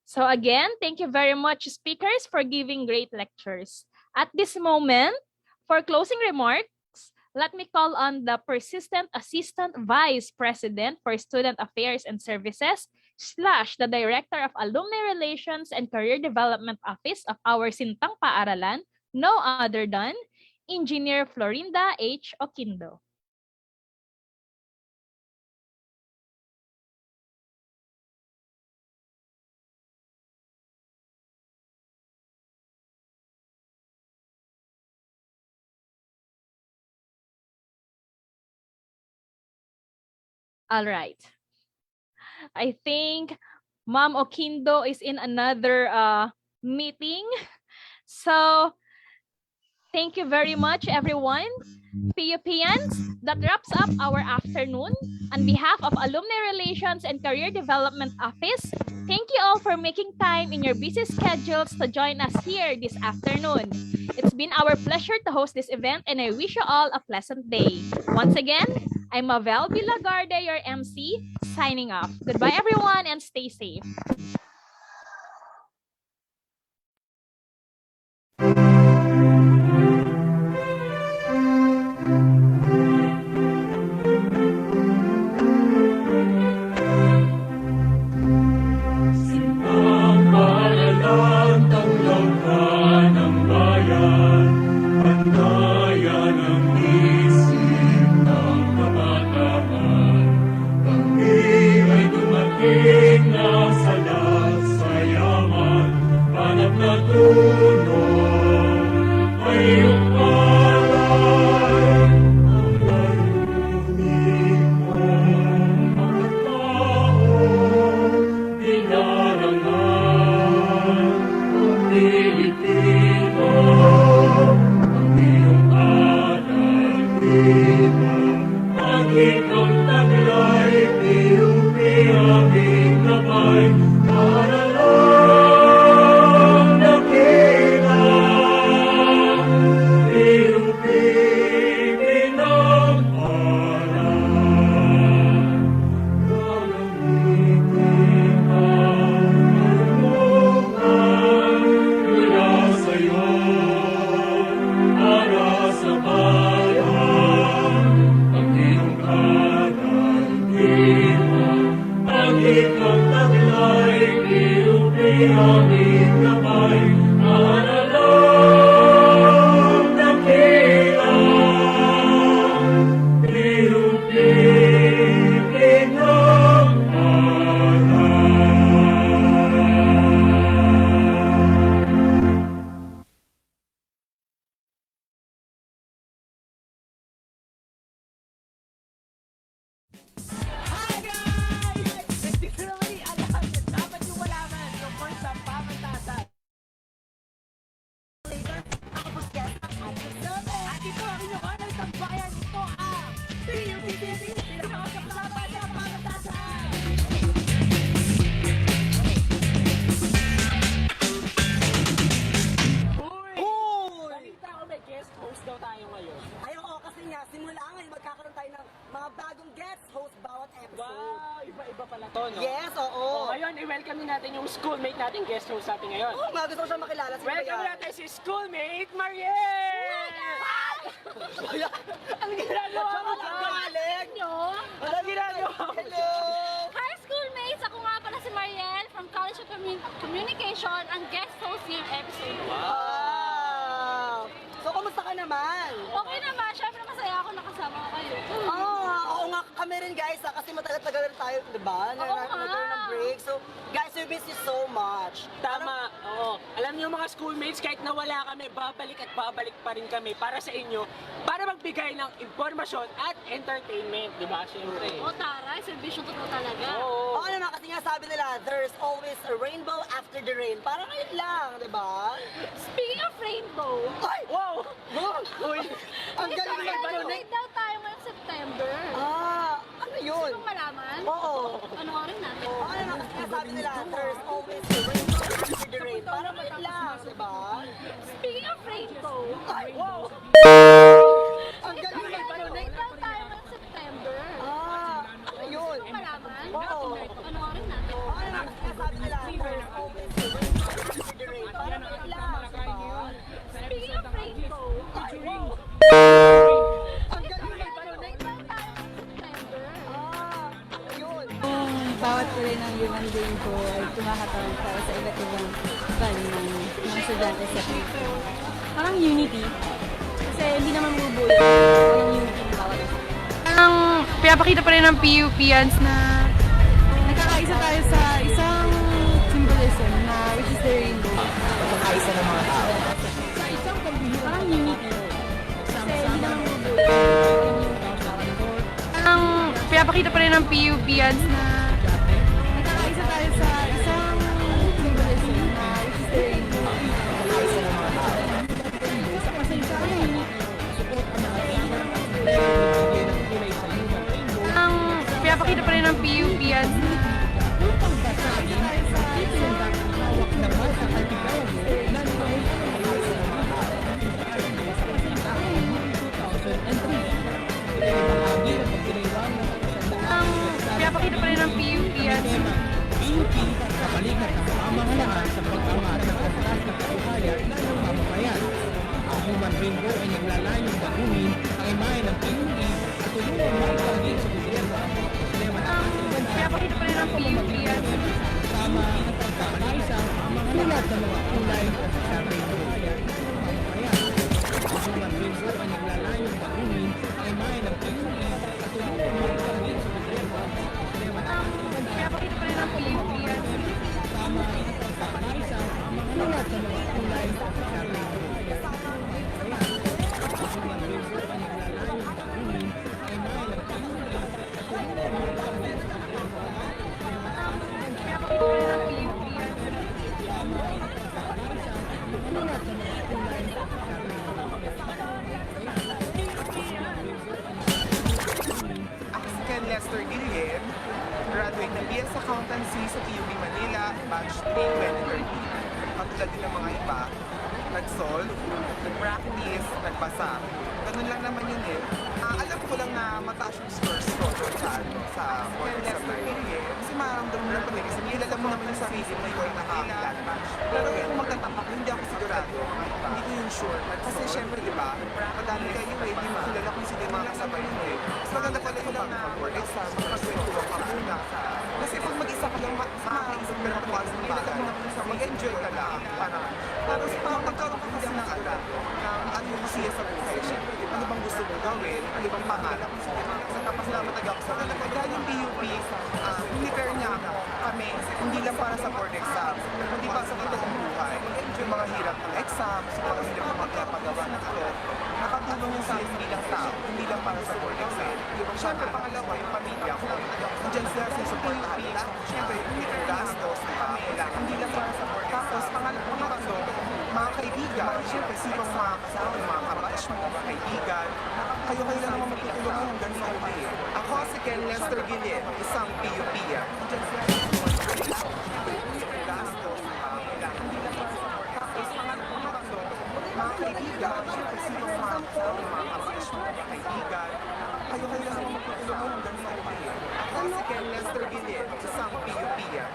D: So again, thank you very much, speakers, for giving great lectures. At this moment, for closing remarks, let me call on the Persistent Assistant Vice President for Student Affairs and Services / the Director of Alumni Relations and Career Development Office of our Sintang Paaralan, no other than Engineer Florinda H. Oquindo. All right. I think Ma'am Oquindo is in another meeting. So Thank you very much, everyone. PUPians, that wraps up our afternoon. On behalf of Alumni Relations and Career Development Office, thank you all for making time in your busy schedules to join us here this afternoon. It's been our pleasure to host this event, and I wish you all a pleasant day. Once again, I'm Mabel Villagarde, your MC, signing off. Goodbye, everyone, and stay safe.
M: Yes, oo.
G: Ngayon, i-welcome natin yung schoolmate natin guest host natin ngayon.
M: Oo, mga gusto ko siya makilala.
G: Welcome natin si schoolmate Mariel! Ang ginagawa mo
M: galing!
G: Ang ginagawa mo
M: Hello!
K: Hi, schoolmates! Ako nga pala si Mariel from College of Communication, ang guest host ngayong episode.
M: Wow! So, kamusta ka naman?
K: Okay naman. Siyempre, masaya ako nakasama ko kayo.
M: Oo nga, kami rin guys, kasi matagal-tagal rin tayo, di ba? Nagkaroon ng break. So, guys, we miss you so much.
G: Tama, oo. Alam niyo mga schoolmates, kahit nawala kami, babalik at babalik pa rin kami para sa inyo, para magbigay ng informasyon at entertainment, di ba? Siyempre.
K: O, taray, servisyo totoo talaga.
M: Oo naman, kasi nga sabi nila, there's always a rainbow after the rain. Parang ngayon lang, di ba?
K: Speaking of rainbow,
M: ay!
G: Wow!
M: Uy! Ang galing na ba yun?
K: daw tayo ngayong September.
M: Ano yun?
K: Gusto mong malaman?
M: Oo.
K: Ano nga rin natin?
M: Oo naman, kasi nga sabi nila, there's always a rainbow after the rain. Parang ngayon lang, di ba?
K: Speaking of rainbow,
M: ay! Wow! Ang galing na ba yun?
K: daw tayo ngayong September.
M: Ano yun?
K: Gusto mong malaman?
M: Oo.
K: Ano nga rin natin?
M: Oo naman, kasi nga sabi nila, there's always a rainbow after the rain. Parang ngayon lang, di ba?
K: Speaking of rainbow,
M: ay! Wow! Ang galing na ba yun?
L: Bawat kulay ng human being ko ay tumakatawag para sa iba't ibang value ng mga estudyante sa PUP. Parang unity. Kasi hindi naman mabubuo yun. Parang unity ng bawat isa.
N: Parang pinapakita pa rin ng PUPians na nagkakaisa tayo sa isang symbolism na which is the rainbow.
G: Nagkakaisa ng mga tao.
N: Parang unity. Kasi hindi naman mabubuo yun. Parang pinapakita pa rin ng PUPians na nagkakaisa tayo sa isang symbolism na which is the rainbow.
G: Nagkakaisa ng mga tao. member ay naglalayong baguhin ang imahe ng PUP at tulungan maipagin sa gobyerno ang mga problema na
N: Kaya pakita pa rin ang PUP yan.
G: tama at pagkakaisa ng lahat ng mga kulay sa ating bayan. Tulungan member ay naglalayong baguhin ang imahe ng PUP at tulungan maipagin sa gobyerno ang mga problema na
N: Kaya pakita pa rin ang PUP yan.
G: tama at pagkakaisa ng lahat ng mga kulay sa ating bayan.
H: Lester Gillian, graduate ng BS Accountancy sa PUP Manila, batch 3, 2013. Katulad din ng mga iba, nag-solve, nag-practice, nagbasa. Ganun lang naman yun eh. Alam ko lang na mataas yung scores ko doon sa board Lester Gillian. Kasi maramdaman mo lang pag kasi kilala mo naman yung sarili mo yung nakakilala. Pero yung magtatapak, hindi ako sigurado. Hindi ko yung sure. Kasi syempre, di ba, madami kayo eh, hindi mo kilala kung sino yung mga kasabay mo eh. Mas maganda pala yung lang mag-board exam, magpaswentuhan ka muna. Kasi pag mag-isa ka lang, makakaisip ka lang tungkol sa bagay. Mag-enjoy ka lang. Tapos magkaroon ka kasi ng alam ng ano yung masiya sa buhay. Syempre, ano bang gusto mong gawin? Ano bang pangarap mo? Sa tapos na matag ako sa talaga. Dahil yung PUP, prepare niya ako kami, hindi lang para sa board exam, hindi para sa totoong buhay. Yung mga hirap ng exam, yung mga hirap ng magpapagawa ng ito, nakatulong yung sa akin bilang tao, hindi lang para sa board exam. Siyempre, pangalawa, yung pamilya ko. Nandiyan sila sa supportahan nila. Siyempre, yung gastos na kailangan, hindi lang para sa board exam. Tapos, pangatlo, mga kaibigan, siyempre, sipang mga kasama, mga kabatch, mga kaibigan, kayo lang naman magtutulungan hanggang sa huli. Ako si Ken Lester Gillian, isang PUP-yan. Gastos, kailangan, hindi lang para sa board exam. Tapos, pangatlo, mga kaibigan, siyempre, sipang mga kasama, mga kabatch, mga kaibigan, kayo lang naman magtutulungan hanggang sa huli. Ako si Ken Lester Gillian, isang PUP-yan.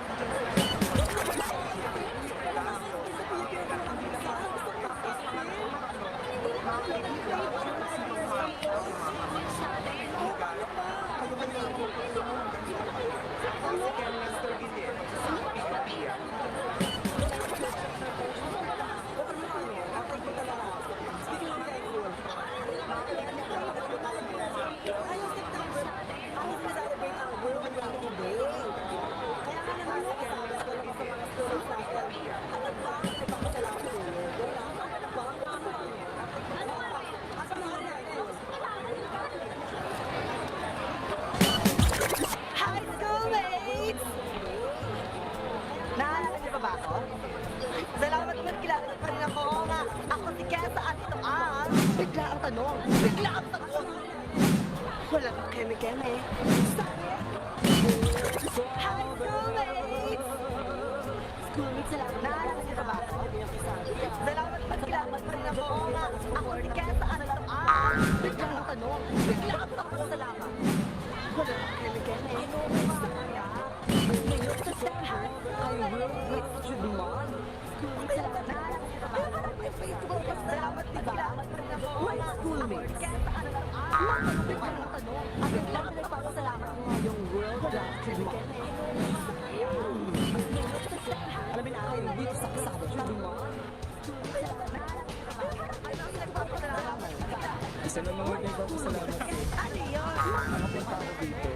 M: Naalala niyo ba ako? Salamat ulit, kilala niyo pa rin ako. Nga, ako si Kesa at ito ang... Bigla ang tanong! Bigla ang tanong! Wala kang keme-keme. Hi, schoolmates! Schoolmates, salamat. Naalala niyo ba ako? Salamat ulit, kilala niyo pa rin ako. Nga, ako si Kesa at ito ang... Bigla ang tanong! Bigla ang tanong! Salamat! Wala kang keme-keme. I will wait to be on. Salamat na. Salamat diba? My schoolmates. Nakakabigyan ng tanong. Ang lang nagpapasalamat mo ngayong World Class to be on. Alamin na kayo dito sa kasama to be on.
G: Isa na mga nagpapasalamat ko.
M: Ano yun?
G: Nakapunta ako dito.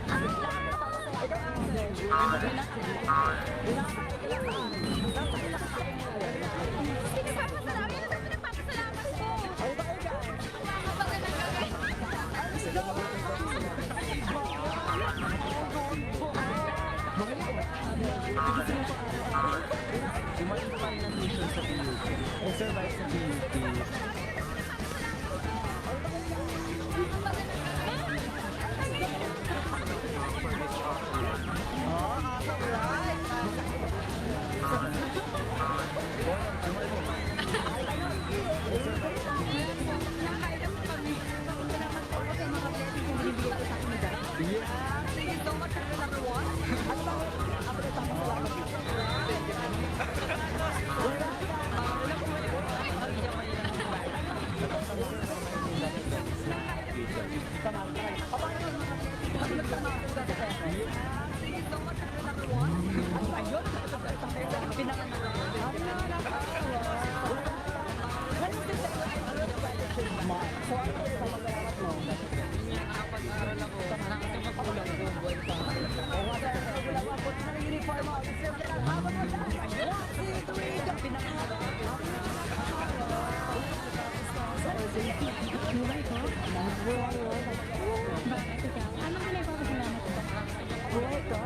J: Kumain pa rin ng mission sa PUP. Nag-survive sa PUP.
M: Oh, alright.
L: Bakit ikaw? Anong pinagpapasalamat mo? Buhay ko?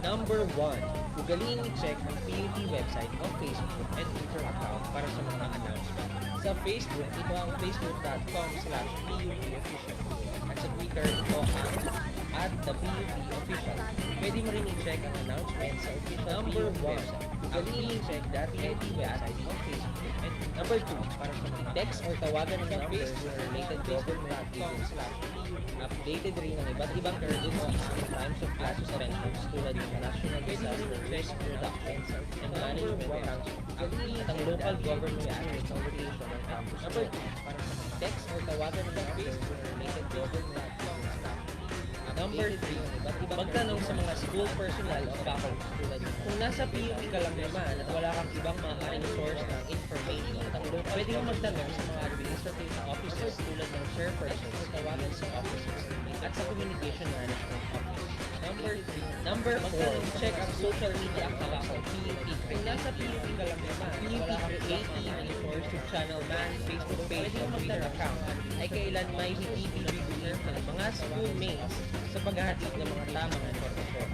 J: Number 1, ugaliin i-check ang PUT website o Facebook and Twitter account para sa mga announcement. Sa Facebook, ito ang facebook.com/PUTofficial. At sa Twitter, ito ang @theputofficial. Pwede mo rin i-check ang announcement sa official Number 1, ugaliin i-check .PUT website o Facebook. And number 2, para sa mga text or tawagan ng numbers na related facebook.com/PUT. Updated rin ang iba't ibang emergencies in times of classes events tulad ng National Disaster Risk Reduction and Management Council at ang local government units ang location ng campus. Number 2, para sa mga text or tawagan ng Facebook related government staff. Number 3, magtanong sa mga school personnel o faculty tulad kung nasa PUP ka lang naman at wala kang ibang maaaring source ng information at ang local, pwede kang magtanong sa mga administrative officers tulad ng chairperson o tawagan sa officers at sa communication management office. Number 4, check ang social media accounts ng PUP. Kung nasa PUP ka lang naman, wala kang AT, YouTube channel man, Facebook page o Twitter account, ay kailan may hindi bibigyan ng mga schoolmates sa paghahatid ng mga tamang informasyon.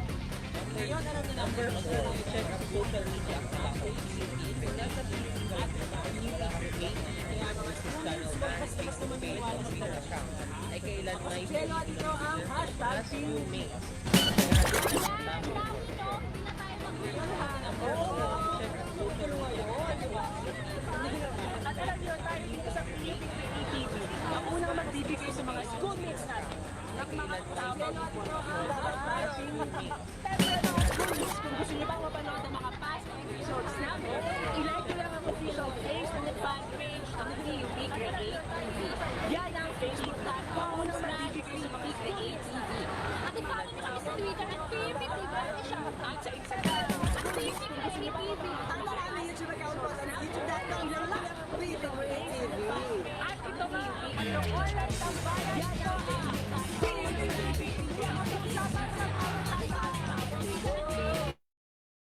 J: Number 4, check ang social media accounts ng PUP. Kung nasa PUP ka lang naman, wala kang AT, YouTube channel man, Facebook page o Twitter account, ay kailan may hindi bibigyan ng mga schoolmates
G: ang unang magbibigay sa mga schoolmates natin ng mga tawag kung gusto niyo bang